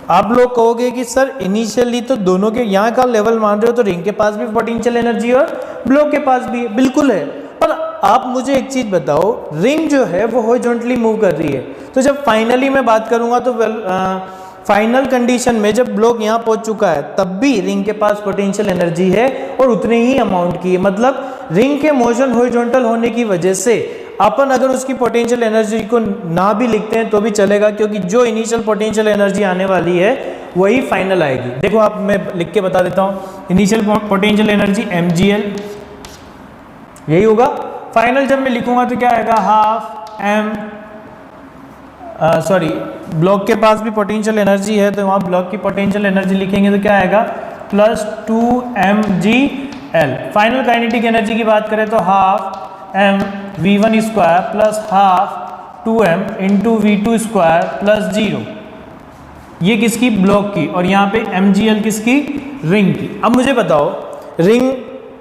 आप लोग कहोगे कि सर इनिशियली तो दोनों के यहाँ का लेवल मान रहे हो, तो रिंग के पास भी पोटेंशियल एनर्जी और ब्लॉक के पास भी है, बिल्कुल है। पर आप मुझे एक चीज़ बताओ, रिंग जो है वो हॉरिजॉन्टली मूव कर रही है, तो जब फाइनली मैं बात करूँगा तो फाइनल कंडीशन में जब ब्लॉक यहाँ पहुंच चुका है तब भी रिंग के पास पोटेंशियल एनर्जी है और उतने ही अमाउंट की है। मतलब रिंग के मोशन हॉरिजॉन्टल होने की वजह से अपन अगर उसकी पोटेंशियल एनर्जी को ना भी लिखते हैं तो भी चलेगा, क्योंकि जो इनिशियल पोटेंशियल एनर्जी आने वाली है वही फाइनल आएगी। देखो आप, मैं लिख के बता देता हूँ, इनिशियल पोटेंशियल एनर्जी mgl यही होगा। फाइनल जब मैं लिखूंगा तो क्या आएगा, हाफ एम, सॉरी ब्लॉक के पास भी पोटेंशियल एनर्जी है तो वहाँ ब्लॉक की पोटेंशियल एनर्जी लिखेंगे तो क्या आएगा, plus 2mgl। Final kinetic energy की बात करें तो half M v1 square plus half 2m into v2 square plus 0, ये किसकी, ब्लॉक की, और यहाँ पे mgl किसकी, रिंग की। अब मुझे बताओ रिंग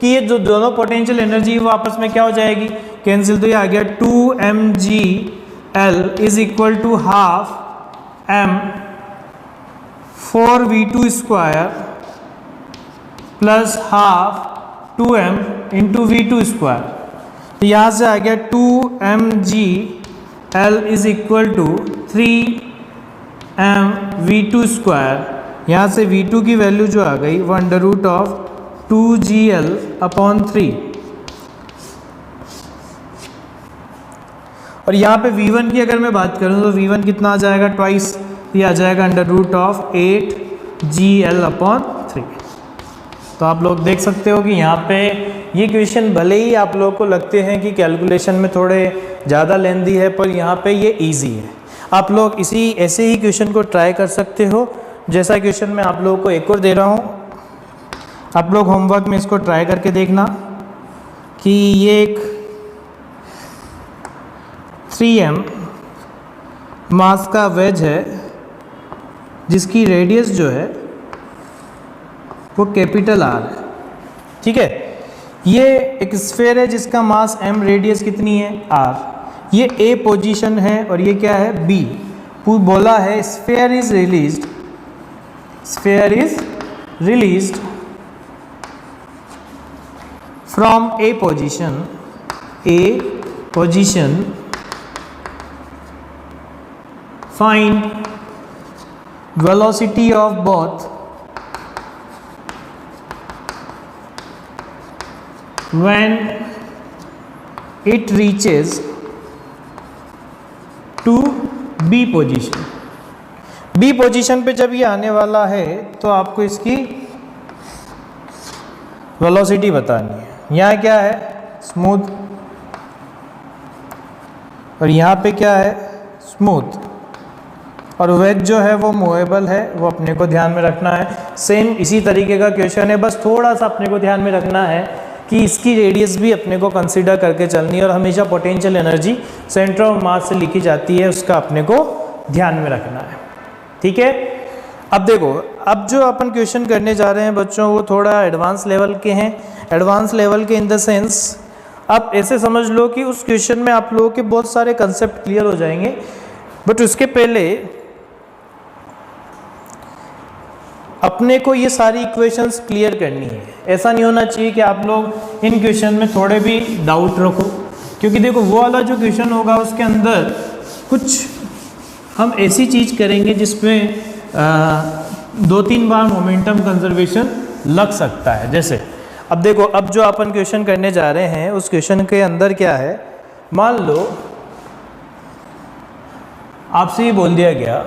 की ये जो दोनों पोटेंशियल एनर्जी वो आपस में क्या हो जाएगी, कैंसिल, तो ये आ गया 2mgl is equal to half m 4v2 square plus half 2m into v2 square. तो यहाँ से आ गया 2mgl is equal to 3m v2 square. यहाँ से v2 की वैल्यू जो आ गई वो under root of 2gl upon 3, और यहाँ पे v1 की अगर मैं बात करूँ तो v1 कितना आ जाएगा, ट्वाइस, ये आ जाएगा under root of 8gl upon 3। तो आप लोग देख सकते हो कि यहाँ पे ये क्वेश्चन भले ही आप लोगों को लगते हैं कि कैलकुलेशन में थोड़े ज़्यादा लेंदी है, पर यहाँ पे ये इजी है। आप लोग ऐसे ही क्वेश्चन को ट्राई कर सकते हो। जैसा क्वेश्चन मैं आप लोगों को एक और दे रहा हूँ, आप लोग होमवर्क में इसको ट्राई करके देखना कि ये एक 3m मास का वेज है जिसकी रेडियस जो है वो कैपिटल R है, ठीक है। ये एक स्फेयर है जिसका मास m, रेडियस कितनी है, R। ये A पोजीशन है और ये क्या है, B। बोला है sphere is released from A position, find velocity of both when it reaches to B position। B position पे जब ये आने वाला है तो आपको इसकी वेलोसिटी बतानी है। यहाँ क्या है, स्मूथ, और यहाँ पे क्या है, स्मूथ, और वेज जो है वो मूवेबल है, वो अपने को ध्यान में रखना है। सेम इसी तरीके का क्वेश्चन है, बस थोड़ा सा अपने को ध्यान में रखना है कि इसकी रेडियस भी अपने को कंसीडर करके चलनी है, और हमेशा potential energy centre of mass से लिखी जाती है, उसका अपने को ध्यान में रखना है, ठीक है। अब देखो, अब जो अपन क्वेश्चन करने जा रहे हैं बच्चों वो थोड़ा एडवांस लेवल के हैं। एडवांस लेवल के इन द सेंस आप ऐसे समझ लो कि उस क्वेश्चन में आप लोगों के बहुत सारे कंसेप्ट क्लियर हो जाएंगे, बट उसके पहले अपने को ये सारी इक्वेशंस क्लियर करनी है। ऐसा नहीं होना चाहिए कि आप लोग इन क्वेश्चन में थोड़े भी डाउट रखो, क्योंकि देखो वो वाला जो क्वेश्चन होगा उसके अंदर कुछ हम ऐसी चीज़ करेंगे जिसमें 2-3 बार मोमेंटम कंजर्वेशन लग सकता है। जैसे अब देखो, अब जो अपन क्वेश्चन करने जा रहे हैं उस क्वेश्चन के अंदर क्या है, मान लो आपसे ये बोल दिया गया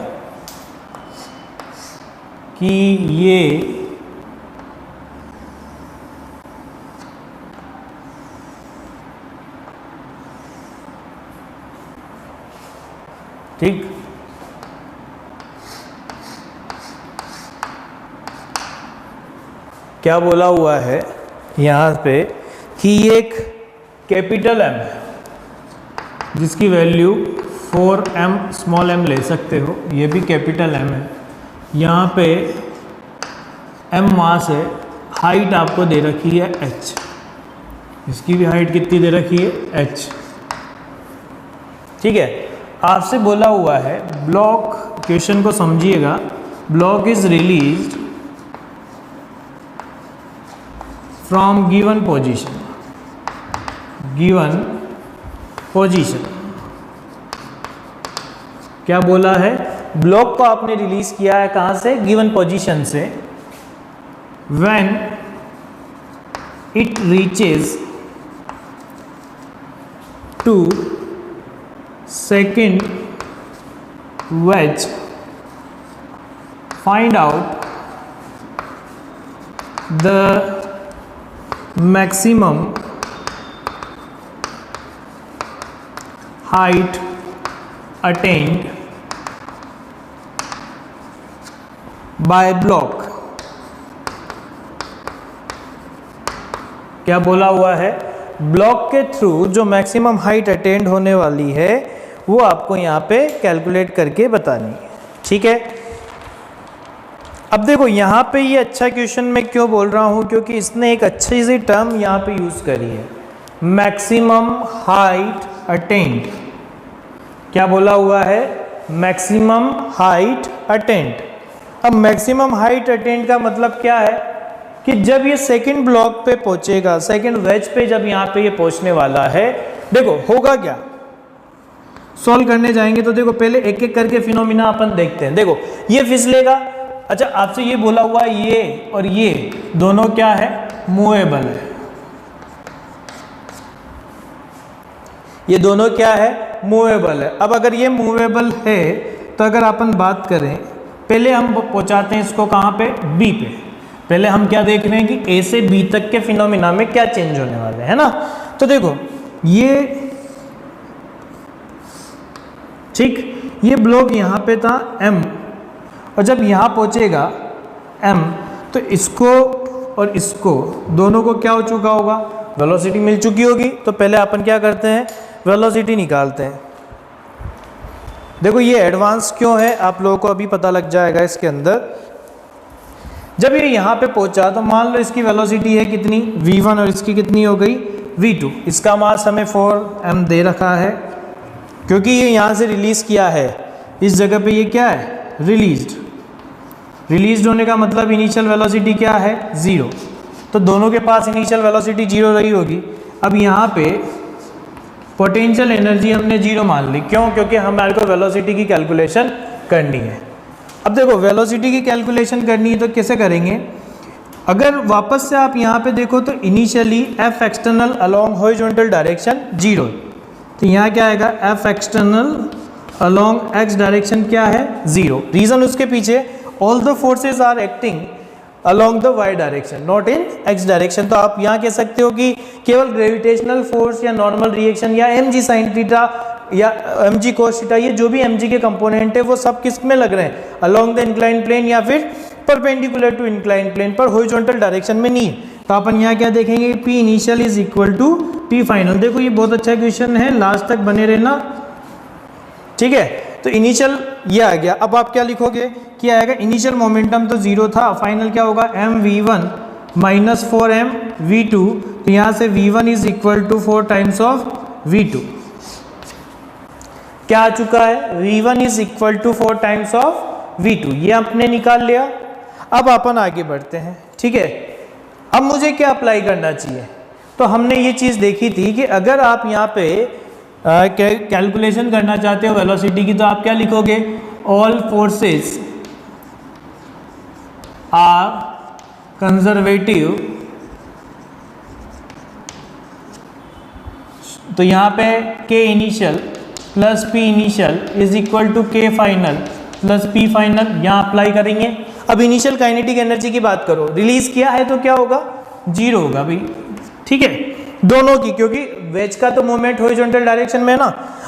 कि ये ठीक, क्या बोला हुआ है यहाँ पे कि ये एक कैपिटल M है जिसकी वैल्यू 4m स्मॉल m ले सकते हो, ये भी कैपिटल M है। यहाँ पे m मास है, हाइट आपको दे रखी है h, इसकी भी हाइट कितनी दे रखी है h, ठीक है। आपसे बोला हुआ है ब्लॉक, क्वेश्चन को समझिएगा, block is released from given position, क्या बोला है, ब्लॉक को आपने रिलीज किया है कहां से, गिवन पोजीशन से, when it reaches to second wedge, find out the maximum height attained by block। क्या बोला हुआ है, ब्लॉक के थ्रू जो मैक्सिमम हाइट अटेंड होने वाली है वो आपको यहाँ पे कैलकुलेट करके बतानी है, ठीक है। अब देखो यहाँ पे ये अच्छा क्वेश्चन मैं क्यों बोल रहा हूँ, क्योंकि इसने एक अच्छी सी टर्म यहाँ पे यूज करी है, मैक्सिमम हाइट अटेंड। क्या बोला हुआ है, मैक्सिमम हाइट अटेंड। अब मैक्सिमम हाइट अटेंड का मतलब क्या है कि जब ये सेकंड ब्लॉक पे पहुंचेगा, सेकंड वेज पे जब यहाँ पे ये पहुंचने वाला है, देखो होगा क्या, सॉल्व करने जाएंगे तो देखो पहले एक एक करके फिनोमिना अपन देखते हैं। देखो ये फिसलेगा, अच्छा आपसे ये बोला हुआ है ये और ये दोनों क्या है, मूवेबल है, ये दोनों क्या है, मूवेबल है। अब अगर ये मूवेबल है तो अगर अपन बात करें, पहले हम पहुंचाते हैं इसको कहाँ पे, बी पे। पहले हम क्या देख रहे हैं कि ए से बी तक के फिनोमिना में क्या चेंज होने वाले है ना। तो देखो ये ठीक, ये ब्लॉक यहाँ पे था m, और जब यहाँ पहुँचेगा m तो इसको और इसको दोनों को क्या हो चुका होगा, वेलोसिटी मिल चुकी होगी। तो पहले अपन क्या करते हैं, वेलोसिटी निकालते हैं। देखो ये एडवांस क्यों है आप लोगों को अभी पता लग जाएगा इसके अंदर। जब ये यहाँ पे पहुँचा तो मान लो इसकी वेलोसिटी है कितनी, v1, और इसकी कितनी हो गई, v2। इसका मास हमें 4m दे रखा है, क्योंकि ये यहाँ से रिलीज किया है, इस जगह पे ये क्या है, रिलीज्ड होने का मतलब इनिशियल वेलोसिटी क्या है, 0। तो दोनों के पास इनिशियल वेलोसिटी 0 रही होगी। अब यहाँ पे पोटेंशियल एनर्जी हमने 0 मान ली, क्यों, क्योंकि हमारे को वेलोसिटी की कैलकुलेशन करनी है। अब देखो वेलोसिटी की कैलकुलेशन करनी है तो कैसे करेंगे, अगर वापस से आप यहाँ पे देखो तो initially F external along horizontal direction 0, तो यहाँ क्या आएगा, F external along X direction क्या है, 0। रीजन उसके पीछे, all the forces are acting along the Y direction not in X direction. तो आप यहाँ कह सकते हो कि केवल ग्रेविटेशनल फोर्स या नॉर्मल रिएक्शन या एम जी साइन थीटा या एम जी कोस थीटा, ये जो भी एम जी के कंपोनेंट है वो सब किस में लग रहे हैं, अलोंग द इंक्लाइन प्लेन या फिर परपेंडिकुलर टू इंक्लाइन प्लेन, पर हॉरिजॉन्टल डायरेक्शन में नहीं है। तो अपन यहाँ क्या देखेंगे, P initial is equal to P final. देखो ये बहुत अच्छा क्वेश्चन है, लास्ट तक बने रहना, ठीक है। तो इनिशियल ये आ गया। अब आप क्या लिखोगे, क्या आएगा, इनिशियल मोमेंटम तो 0 था, फाइनल क्या होगा, mv1 माइनस 4mv2। तो यहाँ से v1 is equal to 4 times of v2। क्या आ चुका है, v1 is equal to 4 times of v2, ये आपने निकाल लिया। अब अपन आगे बढ़ते हैं, ठीक है। अब मुझे क्या अप्लाई करना चाहिए, तो हमने ये चीज़ देखी थी कि अगर आप यहाँ पे कैलकुलेशन करना चाहते हो वेलोसिटी की, तो आप क्या लिखोगे, ऑल फोर्सेस आर कंजर्वेटिव। तो यहाँ पे k initial plus p initial is equal to k final plus p final, यहाँ अप्लाई करेंगे। अब इनिशियल काइनेटिक एनर्जी की बात करो, रिलीज किया है तो क्या होगा, 0 होगा भाई, ठीक है, दोनों की, क्योंकि वेज का तो मूवमेंट हॉरिजॉन्टल डायरेक्शन में है ना।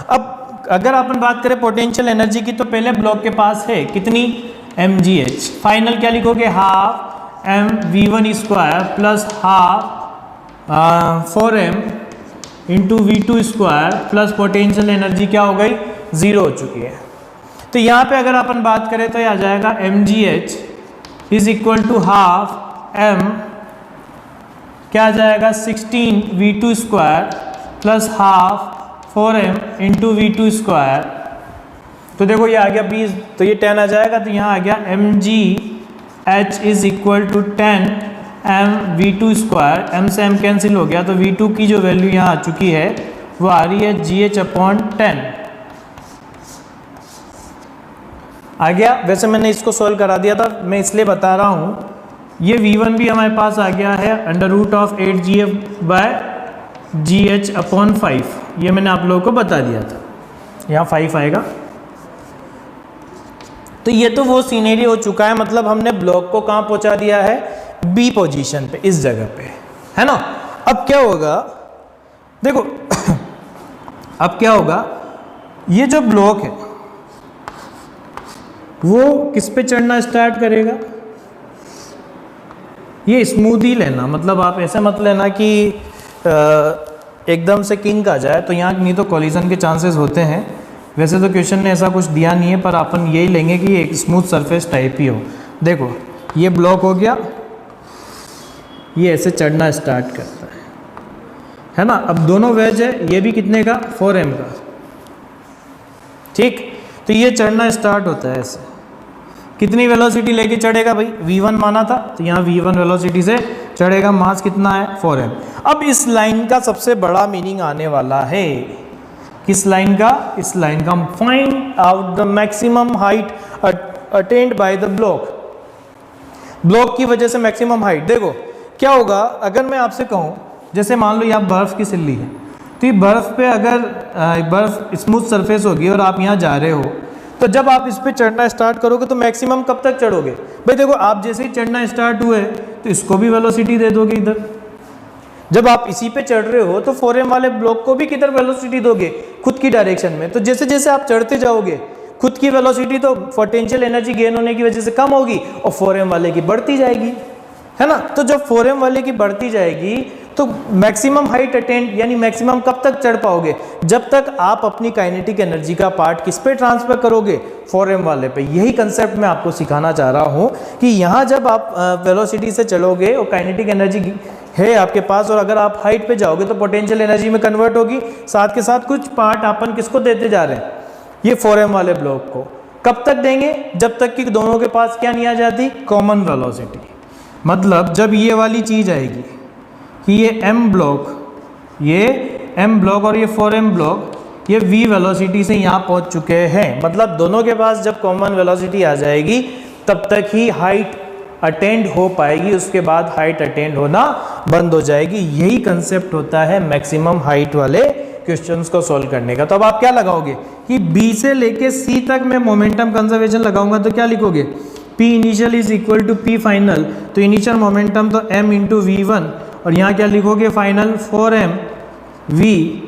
अब अगर अपन बात करें पोटेंशियल एनर्जी की, तो पहले ब्लॉक के पास है कितनी, mgh। फाइनल क्या लिखोगे, half mv1 square plus half 4m into v2 square plus potential energy क्या हो गई, 0 हो चुकी है। तो यहाँ पे अगर अपन बात करें तो ये आ जाएगा mgh is equal to half m, क्या आ जाएगा, 16 v2 square plus half 4m into v2 square. तो देखो ये आ गया 20, तो ये 10 आ जाएगा, तो यहाँ आ गया mgh is equal to 10 mv2 square, m से m कैंसिल हो गया, तो v2 की जो वैल्यू यहाँ आ चुकी है वो आ रही है gh अपॉन 10। आ गया। वैसे मैंने इसको सॉल्व करा दिया था, मैं इसलिए बता रहा हूँ। ये v1 भी हमारे पास आ गया है अंडर रूट ऑफ 8gf/gh/5, ये मैंने आप लोगों को बता दिया था, यहाँ 5 आएगा। तो ये तो वो सीनरी हो चुका है, मतलब हमने ब्लॉक को कहाँ पहुँचा दिया है, बी पोजीशन पे, इस जगह पे, है ना। अब क्या होगा, देखो अब क्या होगा, ये जो ब्लॉक है वो किस पे चढ़ना स्टार्ट करेगा, ये स्मूथ ही लेना, मतलब आप ऐसे मत लेना कि एकदम से किंग आ जाए, तो यहाँ नहीं तो कॉलिजन के चांसेस होते हैं। वैसे तो क्वेश्चन ने ऐसा कुछ दिया नहीं है, पर अपन यही लेंगे कि एक स्मूथ सरफेस टाइप ही हो। देखो ये ब्लॉक हो गया, ये ऐसे चढ़ना स्टार्ट करता है ना। अब दोनों वेज है, ये भी कितने का, 4m का, ठीक। तो ये चढ़ना स्टार्ट होता है ऐसे, कितनी वेलोसिटी लेके चढ़ेगा भाई, v1 माना था, तो यहाँ v1 वेलोसिटी से चढ़ेगा, मास कितना है 4m। अब इस लाइन का सबसे बड़ा मीनिंग आने वाला है, किस लाइन का, इस लाइन का, find out the maximum height attend by the block, block की वजह से मैक्सिमम हाइट। देखो क्या होगा, अगर मैं आपसे कहूँ, जैसे मान लो यहाँ बर्फ़ की सिल्ली है, तो ये बर्फ़ पे अगर बर्फ़ स्मूथ सरफेस होगी और आप यहाँ जा रहे हो, तो जब आप इस पे चढ़ना स्टार्ट करोगे तो मैक्सिमम कब तक चढ़ोगे भाई। देखो आप जैसे ही चढ़ना स्टार्ट हुए तो इसको भी वेलोसिटी दे दोगे इधर, जब आप इसी पे चढ़ रहे हो तो 4m वाले ब्लॉक को भी किधर वेलोसिटी दोगे, खुद की डायरेक्शन में। तो जैसे जैसे आप चढ़ते जाओगे खुद की वेलोसिटी तो पोटेंशियल एनर्जी गेन होने की वजह से कम होगी और 4m वाले की बढ़ती जाएगी, है ना। तो जब 4m वाले की बढ़ती जाएगी तो मैक्सिमम हाइट अटेंड, यानी मैक्सिमम कब तक चढ़ पाओगे, जब तक आप अपनी काइनेटिक एनर्जी का पार्ट किस पे ट्रांसफर करोगे, 4m वाले पे। यही कंसेप्ट मैं आपको सिखाना चाह रहा हूँ कि यहाँ जब आप वेलोसिटी से चलोगे और काइनेटिक एनर्जी है आपके पास, और अगर आप हाइट पे जाओगे तो पोटेंशियल एनर्जी में कन्वर्ट होगी, साथ के साथ कुछ पार्ट अपन किसको देते जा रहे हैं, ये 4m वाले ब्लॉक को। कब तक देंगे, जब तक कि दोनों के पास क्या नहीं आ जाती, कॉमन वेलोसिटी। मतलब जब ये वाली चीज़ आएगी कि ये m ब्लॉक और ये 4m ब्लॉक ये v वेलोसिटी से यहाँ पहुँच चुके हैं, मतलब दोनों के पास जब कॉमन वेलोसिटी आ जाएगी तब तक ही हाइट अटेंड हो पाएगी, उसके बाद हाइट अटेंड होना बंद हो जाएगी। यही कंसेप्ट होता है मैक्सिमम हाइट वाले क्वेश्चंस को सॉल्व करने का। तो अब आप क्या लगाओगे कि b से लेके c तक मैं मोमेंटम कंजर्वेशन लगाऊंगा, तो क्या लिखोगे, p initial is equal to p final, तो इनिशियल मोमेंटम तो m इंटू v1, और यहाँ क्या लिखोगे final 4m v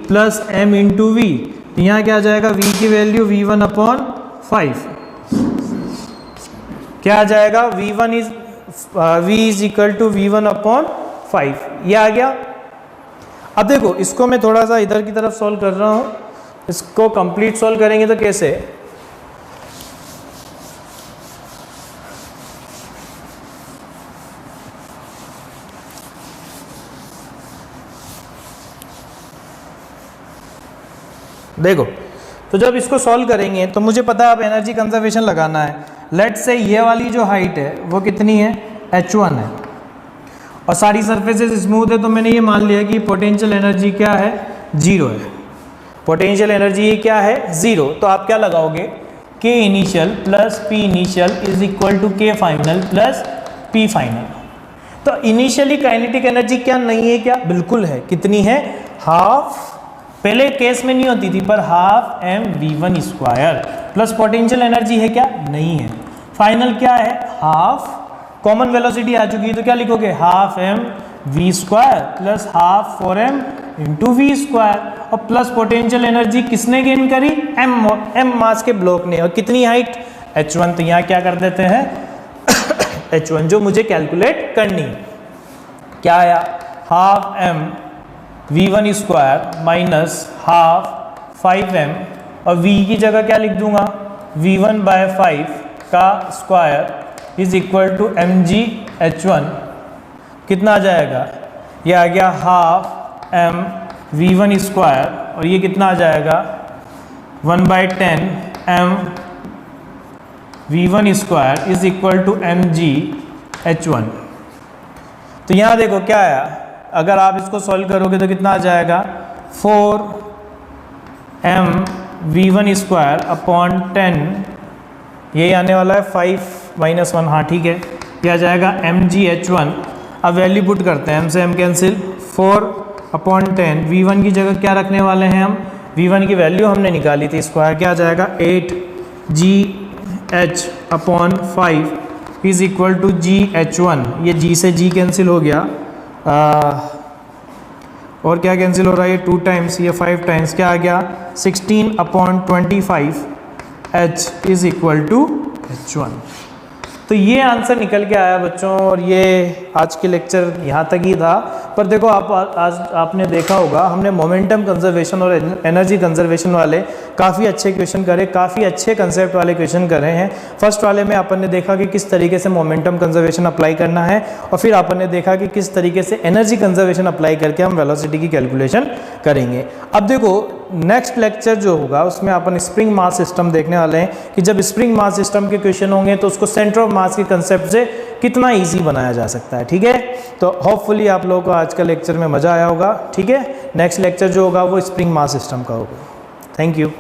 plus m into V, तो यहाँ क्या आ जाएगा, v की वैल्यू v1/5, क्या आ जाएगा, v is equal to v1/5, ये आ गया। अब देखो इसको मैं थोड़ा सा इधर की तरफ सॉल्व कर रहा हूँ, इसको कंप्लीट सॉल्व करेंगे तो कैसे, देखो तो जब इसको सॉल्व करेंगे तो मुझे पता है अब एनर्जी कंजर्वेशन लगाना है। लेट्स से ये वाली जो हाइट है वो कितनी है, h1 है, और सारी सरफेसेस स्मूथ है, तो मैंने ये मान लिया कि पोटेंशियल एनर्जी क्या है, 0 है। पोटेंशियल एनर्जी क्या है, 0। तो आप क्या लगाओगे, k initial plus p initial is equal to k final plus p final. तो इनिशियली काइनेटिक एनर्जी क्या नहीं है, क्या बिल्कुल है, कितनी है, हाफ, पहले केस में नहीं होती थी, पर half mv1 square plus potential energy है क्या, नहीं है, फाइनल क्या है, हाफ, कॉमन वेलोसिटी आ चुकी है, तो क्या लिखोगे, half mv square plus half 4m into we square, और प्लस पोटेंशियल एनर्जी किसने गेन करी, m मास के ब्लॉक ने, और कितनी हाइट, h1। तो यहाँ क्या कर देते हैं h1 जो मुझे कैलकुलेट करनी, क्या आया, half m v1 square minus half 5m, और v की जगह क्या लिख दूंगा, v1/5 का square is equal to mg h1, कितना आ जाएगा, ये आ गया हाफ m v1 स्क्वायर, और ये कितना आ जाएगा 1/10 m v1 square is equal to mg h1। तो यहाँ देखो क्या आया, अगर आप इसको सॉल्व करोगे तो कितना आ जाएगा, 4m v1 स्क्वायर अपॉन 10 ये आने वाला है 5 - 1, हाँ ठीक है, ये आ जाएगा mgh1। अब वैल्यू पुट करते हैं, m से m कैंसिल, 4/10। v1 की जगह क्या रखने वाले हैं हम, v1 की वैल्यू हमने निकाली थी, स्क्वायर क्या आ जाएगा 8gh/5 is equal to gh1। ये g से g कैंसिल हो गया, और क्या कैंसिल हो रहा है, ये 2 टाइम्स, ये 5 टाइम्स, क्या आ गया 16/25 h is equal to h1। तो ये आंसर निकल के आया बच्चों, और ये आज के लेक्चर यहाँ तक ही था। पर देखो आज आपने देखा होगा हमने मोमेंटम कंजर्वेशन और एनर्जी कंजर्वेशन वाले काफ़ी अच्छे क्वेश्चन करे, काफ़ी अच्छे कंसेप्ट वाले क्वेश्चन करे हैं। फर्स्ट वाले में अपन ने देखा कि किस तरीके से मोमेंटम कंजर्वेशन अप्लाई करना है, और फिर अपन ने देखा कि किस तरीके से एनर्जी कंजर्वेशन अप्लाई करके हम वेलोसिटी की कैलकुलेशन करेंगे। अब देखो नेक्स्ट लेक्चर जो होगा उसमें अपन स्प्रिंग मास सिस्टम देखने वाले हैं कि जब स्प्रिंग मास सिस्टम के क्वेश्चन होंगे तो उसको सेंटर ऑफ मास के कंसेप्ट से कितना इजी बनाया जा सकता है। ठीक है, तो होपफुली आप लोगों को आज का लेक्चर में मज़ा आया होगा। ठीक है, नेक्स्ट लेक्चर जो होगा वो स्प्रिंग मास सिस्टम का होगा। Thank you.